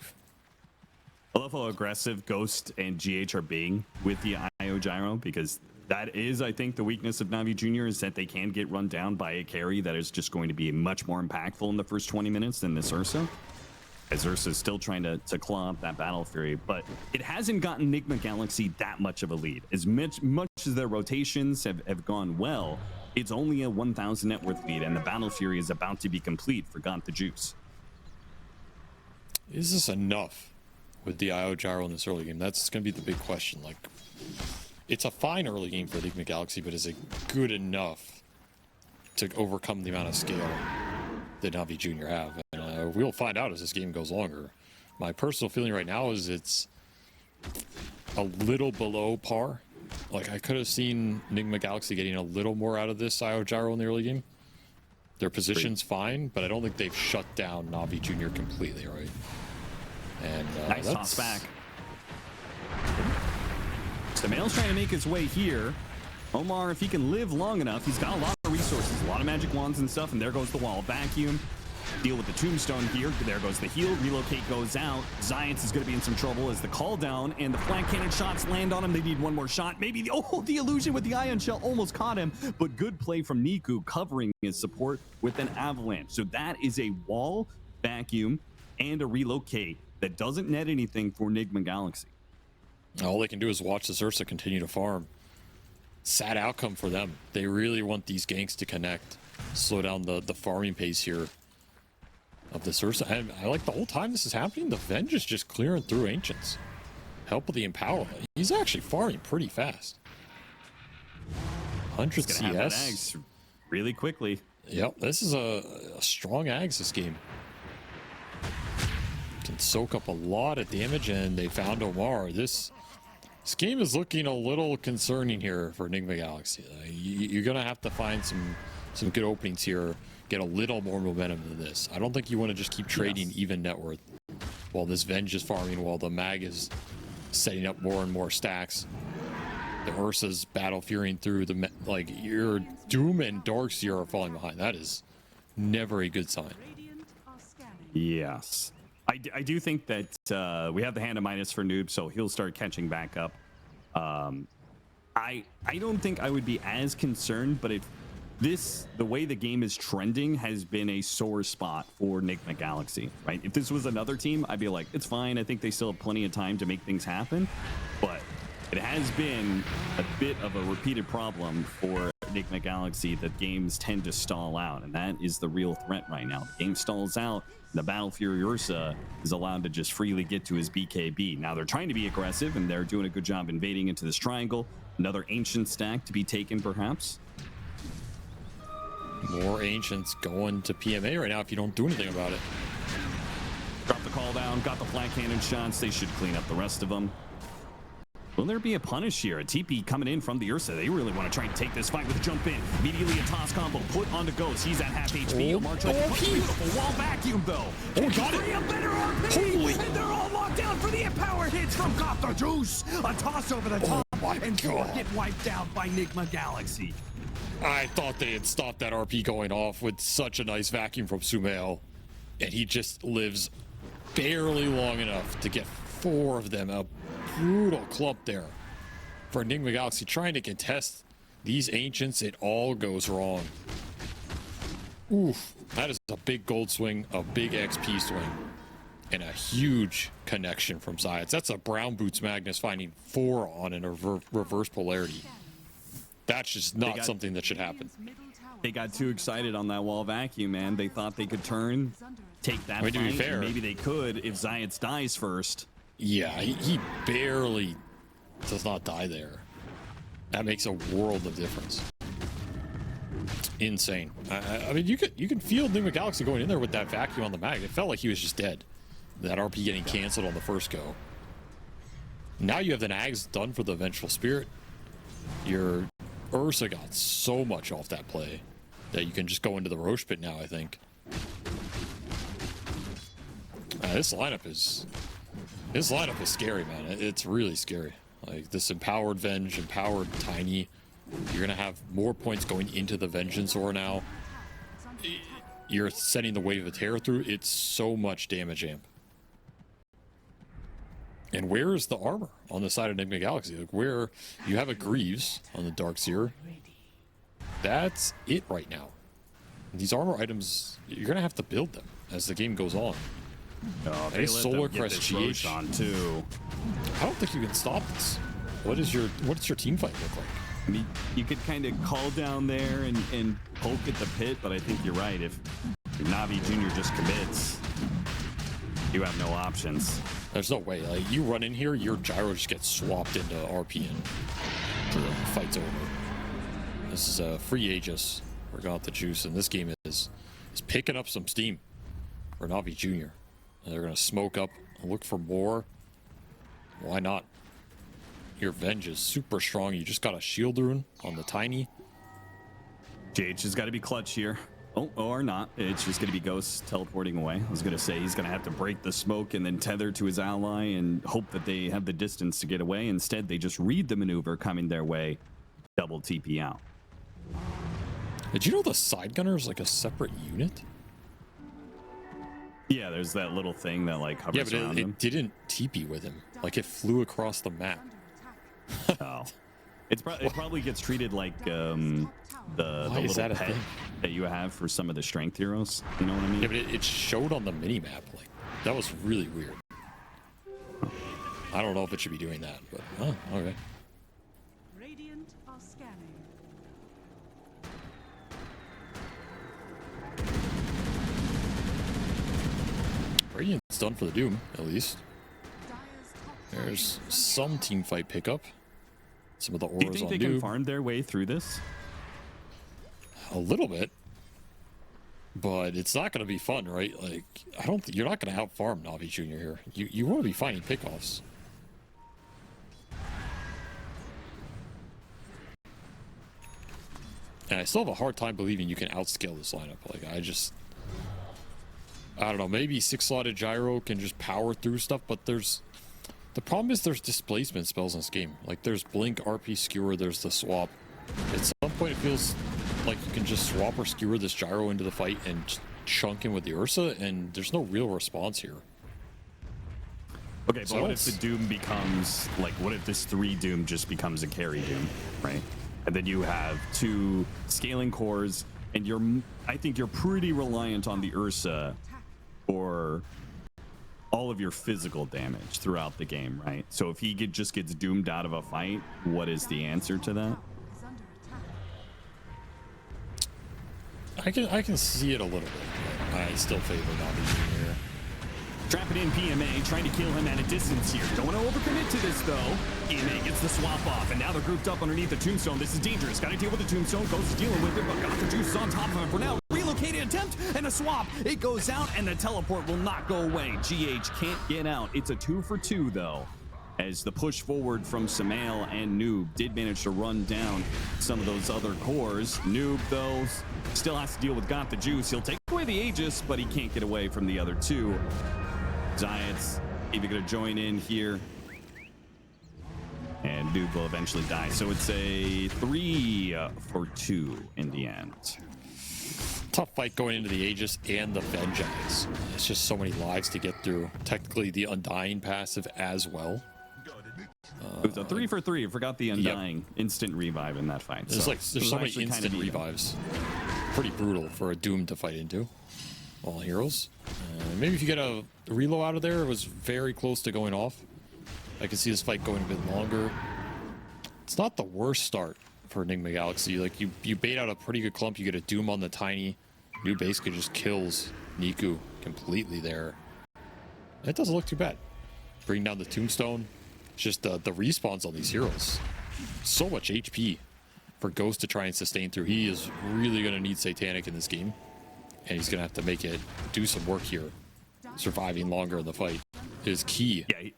I love how aggressive Ghost and GH are being with the IO Gyro because that is, I think, the weakness of Navi Jr. is that they can get run down by a carry that is just going to be much more impactful in the first 20 minutes than this Ursa. As Ursa is still trying to claw up that Battle Fury, but it hasn't gotten Nigma Galaxy that much of a lead. As much as their rotations have gone well, it's only a 1,000 net worth lead, and the Battle Fury is about to be complete for Gaunt the Juice.
Is this enough with the IO Gyro in this early game? That's going to be the big question. Like, it's a fine early game for Nigma Galaxy, but is it good enough to overcome the amount of scale that Navi Jr. have? And we'll find out as this game goes longer. My personal feeling right now is it's a little below par. Like, I could have seen Nigma Galaxy getting a little more out of this IO Gyro in the early game. Their position's fine, but I don't think they've shut down Navi Jr. completely, right? And
Nice toss back. So Mail's trying to make his way here. Omar, if he can live long enough, he's got a lot of resources, a lot of magic wands and stuff, and there goes the wall. Vacuum. Deal with the tombstone here. There goes the heal. Relocate goes out. Zions is going to be in some trouble as the call down and the flank cannon shots land on him. They need one more shot. Maybe the illusion with the ion shell almost caught him, but good play from Niku covering his support with an avalanche. So that is a wall, vacuum, and a relocate that doesn't net anything for Nigma Galaxy.
All they can do is watch this Ursa continue to farm. Sad outcome for them. They really want these ganks to connect. Slow down the farming pace here of this Ursa. And I like the whole time this is happening, the Venge is just clearing through Ancients. Help with the Empower. He's actually farming pretty fast. 100
Gonna have that
CS.
Ags really quickly.
Yep, this is a strong Ags this game. Can soak up a lot of damage, and they found Omar. This game is looking a little concerning here for Nigma Galaxy. You're gonna have to find some good openings here, get a little more momentum than this. I don't think you want to just keep trading even net worth while this Venge is farming, while the Mag is setting up more and more stacks. The Ursa's battle furying through like your Doom and Darkseer are falling behind. That is never a good sign.
Radiant are scanning.
Yes. I do think that we have the hand of minus for Noob, so he'll start catching back up. I don't think I would be as concerned, but the way the game is trending has been a sore spot for Nigma Galaxy, right? If this was another team, I'd be like, it's fine. I think they still have plenty of time to make things happen, but it has been a bit of a repeated problem for Nigma Galaxy that games tend to stall out, and that is the real threat right now. The game stalls out, the Battle Fury Ursa is allowed to just freely get to his BKB. Now they're trying to be aggressive, and they're doing a good job invading into this triangle. Another Ancient stack to be taken, perhaps.
More Ancients going to PMA right now if you don't do anything about it.
Drop the call down, got the flat cannon shots. They should clean up the rest of them. Will there be a punish here? A TP coming in from the Ursa. They really want to try and take this fight with a jump in. Immediately a toss combo put on to Ghost. He's at half HP. Omar tries to put a beautiful wall vacuum though.
Oh, got it.
A better RP.
Holy.
And they're all locked down for the empower hits from Got the Juice. A toss over the top.
my
and
God.
get wiped out by Nigma Galaxy.
I thought they had stopped that RP going off with such a nice vacuum from Sumail, and he just lives barely long enough to get 4 of them. A brutal clump there for Nigma Galaxy trying to contest these Ancients. It all goes wrong. Oof, that is a big gold swing, a big XP swing, and a huge connection from Zayats. That's a Brown Boots Magnus finding 4 on in a reverse polarity. That's just not something that should happen.
They got too excited on that wall vacuum, man. They thought they could turn, take that fight,
to be fair,
and maybe they could if Zayats dies first.
Yeah, he barely does not die there. That makes a world of difference. Insane. I mean, you can feel Nigma Galaxy going in there with that vacuum on the mag. It felt like he was just dead. That RP getting canceled on the first go. Now you have the nags done for the Vengeful Spirit. Your Ursa got so much off that play that you can just go into the Roche pit now, I think. This lineup is scary, man. It's really scary. Like this empowered Venge, empowered Tiny. You're gonna have more points going into the Vengeance Ore now. You're sending the Wave of Terror through. It's so much damage amp. And where is the armor on the side of Nigma Galaxy? Like where you have a Greaves on the Darkseer. That's it right now. These armor items, you're gonna have to build them as the game goes on.
Oh,
Hey, Solar Crest GH
on too.
I don't think you can stop this. What does your team fight look like?
I mean, you could kind of call down there and poke at the pit, but I think you're right. If Navi Jr. just commits, you have no options.
There's no way. Like you run in here, your gyro just gets swapped into RP and the fight's over. This is a free Aegis. We're got the juice, and this game is picking up some steam for Navi Jr. They're gonna smoke up and look for more. Why not? Your Venge is super strong. You just got a shield rune on the Tiny.
JH has got to be clutch here. Oh, or not. It's just going to be Ghost teleporting away. I was going to say he's going to have to break the smoke and then tether to his ally and hope that they have the distance to get away. Instead, they just read the maneuver coming their way. Double TP out.
Did you know the side gunner is like a separate unit?
Yeah, there's that little thing that like hovers around him.
It didn't TP with him. Like it flew across the map.
Oh. It probably gets treated like the little
that
pet that you have for some of the strength heroes. You know what I mean?
Yeah, but it showed on the mini map. Like that was really weird. I don't know if it should be doing that, but okay.
Radiant are scanning.
Radiant's done for the Doom, at least.
Dire's top tower
There's
is under
some
attack.
team fight pickup. Some of the
Do you
auras
think
on
they can
Doom.
farm their way through this?
A little bit. But it's not going to be fun, right? Like, I don't think you're not going to out farm Navi Jr. here. You want to be finding pickoffs. And I still have a hard time believing you can outscale this lineup. Like, I don't know, maybe 6-slotted gyro can just power through stuff, but the problem is there's displacement spells in this game. Like there's blink, RP skewer, there's the swap. At some point it feels like you can just swap or skewer this gyro into the fight and chunk in with the Ursa, and there's no real response here.
Okay, but
So
what if the Doom becomes, like, what if this 3 Doom just becomes a carry Doom, right? And then you have 2 scaling cores, and I think you're pretty reliant on the Ursa for all of your physical damage throughout the game, right? So if he just gets doomed out of a fight, what is the answer to that?
Is under attack.
I can see it a little bit, but I still favor Navi Jr. here.
Trapping in PMA, trying to kill him at a distance here. Don't want to overcommit to this, though. PMA gets the swap off, and now they're grouped up underneath the tombstone. This is dangerous. Got to deal with the tombstone. Ghost is dealing with it, but got the juice on top of him for now. Relocated attempt, and a swap. It goes out, and the teleport will not go away. GH can't get out. It's a 2 for 2, though. as the push forward from Samael and Noob did manage to run down some of those other cores. Noob, though, still has to deal with Got the Juice. He'll take away the Aegis, but he can't get away from the other two. Giants either going to join in here, and Noob will eventually die. So it's a 3 for 2 in the end.
Tough fight going into the Aegis and the Vengeance. It's just so many lives to get through. Technically, the Undying passive as well.
It was a 3 for 3. I forgot the Undying instant revive in that fight.
There's there's so many instant
kind of
revives. Pretty brutal for a Doom to fight into. All heroes. Maybe if you get a reload out of there, it was very close to going off. I can see this fight going a bit longer. It's not the worst start for Nigma Galaxy. Like you bait out a pretty good clump, you get a Doom on the Tiny. Noob basically just kills Niku completely there. It doesn't look too bad. Bring down the Tombstone. It's just the respawns on these heroes. So much HP for Ghost to try and sustain through. He is really going to need Satanic in this game. And he's going to have to make it do some work here. Surviving longer in the fight is key.
Yeah,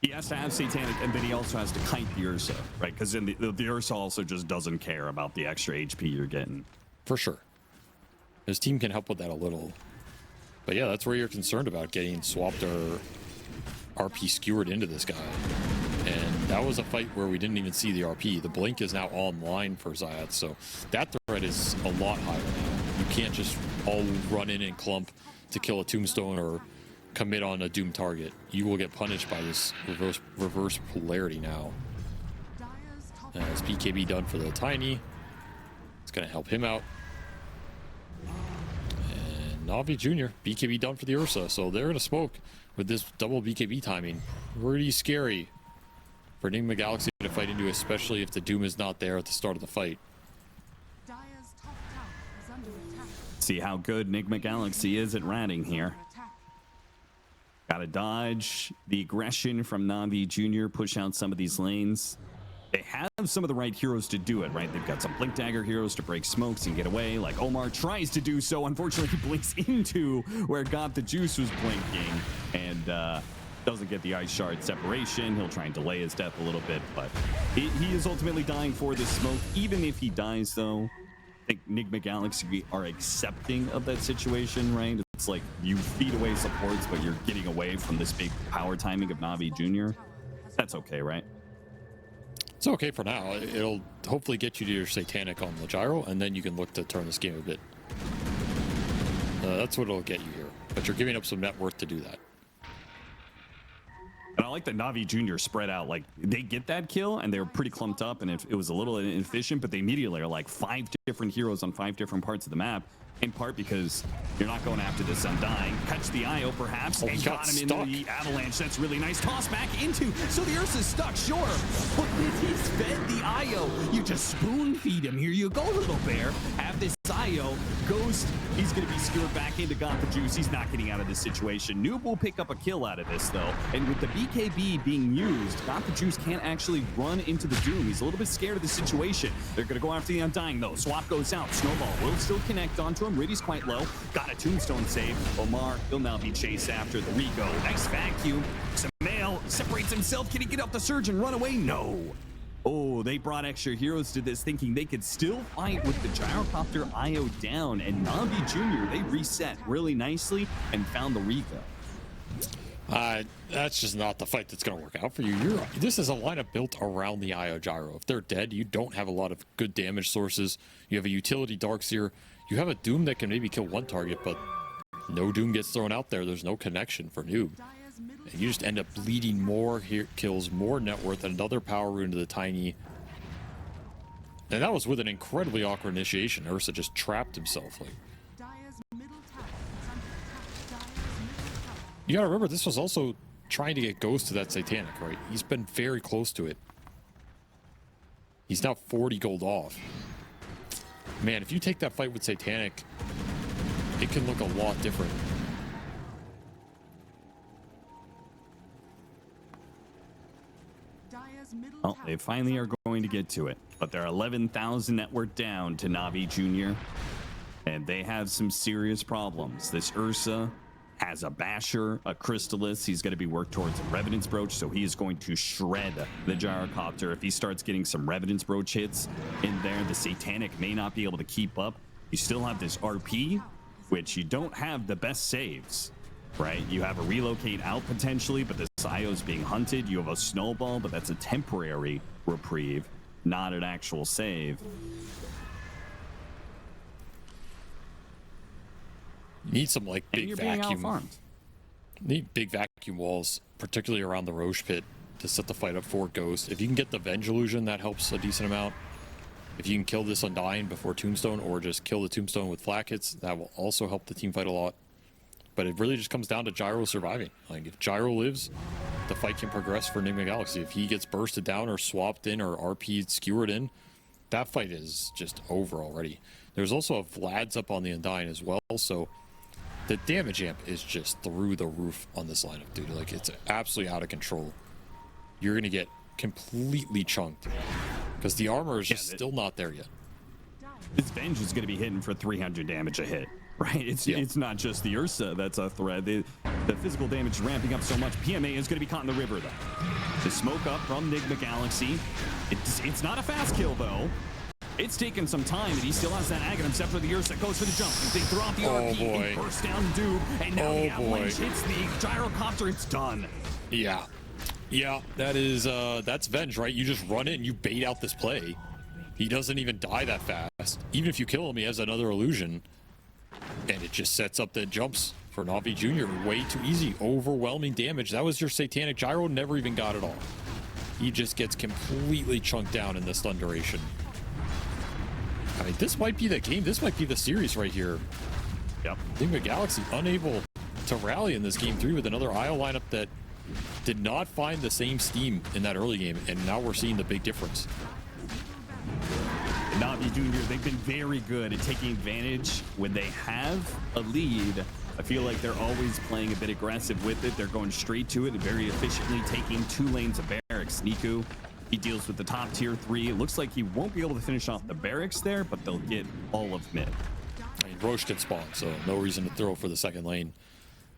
he has to have Satanic, and then he also has to kite the Ursa, right? Because then the Ursa also just doesn't care about the extra HP you're getting.
For sure. His team can help with that a little. But yeah, that's where you're concerned about getting swapped or RP skewered into this guy. And that was a fight where we didn't even see the RP. The blink is now online for Zayat, so that threat is a lot higher now. You can't just all run in and clump to kill a Tombstone or commit on a Doom target. You will get punished by this reverse polarity now. It's BKB done for the Tiny. It's going to help him out. And Navi Jr. BKB done for the Ursa. So they're going to smoke with this double BKB timing. Pretty scary for Nigma Galaxy to fight into, especially if the Doom is not there at the start of the fight.
See how good Nigma Galaxy is at ratting here. Gotta dodge the aggression from Navi Jr., push out some of these lanes. They have some of the right heroes to do it, right? They've got some Blink Dagger heroes to break smokes and get away, like Omar tries to do so. Unfortunately, he blinks into where Got the Juice was blinking and doesn't get the Ice Shard separation. He'll try and delay his death a little bit, but he is ultimately dying for this smoke. Even if he dies, though, I think Nigma Galaxy are accepting of that situation, right? It's like you feed away supports, but you're getting away from this big power timing of Navi Jr. That's okay, right?
It's okay for now. It'll hopefully get you to your Satanic on the gyro, and then you can look to turn this game a bit. That's what it'll get you here. But you're giving up some net worth to do that.
And I like that Navi Jr. spread out. Like, they get that kill, and they're pretty clumped up, and it was a little inefficient, but they immediately are like 5 different heroes on 5 different parts of the map, in part because you're not going after this Undying. Catch the IO, perhaps, and got him
stuck.
into the Avalanche. That's really nice. Toss back into, so the Ursa's stuck, sure. But he's fed the IO. You just spoon feed him. Here you go, little bear. Have this IO. Ghost, he's going to be skewered back into Got the Juice. He's not getting out of this situation. Noob will pick up a kill out of this, though. And with the BKB being used, Got the Juice can't actually run into the Doom. He's a little bit scared of the situation. They're going to go after the Undying, though. Swap goes out. Snowball will still connect onto him. Riddy's quite low. Got a Tombstone save. Omar, he'll now be chased after the Rigo. Nice vacuum. Samael separates himself. Can he get up the surge and run away? No. Oh, they brought extra heroes to this thinking they could still fight with the Gyrocopter IO down, and Navi Jr., they reset really nicely and found the Rigo.
That's just not the fight that's going to work out for you. This is a lineup built around the IO Gyro. If they're dead, you don't have a lot of good damage sources. You have a utility Darkseer. You have a Doom that can maybe kill one target, but no Doom gets thrown out there. There's no connection for Noob. And you just end up bleeding more kills, more net worth, and another power rune to the Tiny. And that was with an incredibly awkward initiation. Ursa just trapped himself. You gotta remember, this was also trying to get Ghost to that Satanic, right? He's been very close to it. He's now 40 gold off. Man, if you take that fight with Satanic, it can look a lot different.
Well, they finally are going to get to it, but they're 11,000 net worth down to Navi Jr., and they have some serious problems. This Ursa has a Basher, a Crystallis. He's going to be worked towards a Revenant's Brooch, so he is going to shred the Gyrocopter. If he starts getting some Revenant's Brooch hits in there, the Satanic may not be able to keep up. You still have this RP, which you don't have the best saves, right? You have a relocate out potentially, but the Sio's being hunted. You have a Snowball, but that's a temporary reprieve, not an actual save.
You need some like big vacuum.
Out-farmed.
Need big vacuum walls, particularly around the Roche pit, to set the fight up for Ghost. If you can get the Venge illusion, that helps a decent amount. If you can kill this Undying before Tombstone, or just kill the Tombstone with flak hits, that will also help the team fight a lot. But it really just comes down to Gyro surviving. Like, if Gyro lives, the fight can progress for Nigma Galaxy. If he gets bursted down or swapped in or RP'd, skewered in, that fight is just over already. There's also a Vlad's up on the Undying as well, so the damage amp is just through the roof on this lineup, dude. Like, it's absolutely out of control. You're going to get completely chunked because the armor is just still not there yet.
This Venge is going to be hitting for 300 damage a hit, right? It's not just the Ursa that's a threat. The physical damage is ramping up so much. PMA is going to be caught in the river, though. The smoke up from Nigma Galaxy. It's not a fast kill, though. It's taken some time, and he still has that Aghanim Scepter. The Ursa goes for the jump. They throw out the RP. He bursts down Dude, and now the Avalanche hits the Gyrocopter. It's done.
Yeah. Yeah, that's Venge, right? You just run it and you bait out this play. He doesn't even die that fast. Even if you kill him, he has another illusion. And it just sets up the jumps for Navi Jr. Way too easy. Overwhelming damage. That was your Satanic Gyro. Never even got it all. He just gets completely chunked down in the stun duration. I mean, this might be the game. This might be the series right here.
Yep.
Nigma Galaxy unable to rally in this game 3 with another IO lineup that did not find the same steam in that early game, and now we're seeing the big difference.
Navi Jr., they've been very good at taking advantage when they have a lead. I feel like they're always playing a bit aggressive with it. They're going straight to it and very efficiently taking 2 lanes of barracks. Niku, he deals with the top tier 3. It looks like he won't be able to finish off the barracks there, but they'll get all of mid.
I mean, Roche can spawn, so no reason to throw for the second lane.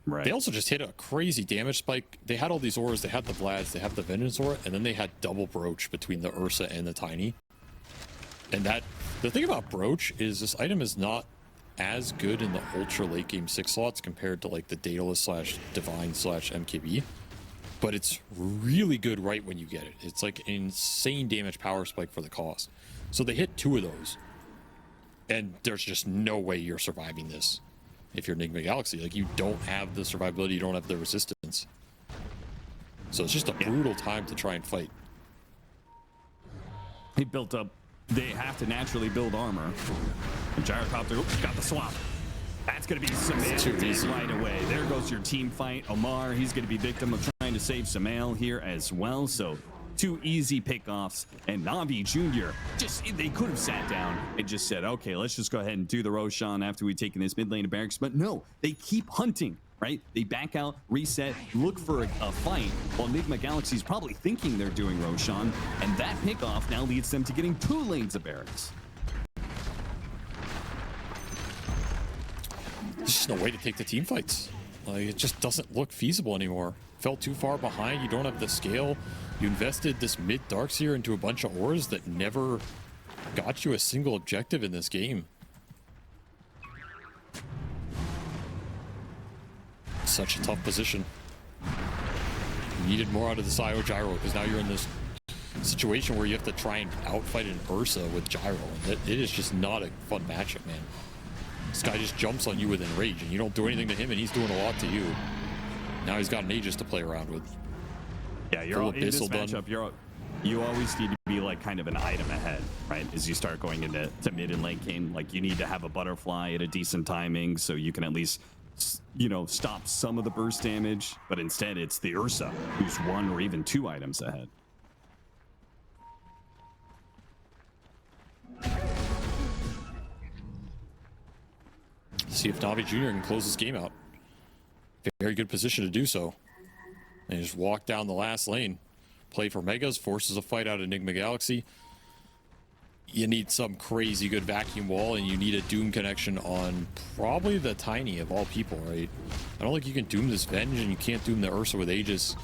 Right.
They also just hit a crazy damage spike. They had all these auras. They had the Vlads, they have the Vengeance aura, and then they had double Brooch between the Ursa and the Tiny. And the thing about Brooch is this item is not as good in the ultra late game 6 slots compared to like the Daedalus / Divine / MKB. But it's really good right when you get it. It's like an insane damage power spike for the cost. So they hit 2 of those. And there's just no way you're surviving this. If you're Nigma Galaxy, like, you don't have the survivability, you don't have the resistance. So it's just a brutal time to try and fight.
He built up. They have to naturally build armor. And Gyrocopter, got the swap. That's going to be Samael right away. There goes your team fight. Omar, he's going to be victim of trying to save Samael here as well. So 2 easy pickoffs, and Navi Jr. they could have sat down and just said, okay, let's just go ahead and do the Roshan after we've taken this mid lane of barracks. But no, they keep hunting, right? They back out, reset, look for a fight, while Nigma Galaxy's probably thinking they're doing Roshan, and that pickoff now leads them to getting 2 lanes of barracks.
There's just no way to take the team fights. Like, it just doesn't look feasible anymore. Fell too far behind. You don't have the scale. You invested this mid Darkseer into a bunch of auras that never got you a single objective in this game. Such a tough position. You needed more out of this IO Gyro, because now you're in this situation where you have to try and outfight an Ursa with Gyro. And it is just not a fun matchup, man. This guy just jumps on you with Enrage, and you don't do anything to him, and he's doing a lot to you. Now he's got an Aegis to play around with.
Yeah, you're in this matchup. You always need to be like kind of an item ahead, right? As you start going into mid and late game, like you need to have a butterfly at a decent timing so you can at least, stop some of the burst damage. But instead, it's the Ursa who's 1 or even 2 items ahead.
See if Navi Jr. can close this game out. Very good position to do so. And just walk down the last lane. Play for Megas, forces a fight out of Nigma Galaxy. you need some crazy good vacuum wall, and you need a Doom connection on probably the Tiny of all people, right? I don't think you can Doom this Venge, and you can't Doom the Ursa with Aegis.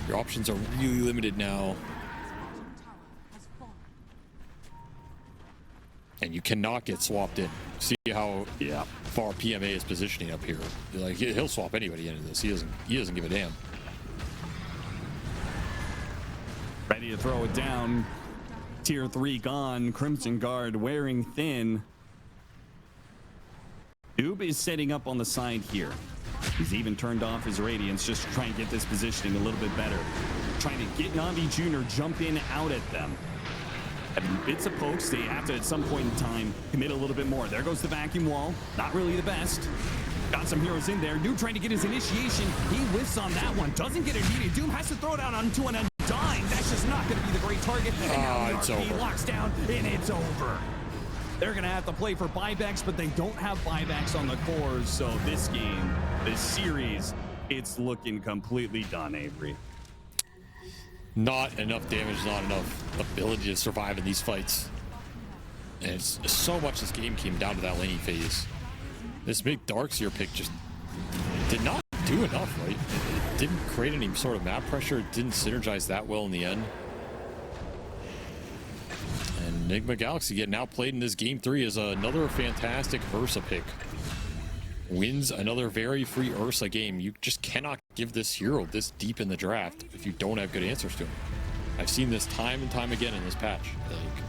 Your options are really limited now. And you cannot get swapped in. See how far PMA is positioning up here. Like, he'll swap anybody into this. He doesn't give a damn.
Ready to throw it down. Tier 3 gone. Crimson Guard wearing thin. Noob is setting up on the side here. He's even turned off his Radiance just to try and get this positioning a little bit better. Trying to get Navi Jr. jump in out at them. Having bits of pokes, they have to at some point in time commit a little bit more. There goes the vacuum wall. Not really the best. Got some heroes in there. Noob trying to get his initiation. He whiffs on that one. Doesn't get it needed. Doom has to throw it out onto an Undying. That's just not going to be the great target. And now the
it's
RP
over.
locks down, and it's over. They're going to have to play for buybacks, but they don't have buybacks on the cores. So this game, this series, it's looking completely done, Avery.
Not enough damage, not enough ability to survive in these fights. And it's so much this game came down to that laning phase. This big Darkseer pick just did not do enough, right? It didn't create any sort of map pressure. It didn't synergize that well in the end. And Nigma Galaxy getting outplayed in this game 3 is another fantastic Ursa pick. Wins another very free Ursa game. You just cannot give this hero this deep in the draft if you don't have good answers to him. I've seen this time and time again in this patch. Like,